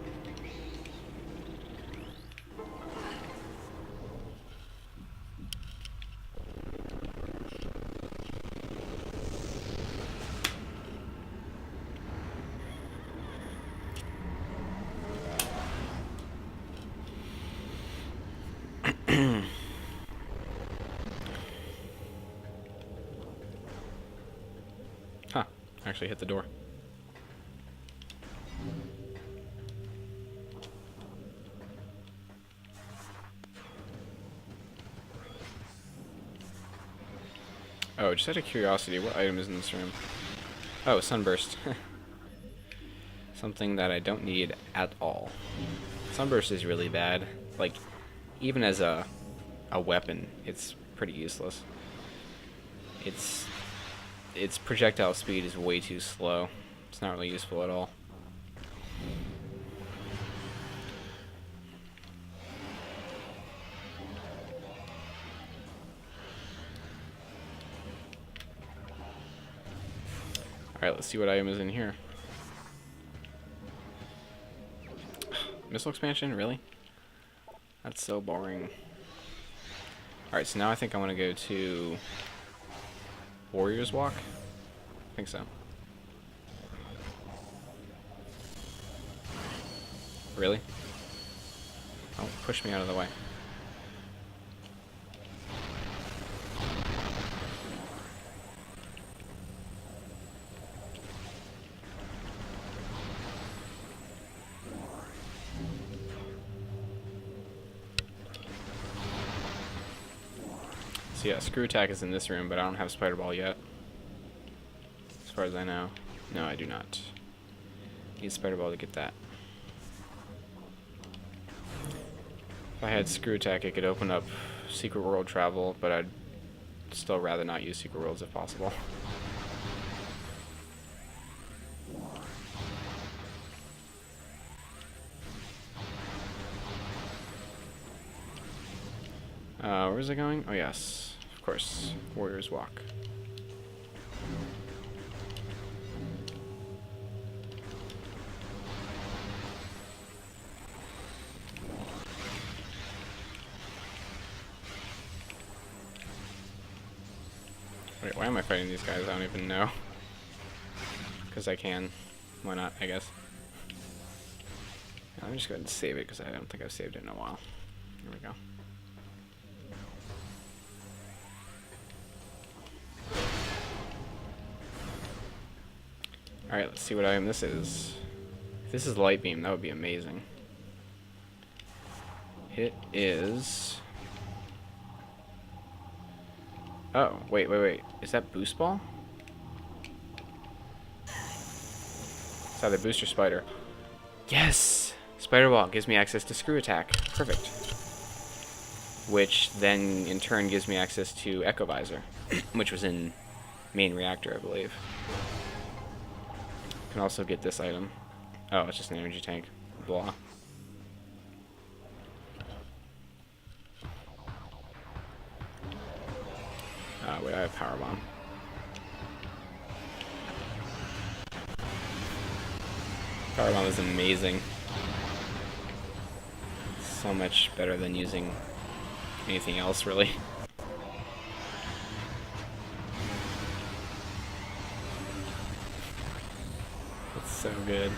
Huh. Actually hit the door. Oh, just out of curiosity, what item is in this room? Oh, Sunburst. Something that I don't need at all. Sunburst is really bad. Like, even as a weapon, it's pretty useless. Its projectile speed is way too slow. It's not really useful at all. Alright, let's see what item is in here. Missile expansion? Really? That's so boring. Alright, so now I think I want to go to Warrior's Walk. I think so. Really? Oh, push me out of the way. So yeah, Screw Attack is in this room, but I don't have Spider Ball yet. As far as I know. No, I do not. Need Spider Ball to get that. If I had Screw Attack, it could open up Secret World travel, but I'd still rather not use Secret Worlds if possible. Where is it going? Oh yes, of course, Warrior's Walk. Wait, why am I fighting these guys? I don't even know. Because I can. Why not, I guess. I'm just going to save it because I don't think I've saved it in a while. Here we go. Alright, let's see what item this is. If this is Light Beam, that would be amazing. It is... Oh, wait. Is that Boost Ball? It's either Boost or Spider. Yes! Spider Ball gives me access to Screw Attack. Perfect. Which then, in turn, gives me access to Echo Visor, which was in Main Reactor, I believe. Can also get this item. Oh, it's just an energy tank. Blah. Wait, I have Power Bomb. Power Bomb is amazing. So much better than using anything else, really. It's so good.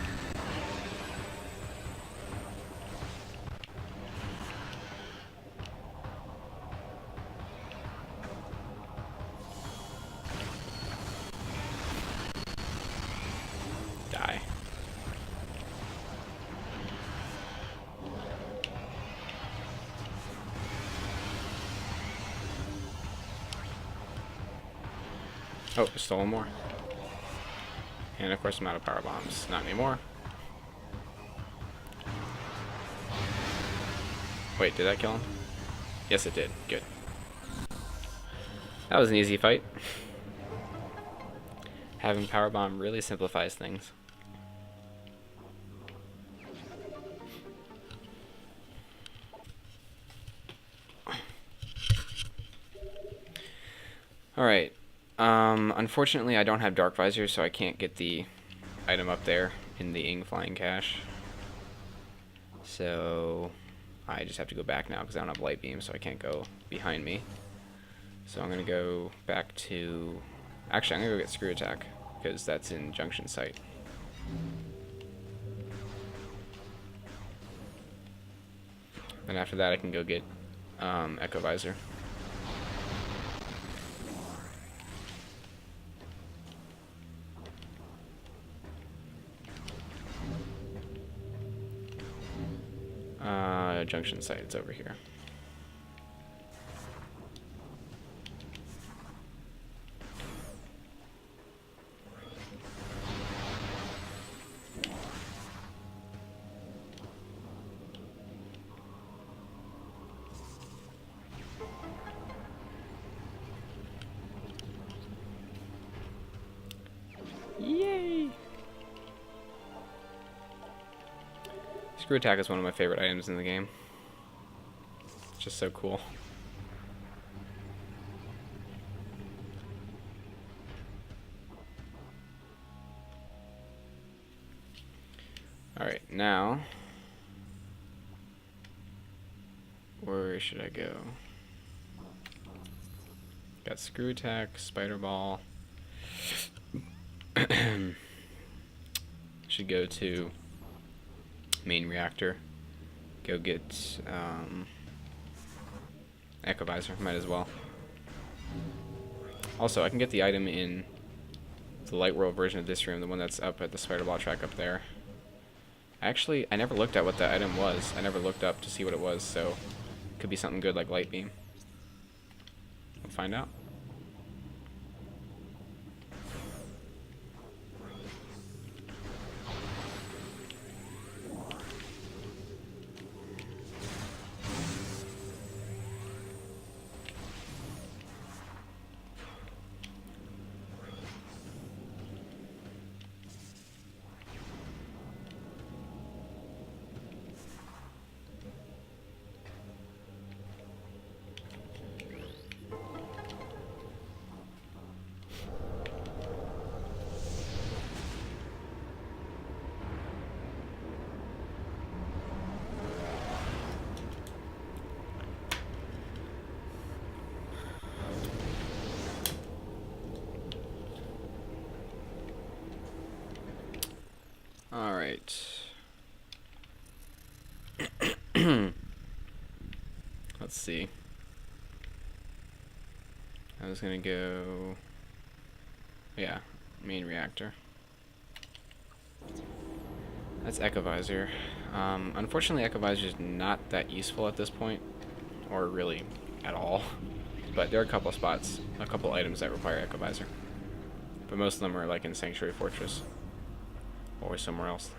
Die. Oh, there's still one more. And of course I'm out of power bombs. Not anymore. Wait, did that kill him? Yes, it did. Good. That was an easy fight. Having power bomb really simplifies things. Alright. Unfortunately, I don't have Dark Visor, so I can't get the item up there in the Ing Flying Cache. So I just have to go back now because I don't have Light Beam, so I can't go behind me. So I'm going to go back to... Actually, I'm going to go get Screw Attack because that's in Junction Site. And after that, I can go get Echo Visor. Junction Site, it's over here. Yay! Screw Attack is one of my favorite items in the game. It's just so cool. Alright, now where should I go? Got screw attack, spider ball. Should go to main reactor. Go get Echo Visor, might as well. Also, I can get the item in the Light World version of this room, the one that's up at the spider ball track up there. Actually, I never looked at what the item was. I never looked up to see what it was, so it could be something good like Light Beam. We'll find out. Alright. Let's see. I was gonna go... Yeah, main reactor. That's Echo Visor. Unfortunately, Echo Visor is not that useful at this point, or really at all. But there are a couple spots, a couple items that require Echo Visor. But most of them are like in Sanctuary Fortress, or somewhere else.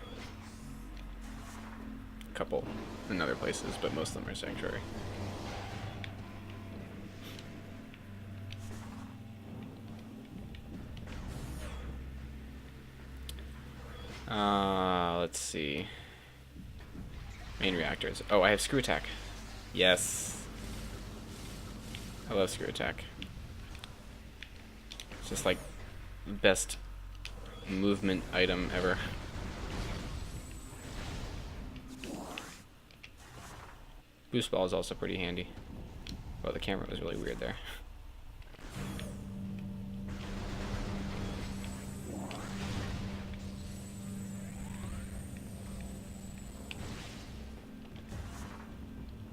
A couple in other places, but most of them are Sanctuary. Let's see. Main reactors. Oh, I have screw attack. Yes. I love screw attack. It's just like the best movement item ever. Boost ball is also pretty handy. Well, the camera was really weird there.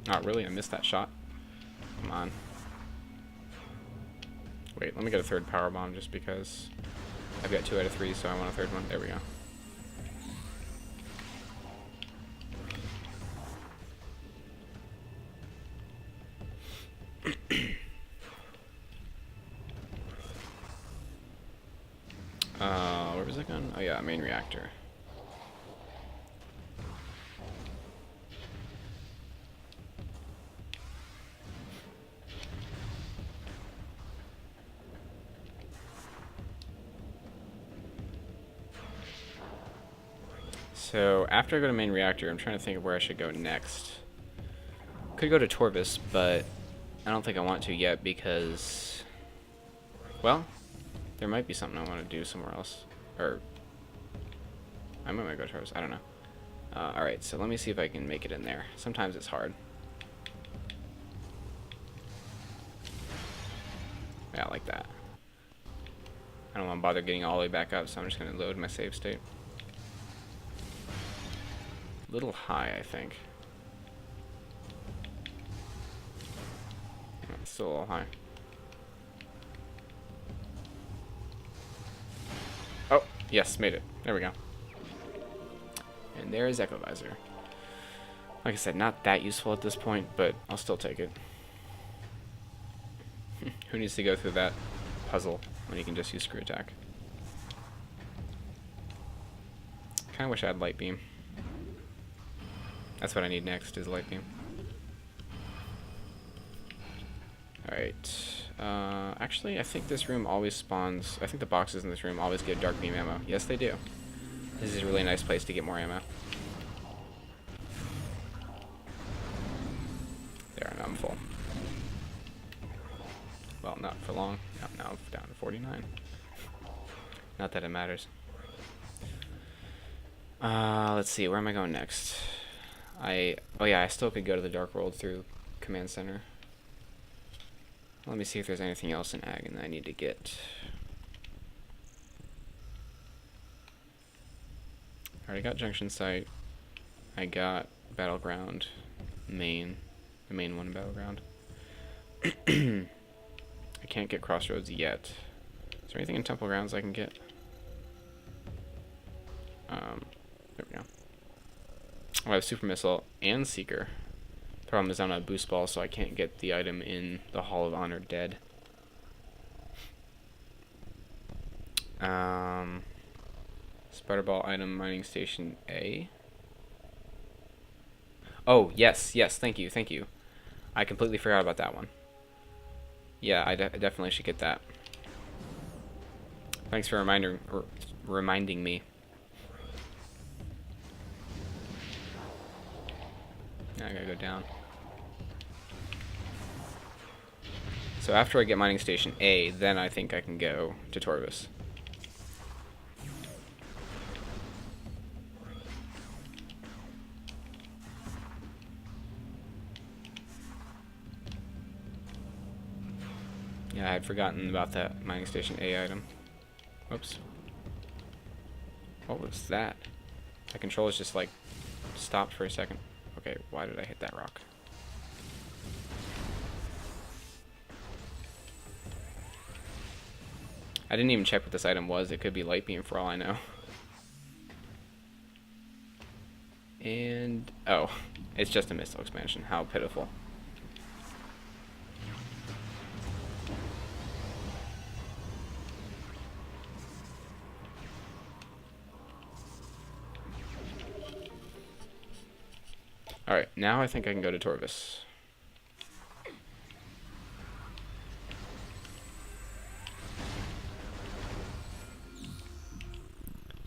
Not really, I missed that shot. Come on. Wait, let me get a third power bomb just because I've got 2 out of 3, so I want a third one. There we go. Where was it going? Oh yeah, main reactor. So after I go to main reactor, I'm trying to think of where I should go next. Could go to Torvis, but I don't think I want to yet because, well, there might be something I want to do somewhere else. Or I might go to Torvis. I don't know. Alright, so let me see if I can make it in there. Sometimes it's hard. Yeah, like that. I don't want to bother getting all the way back up, so I'm just going to load my save state. A little high, I think. It's still a little high. Oh, yes, made it. There we go. And there is Echo Visor. Like I said, not that useful at this point, but I'll still take it. Who needs to go through that puzzle when you can just use screw attack? Kinda wish I had light beam. That's what I need next, is light beam. Alright. Actually, I think this room always spawns... I think the boxes in this room always get dark beam ammo. Yes, they do. This is a really nice place to get more ammo. There, now I'm full. Well, not for long. Now I'm down to 49. Not that it matters. Let's see, where am I going next? Oh yeah, I still could go to the Dark World through Command Center. Let me see if there's anything else in Ag that I need to get. I already got Junction Site. I got Battleground, the main one in Battleground. I can't get Crossroads yet. Is there anything in Temple Grounds I can get? There we go. Oh, I have Super Missile and Seeker. Problem is I'm not a boost ball, so I can't get the item in the Hall of Honor dead. Spider Ball item mining station A. Oh, yes, thank you. I completely forgot about that one. Yeah, I definitely should get that. Thanks for reminding me. Now I gotta go down. So after I get mining station A, then I think I can go to Torvis. Yeah, I had forgotten about that mining station A item. Whoops. What was that? My controls just like stopped for a second. Okay, why did I hit that rock? I didn't even check what this item was. It could be Light Beam for all I know. And oh, it's just a missile expansion. How pitiful. Alright, now I think I can go to Torvis.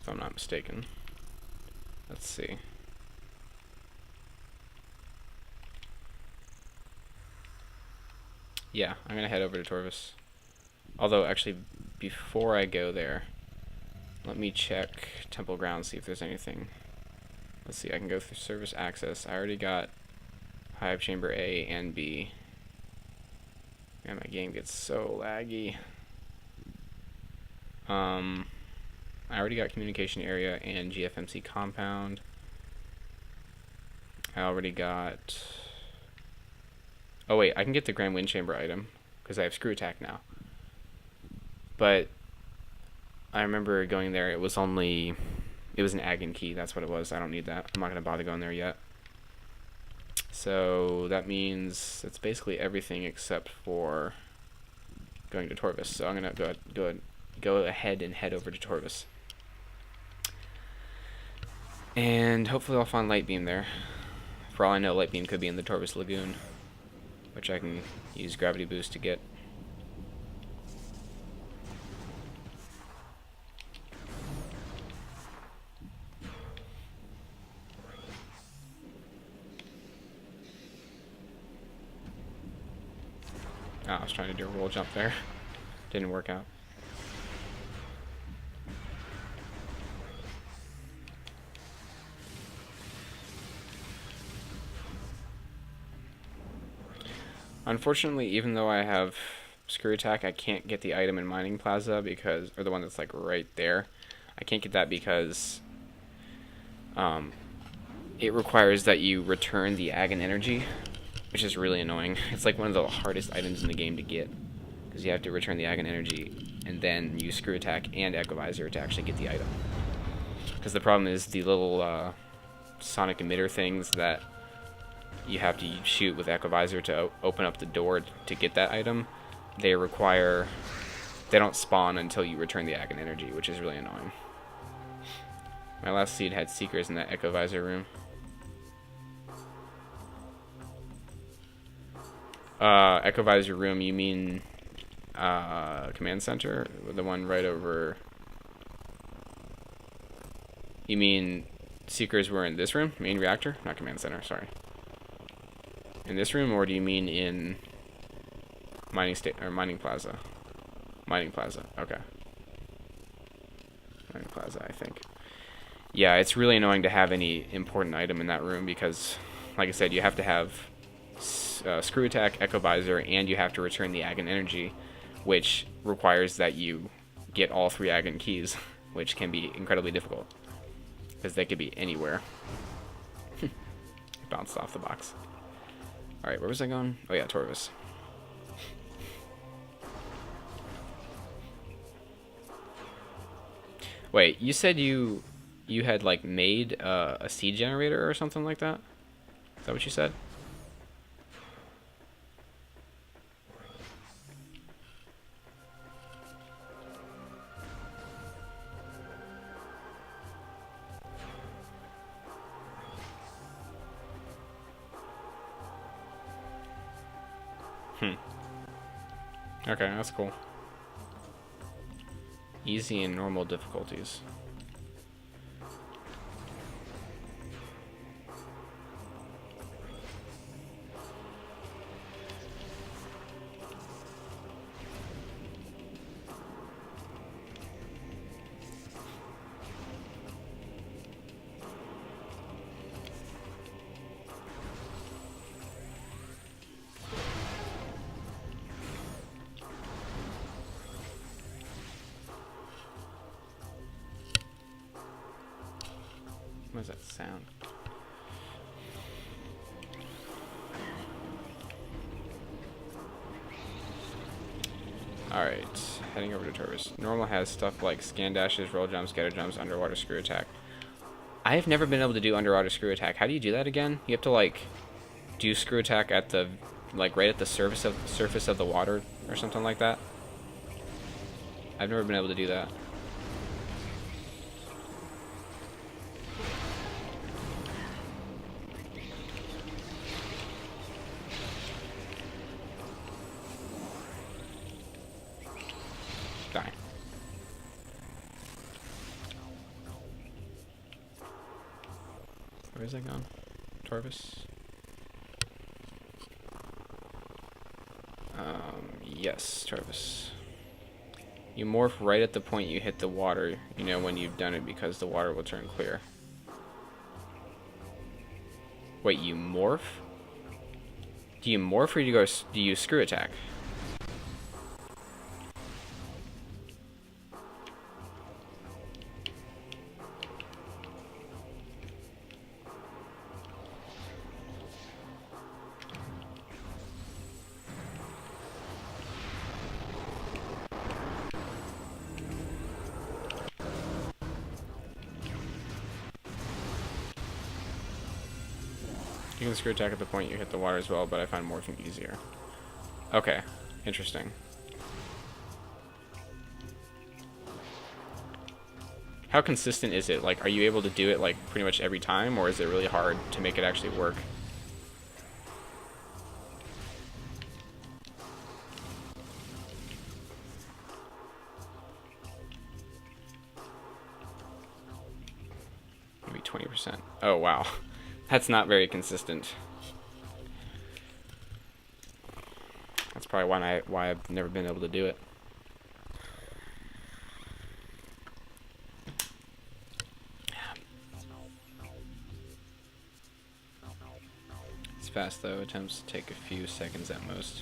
If I'm not mistaken. Let's see. Yeah, I'm gonna head over to Torvis. Although, actually, before I go there, let me check Temple Grounds, see if there's anything. Let's see, I can go through Service Access. I already got Hive Chamber A and B. Man, my game gets so laggy. I already got Communication Area and GFMC Compound. I already got... Oh wait, I can get the Grand Wind Chamber item, because I have Screw Attack now. But I remember going there, it was an Agon key, that's what it was. I don't need that. I'm not going to bother going there yet. So that means that's basically everything except for going to Torvis. So I'm going to go ahead and head over to Torvis. And hopefully I'll find Light Beam there. For all I know, Light Beam could be in the Torvis Lagoon, which I can use Gravity Boost to get. Oh, I was trying to do a roll jump there. Didn't work out. Unfortunately, even though I have Screw Attack, I can't get the item in Mining Plaza because, or the one that's like right there. I can't get that because it requires that you return the Agon Energy, which is really annoying. It's like one of the hardest items in the game to get, because you have to return the Agon Energy and then use Screw Attack and Echovisor to actually get the item. Because the problem is the little sonic emitter things that you have to shoot with Echovisor to open up the door to get that item, they don't spawn until you return the Agon Energy, which is really annoying. My last seed had Seekers in that Echovisor room. Echovisor room, you mean Command Center? The one right over... You mean Seekers were in this room? Main Reactor? Not Command Center, sorry. In this room, or do you mean in Mining Plaza? Mining Plaza, okay. Mining Plaza, I think. Yeah, it's really annoying to have any important item in that room because, like I said, you have to have screw attack, echo visor, and you have to return the Agon energy, which requires that you get all 3 Agon keys, which can be incredibly difficult because they could be anywhere. Bounced off the box. Alright, where was I going? Oh yeah, Torvis. Wait, you said you had like made a seed generator or something like that? Is that what you said? Okay, that's cool. Easy and normal difficulties. What does that sound? Alright, heading over to Torvis. Normal has stuff like scan dashes, roll jumps, getter jumps, underwater screw attack. I have never been able to do underwater screw attack. How do you do that again? You have to like do screw attack at the like right at the surface of the water or something like that. I've never been able to do that. Die. Where is that gone? Torvis? Yes, Torvis. You morph right at the point you hit the water, you know when you've done it because the water will turn clear. Wait, you morph? Do you morph or do you screw attack? You can screw attack at the point you hit the water as well, but I find morphing easier. Okay, interesting. How consistent is it? Like, are you able to do it like pretty much every time, or is it really hard to make it actually work? Maybe 20%. Oh wow. That's not very consistent. That's probably why I've never been able to do it. It's fast though. Attempts take a few seconds at most.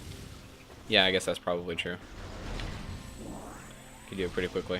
Yeah, I guess that's probably true. You do it pretty quickly.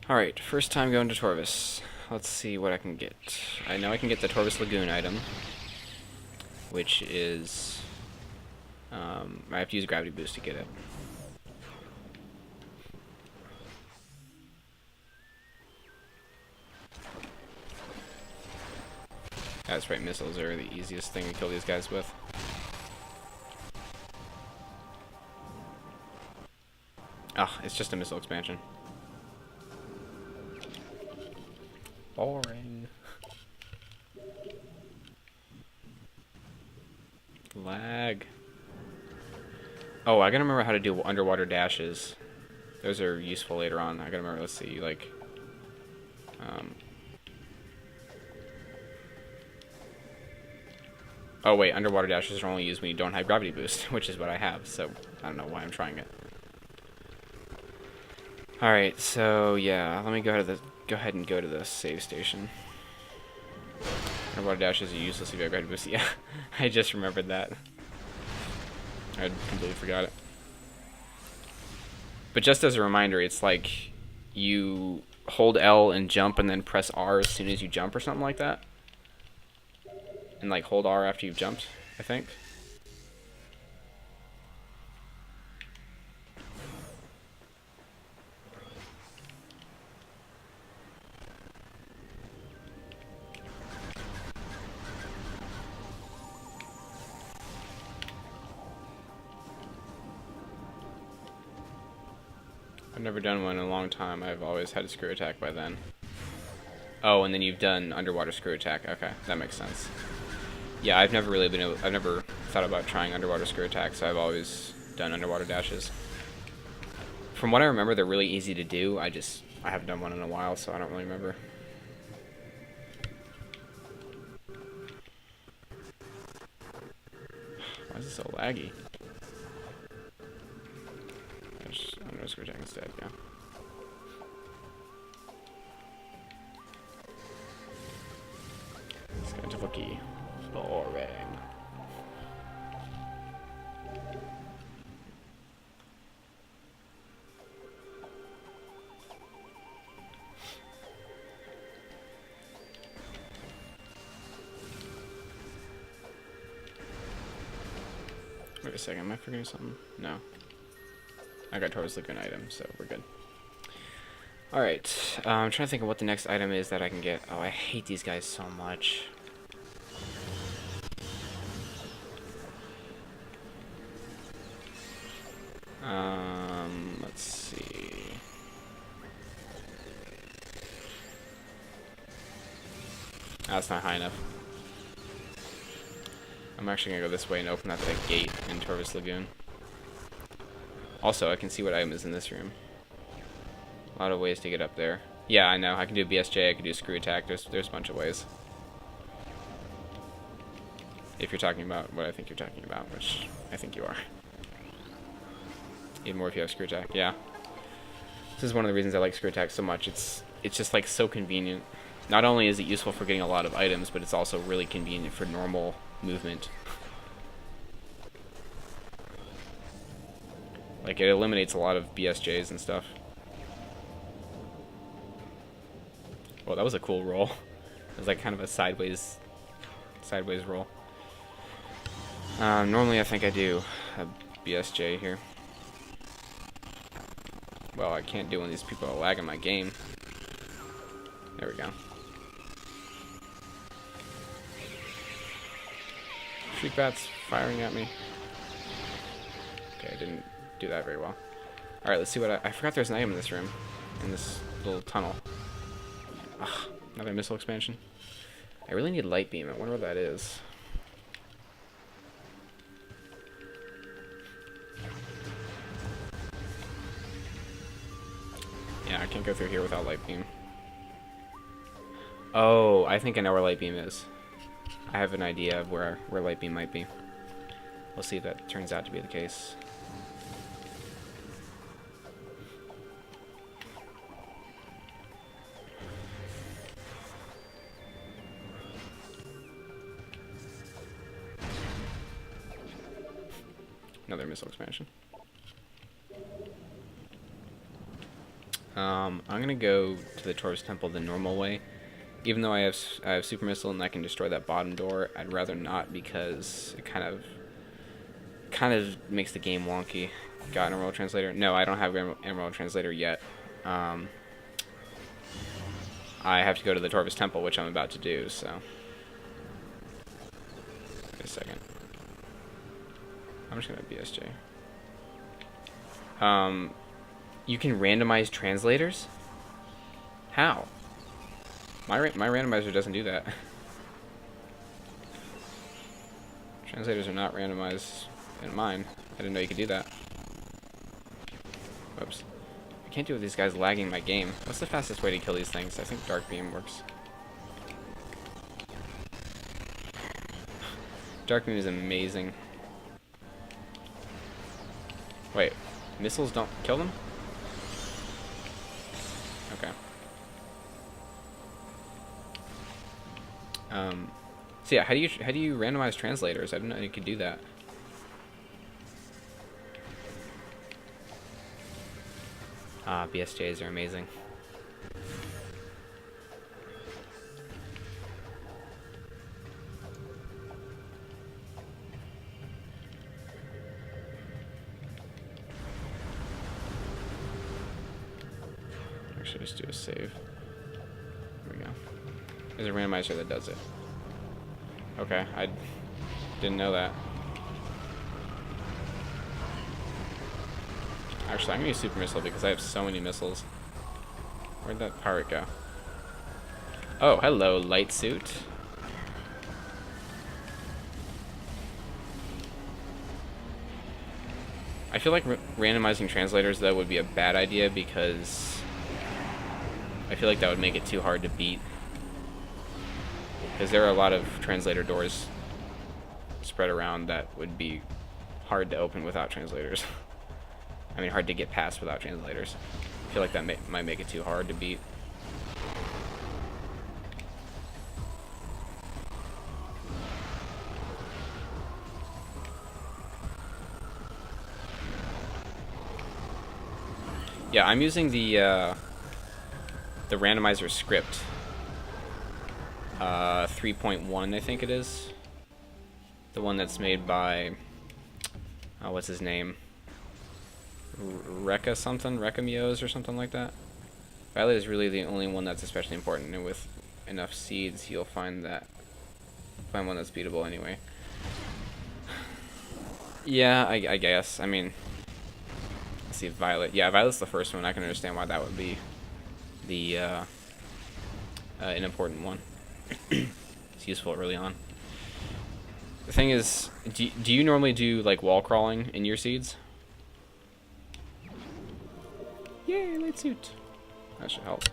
Alright, first time going to Torvis. Let's see what I can get. I know I can get the Torvis Lagoon item, which is... I have to use Gravity Boost to get it. That's right, missiles are the easiest thing to kill these guys with. Ah, it's just a missile expansion. Boring. Lag. Oh, I gotta remember how to do underwater dashes. Those are useful later on. I gotta remember, let's see, like... Oh wait, underwater dashes are only used when you don't have gravity boost, which is what I have, so I don't know why I'm trying it. Alright, so yeah, let me go ahead and go to the save station. Underwater dashes are useless if you have gravity boost. Yeah, I just remembered that. I completely forgot it. But just as a reminder, it's like you hold L and jump and then press R as soon as you jump or something like that. And like hold R after you've jumped, I think. I've never done one in a long time. I've always had a screw attack by then. Oh, and then you've done underwater screw attack. Okay, that makes sense. Yeah, I've never really been able... I've never thought about trying underwater screw attack, so I've always done underwater dashes. From what I remember, they're really easy to do. I haven't done one in a while, so I don't really remember. Why is it so laggy? I'm gonna screw attack instead, yeah. It's going to look boring. Wait a second, am I forgetting something? No. I got Tortoise Lagoon item, so we're good. Alright, I'm trying to think of what the next item is that I can get. Oh, I hate these guys so much. Let's see. That's not high enough. I'm actually gonna go this way and open up that gate in Tortoise Lagoon. Also, I can see what item is in this room. A lot of ways to get up there. Yeah, I know. I can do BSJ, I can do screw attack. There's a bunch of ways. If you're talking about what I think you're talking about, which I think you are. Even more if you have screw attack. Yeah. This is one of the reasons I like screw attack so much. It's just like so convenient. Not only is it useful for getting a lot of items, but it's also really convenient for normal movement. Like, it eliminates a lot of BSJs and stuff. Well, that was a cool roll. It was like kind of a sideways roll. Normally I think I do a BSJ here. Well, I can't do when these people are lagging my game. There we go. Shriek bats firing at me. Okay, I didn't do that very well. Alright, let's see what I forgot there's an item in this room. In this little tunnel. Ugh, another missile expansion. I really need light beam. I wonder what that is. Yeah, I can't go through here without light beam. Oh, I think I know where light beam is. I have an idea of where light beam might be. We'll see if that turns out to be the case. Another missile expansion. I'm gonna go to the Taurus Temple the normal way. Even though I have super missile and I can destroy that bottom door, I'd rather not because it kind of makes the game wonky. Got an Emerald Translator? No, I don't have Emerald Translator yet. I have to go to the Torvus Temple, which I'm about to do. So, wait a second. I'm just gonna BSJ. You can randomize translators? How? My randomizer doesn't do that. Translators are not randomized in mine. I didn't know you could do that. Whoops. I can't do it with these guys lagging my game. What's the fastest way to kill these things? I think Dark Beam works. Dark Beam is amazing. Wait, missiles don't kill them? Okay. So yeah, how do you randomize translators? I didn't know you could do that. Ah, BSJs are amazing. Actually, just do a save. There we go. There's a randomizer that does it. Okay, I didn't know that. Actually, I'm gonna use Super Missile because I have so many missiles. Where'd that pirate go? Oh, hello, light suit. I feel like randomizing translators, though, would be a bad idea because I feel like that would make it too hard to beat. Because there are a lot of translator doors spread around that would be hard to open without translators. I mean, hard to get past without translators. I feel like that might make it too hard to beat. Yeah, I'm using the randomizer script. 3.1, I think it is. The one that's made by, what's his name? Rekka something? Rekka Mios or something like that. Violet is really the only one that's especially important, and with enough seeds, you'll find one that's beatable anyway. Yeah, I guess. I mean, let's see, Violet. Yeah, Violet's the first one. I can understand why that would be the an important one. It's useful early on. The thing is, do you normally do like wall crawling in your seeds? Yay, light suit. That should help.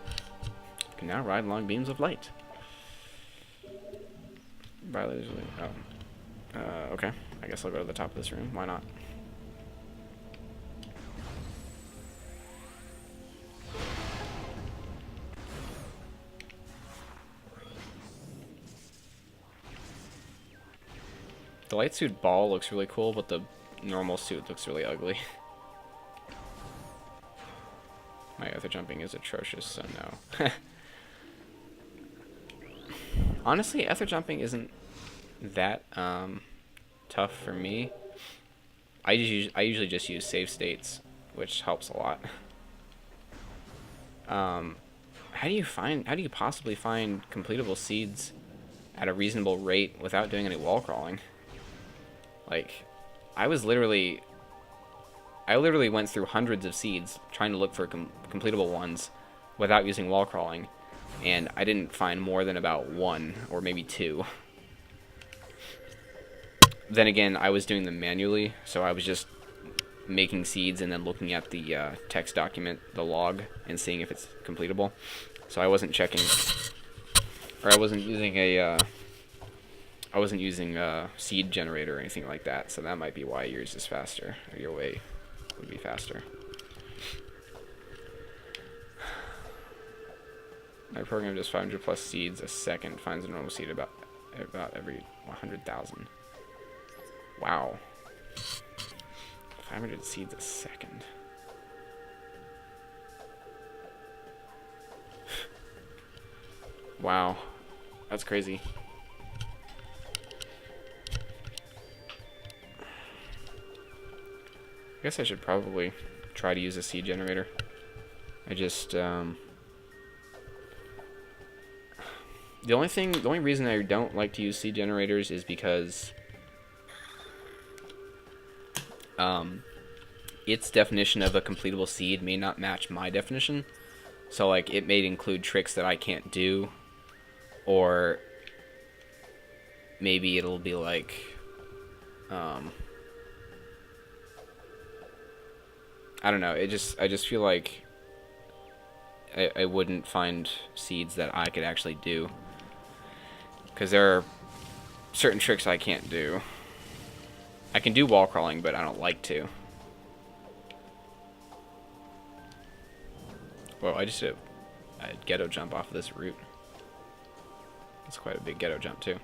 You can now ride along beams of light. Violet is really... Oh. Okay. I guess I'll go to the top of this room. Why not? The light suit ball looks really cool, but the normal suit looks really ugly. My ether jumping is atrocious, so no. Honestly, ether jumping isn't that tough for me. I usually just use save states, which helps a lot. How do you possibly find completable seeds at a reasonable rate without doing any wall crawling? Like, I literally went through hundreds of seeds trying to look for completable ones without using wall crawling, and I didn't find more than about one or maybe two. Then again, I was doing them manually, so I was just making seeds and then looking at the text document, the log, and seeing if it's completable. So I wasn't checking, or I wasn't using a seed generator or anything like that, so that might be why yours is faster, or your way would be faster. My program does 500 plus seeds a second, finds a normal seed about every 100,000. Wow. 500 seeds a second. Wow. That's crazy. I guess I should probably try to use a seed generator. I just, the only reason I don't like to use seed generators is because its definition of a completable seed may not match my definition. So like it may include tricks that I can't do, Or maybe it'll be like, I don't know. I just feel like I wouldn't find seeds that I could actually do, because there are certain tricks I can't do. I can do wall crawling, but I don't like to. Whoa, I just did a ghetto jump off of this root. That's quite a big ghetto jump, too.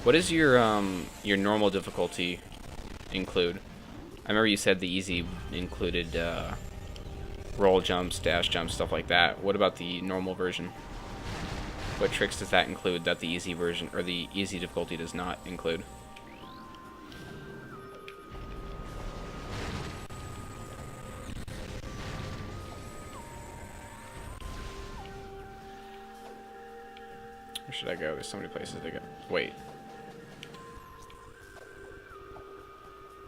What does your normal difficulty include? I remember you said the easy included roll jumps, dash jumps, stuff like that. What about the normal version? What tricks does that include that the easy version, or the easy difficulty, does not include? Where should I go? There's so many places to go. Wait.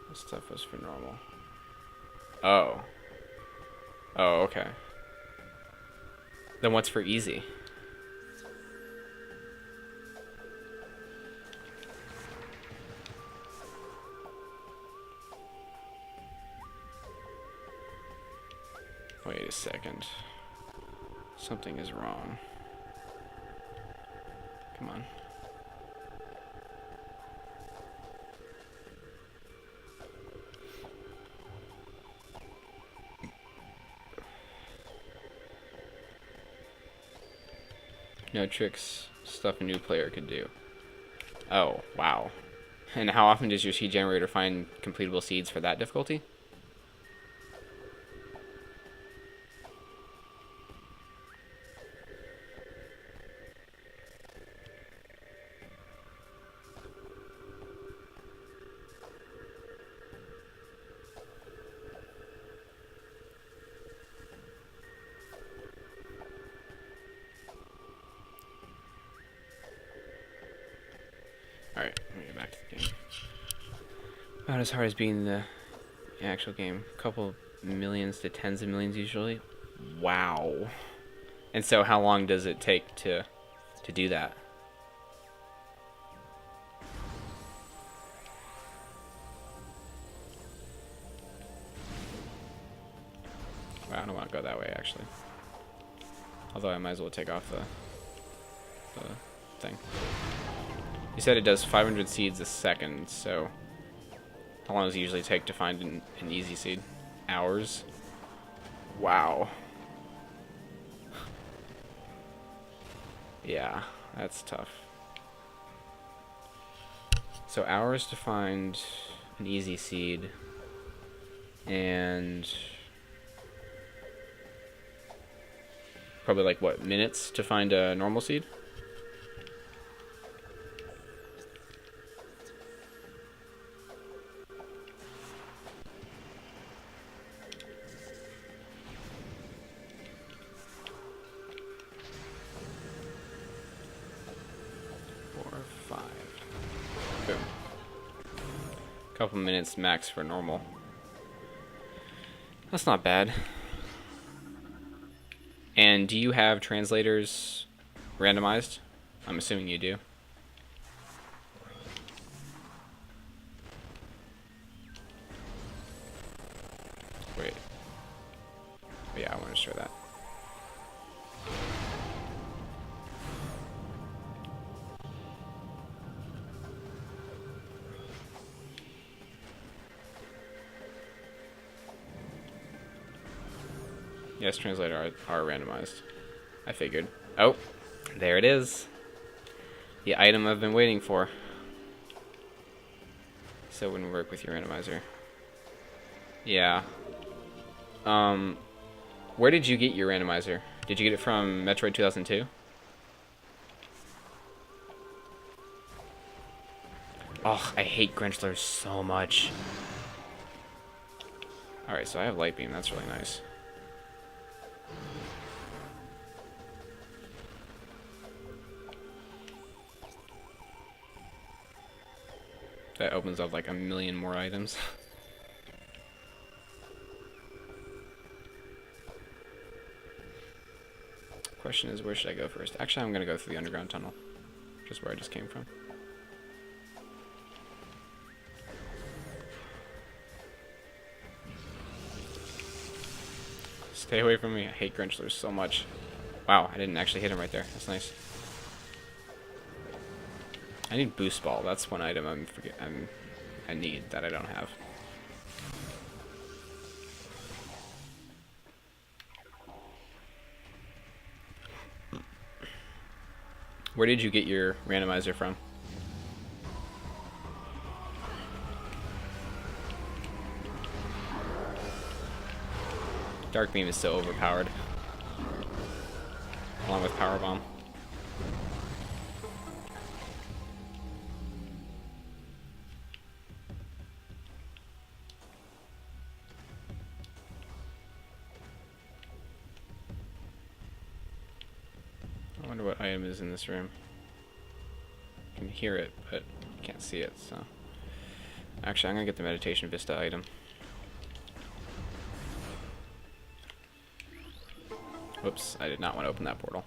This stuff was for normal. Oh. Oh, okay. Then what's for easy? Wait a second. Something is wrong. Come on. No tricks, stuff a new player could do. Oh, wow. And how often does your seed generator find completable seeds for that difficulty? Alright, let me get back to the game. About as hard as being the actual game. A couple millions to tens of millions usually. Wow. And so how long does it take to do that? Wow, I don't want to go that way actually. Although I might as well take off the thing. You said it does 500 seeds a second, so how long does it usually take to find an easy seed? Hours? Wow. Yeah, that's tough. So hours to find an easy seed, and probably like what, minutes to find a normal seed? Couple minutes max for normal. That's not bad. And do you have translators randomized? I'm assuming you do. Wait. Oh, yeah, I want to show that. Yes, translator are randomized. I figured. Oh, there it is. The item I've been waiting for. So it wouldn't work with your randomizer. Yeah. Where did you get your randomizer? Did you get it from Metroid 2002? Oh, I hate Grinchlers so much. Alright, so I have Light Beam. That's really nice. That opens up like a million more items. question is, where should I go first? Actually, I'm gonna go through the underground tunnel, just where I just came from. Stay away from me. I hate Grinchlers so much. Wow, I didn't actually hit him right there. That's nice. I need Boost Ball. That's one item I need that I don't have. Where did you get your randomizer from? Dark Beam is so overpowered. Along with Power Bomb. I wonder what item is in this room. I can hear it, but can't see it, so... Actually, I'm gonna get the Meditation Vista item. Whoops, I did not want to open that portal.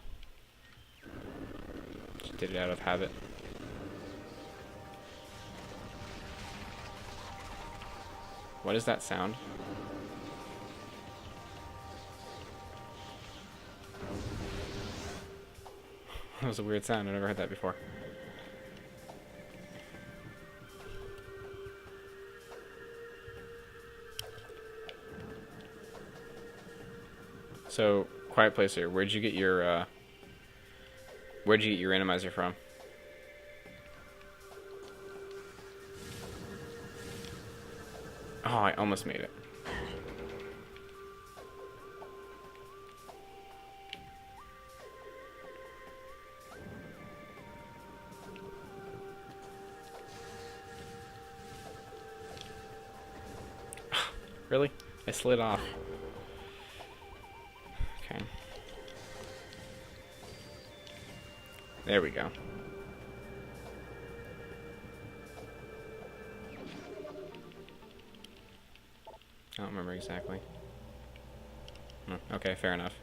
Just did it out of habit. What is that sound? That was a weird sound, I've never heard that before. So, quiet place here. Where'd you get your randomizer from? Oh, I almost made it. Really? I slid off. Okay. There we go. I don't remember exactly. Okay, fair enough.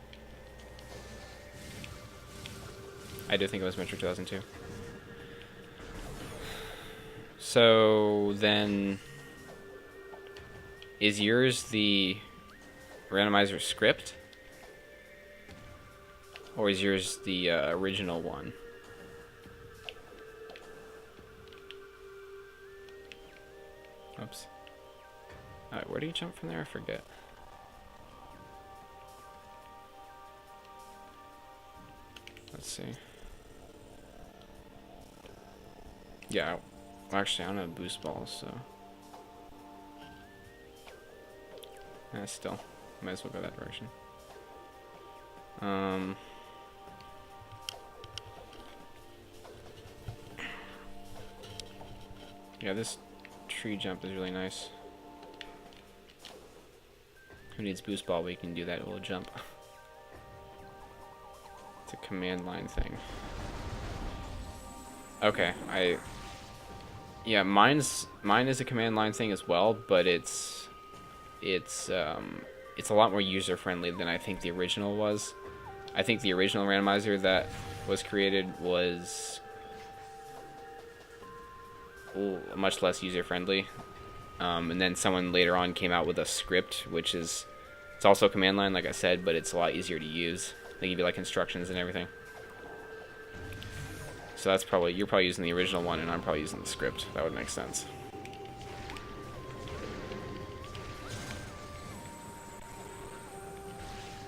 I do think it was Metroid 2002. So then, is yours the randomizer script? Or is yours the original one? Oops. Alright, where do you jump from there? I forget. Let's see. Yeah, actually I don't have boost balls, so... still, might as well go that direction. Yeah, this tree jump is really nice. Who needs boost ball? We can do that little jump. It's a command line thing. Okay, yeah, mine is a command line thing as well, but it's a lot more user friendly than I think the original was. I think the original randomizer that was created was much less user friendly. And then someone later on came out with a script, which is, it's also command line, like I said, but it's a lot easier to use. They give you like instructions and everything. So that's probably, you're probably using the original one, and I'm probably using the script. That would make sense.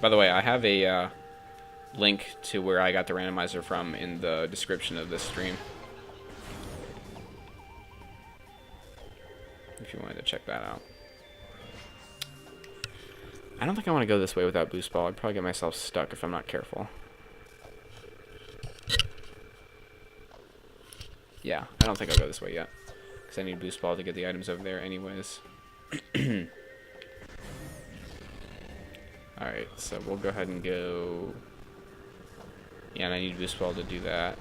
By the way, I have a link to where I got the randomizer from in the description of this stream, if you wanted to check that out. I don't think I want to go this way without boost ball. I'd probably get myself stuck if I'm not careful. Yeah, I don't think I'll go this way yet, because I need boost ball to get the items over there anyways. Alright, so we'll go ahead and go... Yeah, and I need boost ball to do that.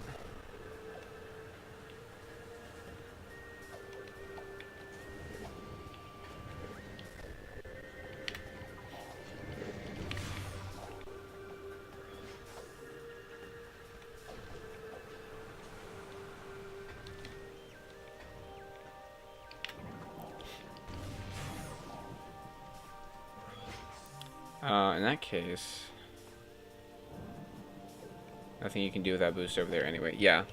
In that case, nothing you can do with that boost over there anyway. Yeah.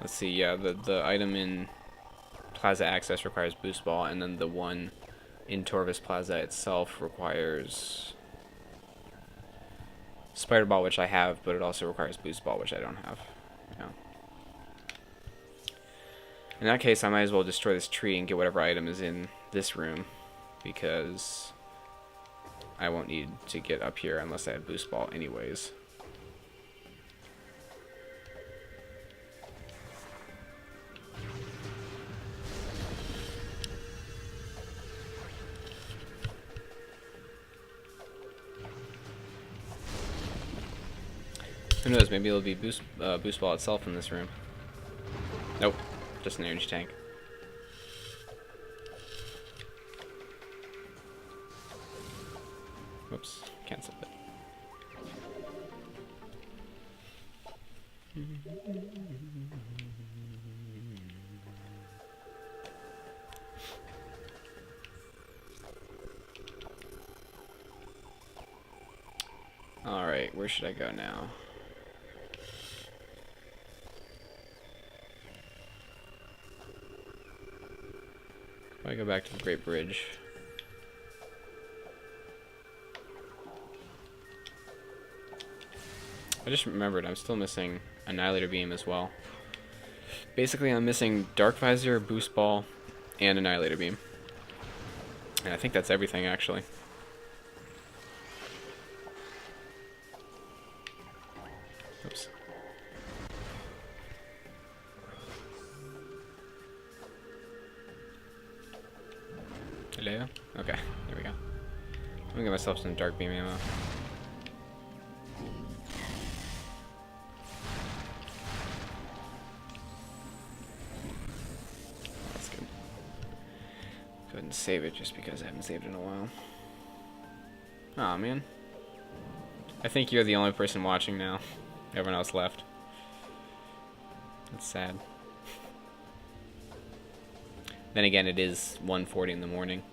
Let's see, yeah, the item in Plaza Access requires Boost Ball, and then the one in Torvis Plaza itself requires Spider Ball, which I have, but it also requires Boost Ball, which I don't have. Yeah. In that case, I might as well destroy this tree and get whatever item is in this room, because I won't need to get up here unless I have Boost Ball anyways. Who knows, maybe it'll be Boost Ball itself in this room. Nope, just an energy tank. Whoops, canceled it. Alright, where should I go now? I go back to the Great Bridge. I just remembered I'm still missing Annihilator Beam as well. Basically, I'm missing Dark Visor, Boost Ball, and Annihilator Beam. And I think that's everything, actually. Oops. Hello? Okay, there we go. I'm gonna get myself some Dark Beam ammo. That's good. Go ahead and save it just because I haven't saved in a while. Aw, man. I think you're the only person watching now. Everyone else left. That's sad. Then again, it is 1:40 in the morning.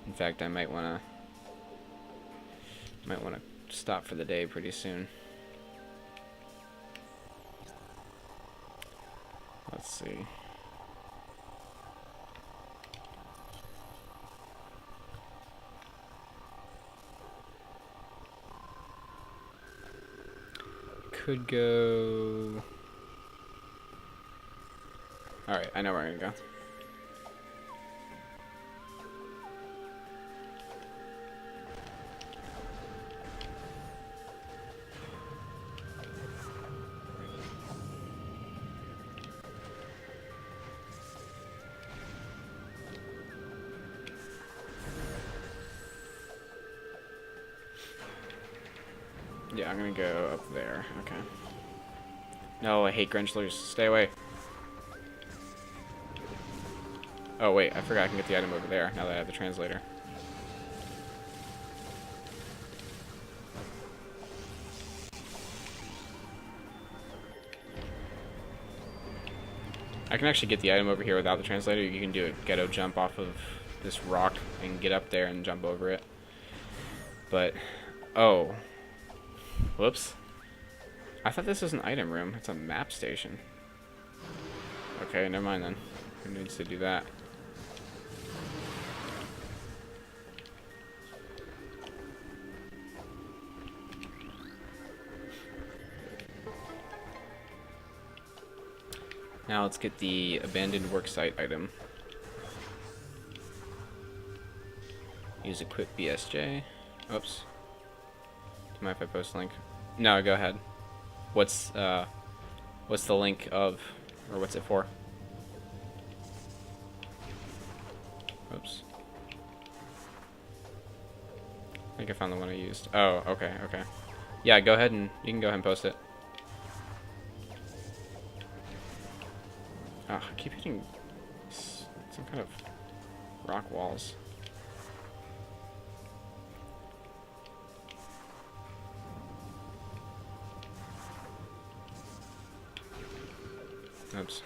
In fact, I might wanna stop for the day pretty soon. Let's see. Could go. Alright, I know where I'm gonna go. Yeah, I'm gonna go up there. Okay. No, I hate Grinchlers. Stay away. Oh, wait. I forgot I can get the item over there now that I have the translator. I can actually get the item over here without the translator. You can do a ghetto jump off of this rock and get up there and jump over it. But, oh. Whoops. I thought this was an item room. It's a map station. Okay, never mind then. Who needs to do that? Now let's get the abandoned worksite item. Use equip BSJ. Oops. Do you mind if I post a link? No, go ahead. What's the link of, or what's it for? Oops. I think I found the one I used. Oh, okay. Yeah, go ahead and you can go ahead and post it. Oh, I keep hitting some kind of rock walls. Oops.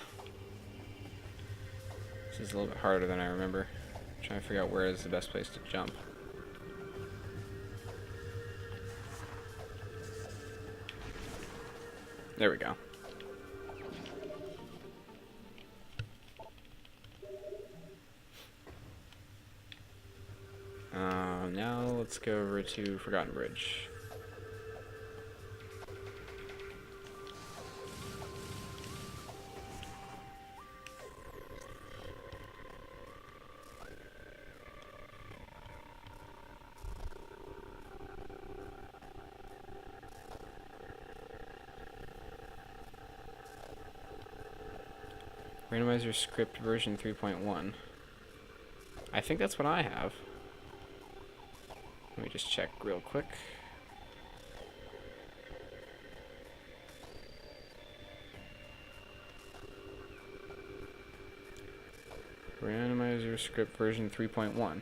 This is a little bit harder than I remember. I'm trying to figure out where is the best place to jump. There we go. Now let's go over to Forgotten Bridge. Randomizer script version 3.1. I think that's what I have. Let me just check real quick. Randomizer script version 3.1.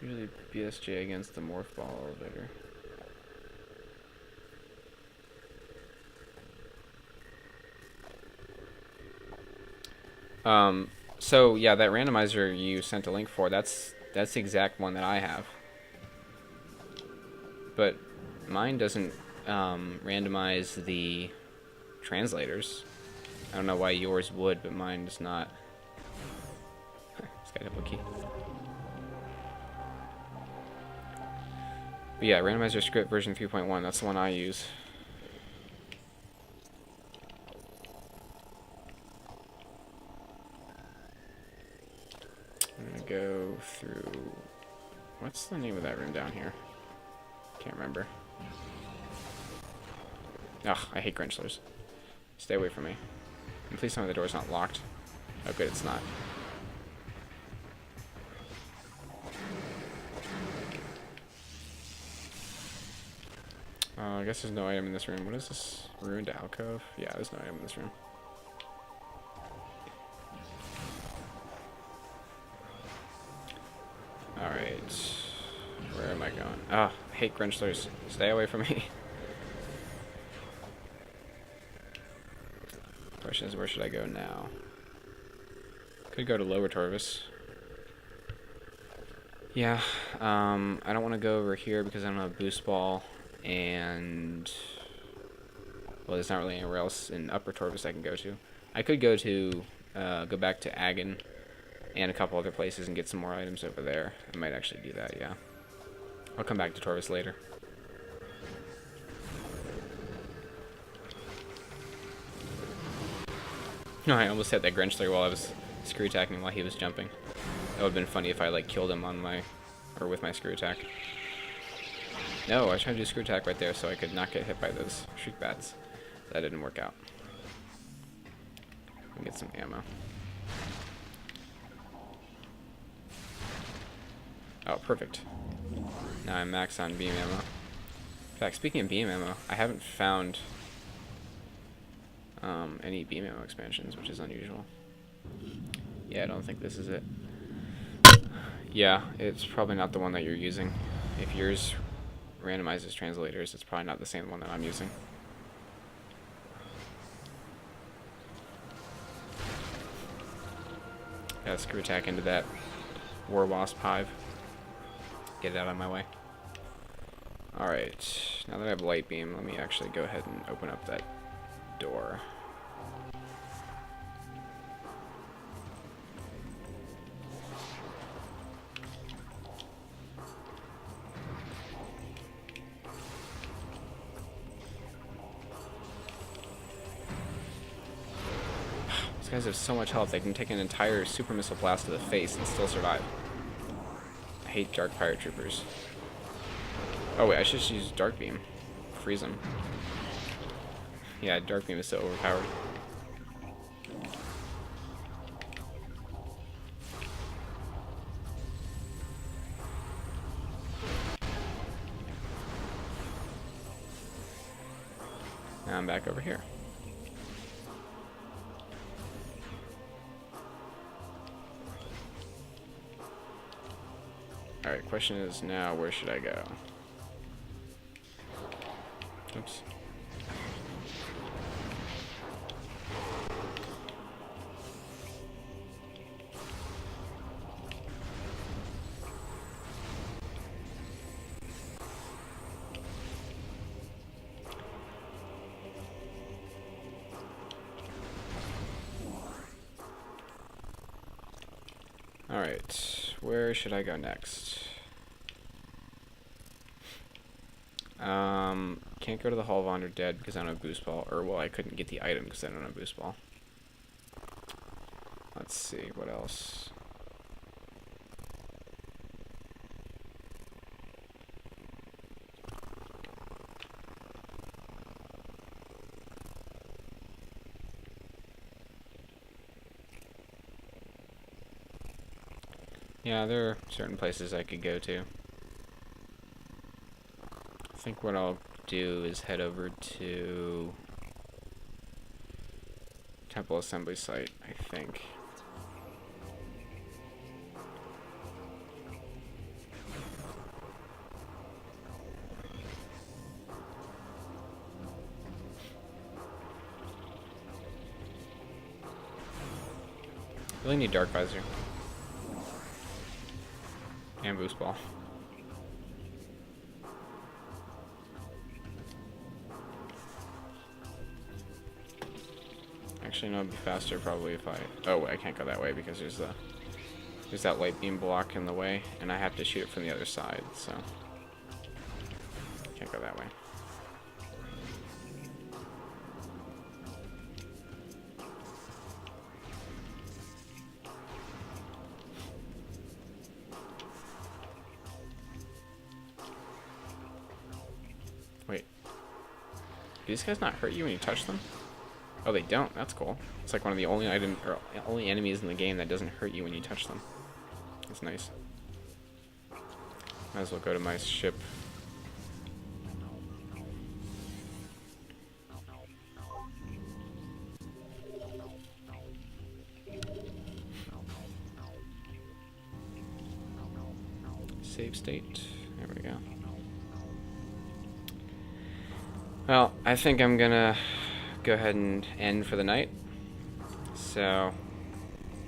Usually BSJ against the morph ball elevator. So yeah, that randomizer you sent a link for, that's the exact one that I have. But mine doesn't randomize the translators. I don't know why yours would, but mine does not. It's got a double key. But yeah, Randomizer script version 3.1, that's the one I use. I'm gonna go through... What's the name of that room down here? Can't remember. Ugh, I hate Grinchlers. Stay away from me. And please tell me the door's not locked. Oh good, it's not. I guess there's no item in this room. What is this? Ruined alcove? Yeah, there's no item in this room. Alright. Where am I going? Ah, I hate Grinchlers. Stay away from me. Question is, where should I go now? Could go to Lower Torvis. Yeah, I don't want to go over here because I don't have a boost ball, and well, there's not really anywhere else in Upper Torvis I can go to. I could go to go back to Agon and a couple other places and get some more items over there. I might actually do that, yeah. I'll come back to Torvis later. No, I almost hit that Grinchler while I was screw attacking while he was jumping. That would have been funny if I like killed him on my, or with my screw attack. No, I was trying to do screw attack right there so I could not get hit by those shriek bats. That didn't work out. Let me get some ammo. Oh, perfect. Now I'm max on beam ammo. In fact, speaking of beam ammo, I haven't found any beam ammo expansions, which is unusual. Yeah, I don't think this is it. Yeah, it's probably not the one that you're using. If yours randomizes translators, it's probably not the same one that I'm using. Gotta screw attack into that War Wasp hive. Get it out of my way. Alright, now that I have light beam, let me actually go ahead and open up that door. These guys have so much health, they can take an entire super missile blast to the face and still survive. I hate Dark Pirate Troopers. Oh wait, I should just use Dark Beam. Freeze them. Yeah, Dark Beam is so overpowered. Now I'm back over here. Alright, question is now, where should I go? Oops. Alright, where should I go next? Can't go to the Hall of Honor Dead because I don't have Boost Ball. Or, well, I couldn't get the item because I don't have Boost Ball. Let's see, what else? Yeah, there are certain places I could go to. I think what I'll do is head over to Temple Assembly Site, I think. Really need Dark Visor. And Boost Ball. Actually, no, it'd be faster probably if I... Oh, I can't go that way because there's that light beam block in the way, and I have to shoot it from the other side, so... Can't go that way. Wait. Do these guys not hurt you when you touch them? Oh, they don't. That's cool. It's like one of the only only enemies in the game that doesn't hurt you when you touch them. That's nice. Might as well go to my ship. Save state. There we go. Well, I think I'm gonna go ahead and end for the night. So,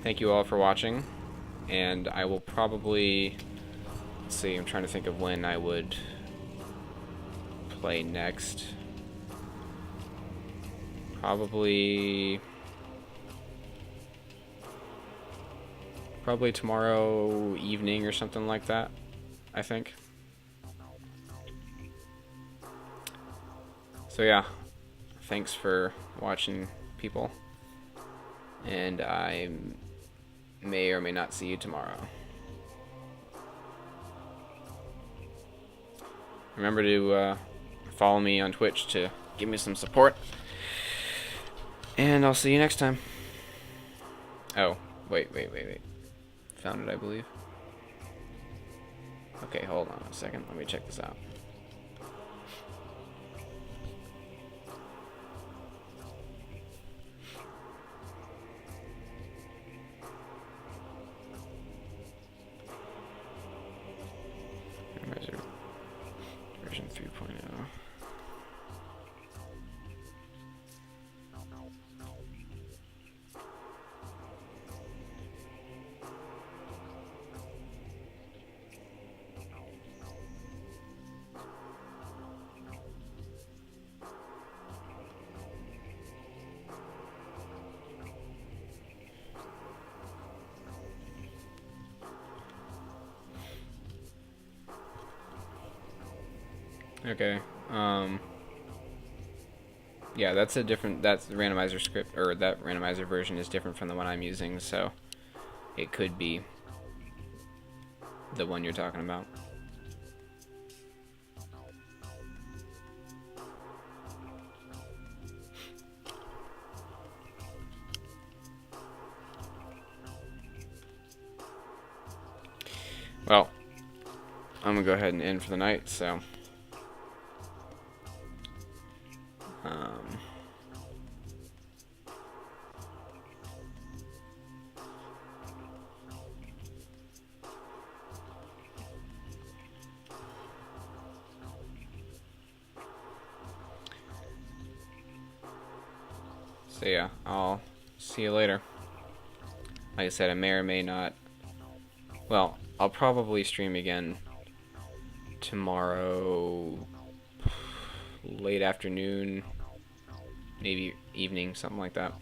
thank you all for watching, and I will probably, let's see, I'm trying to think of when I would play next. Probably tomorrow evening or something like that, I think. So yeah, thanks for watching, people, and I may or may not see you tomorrow. Remember to follow me on Twitch to give me some support, and I'll see you next time. Oh, wait. Found it, I believe. Okay, hold on a second. Let me check this out. Randomizer version 3.0. Okay, yeah, that's the randomizer script, or that randomizer version is different from the one I'm using, so it could be the one you're talking about. Well, I'm gonna go ahead and end for the night, so So yeah, I'll see you later. Like I said, I may or may not. Well, I'll probably stream again tomorrow, late afternoon, maybe evening, something like that.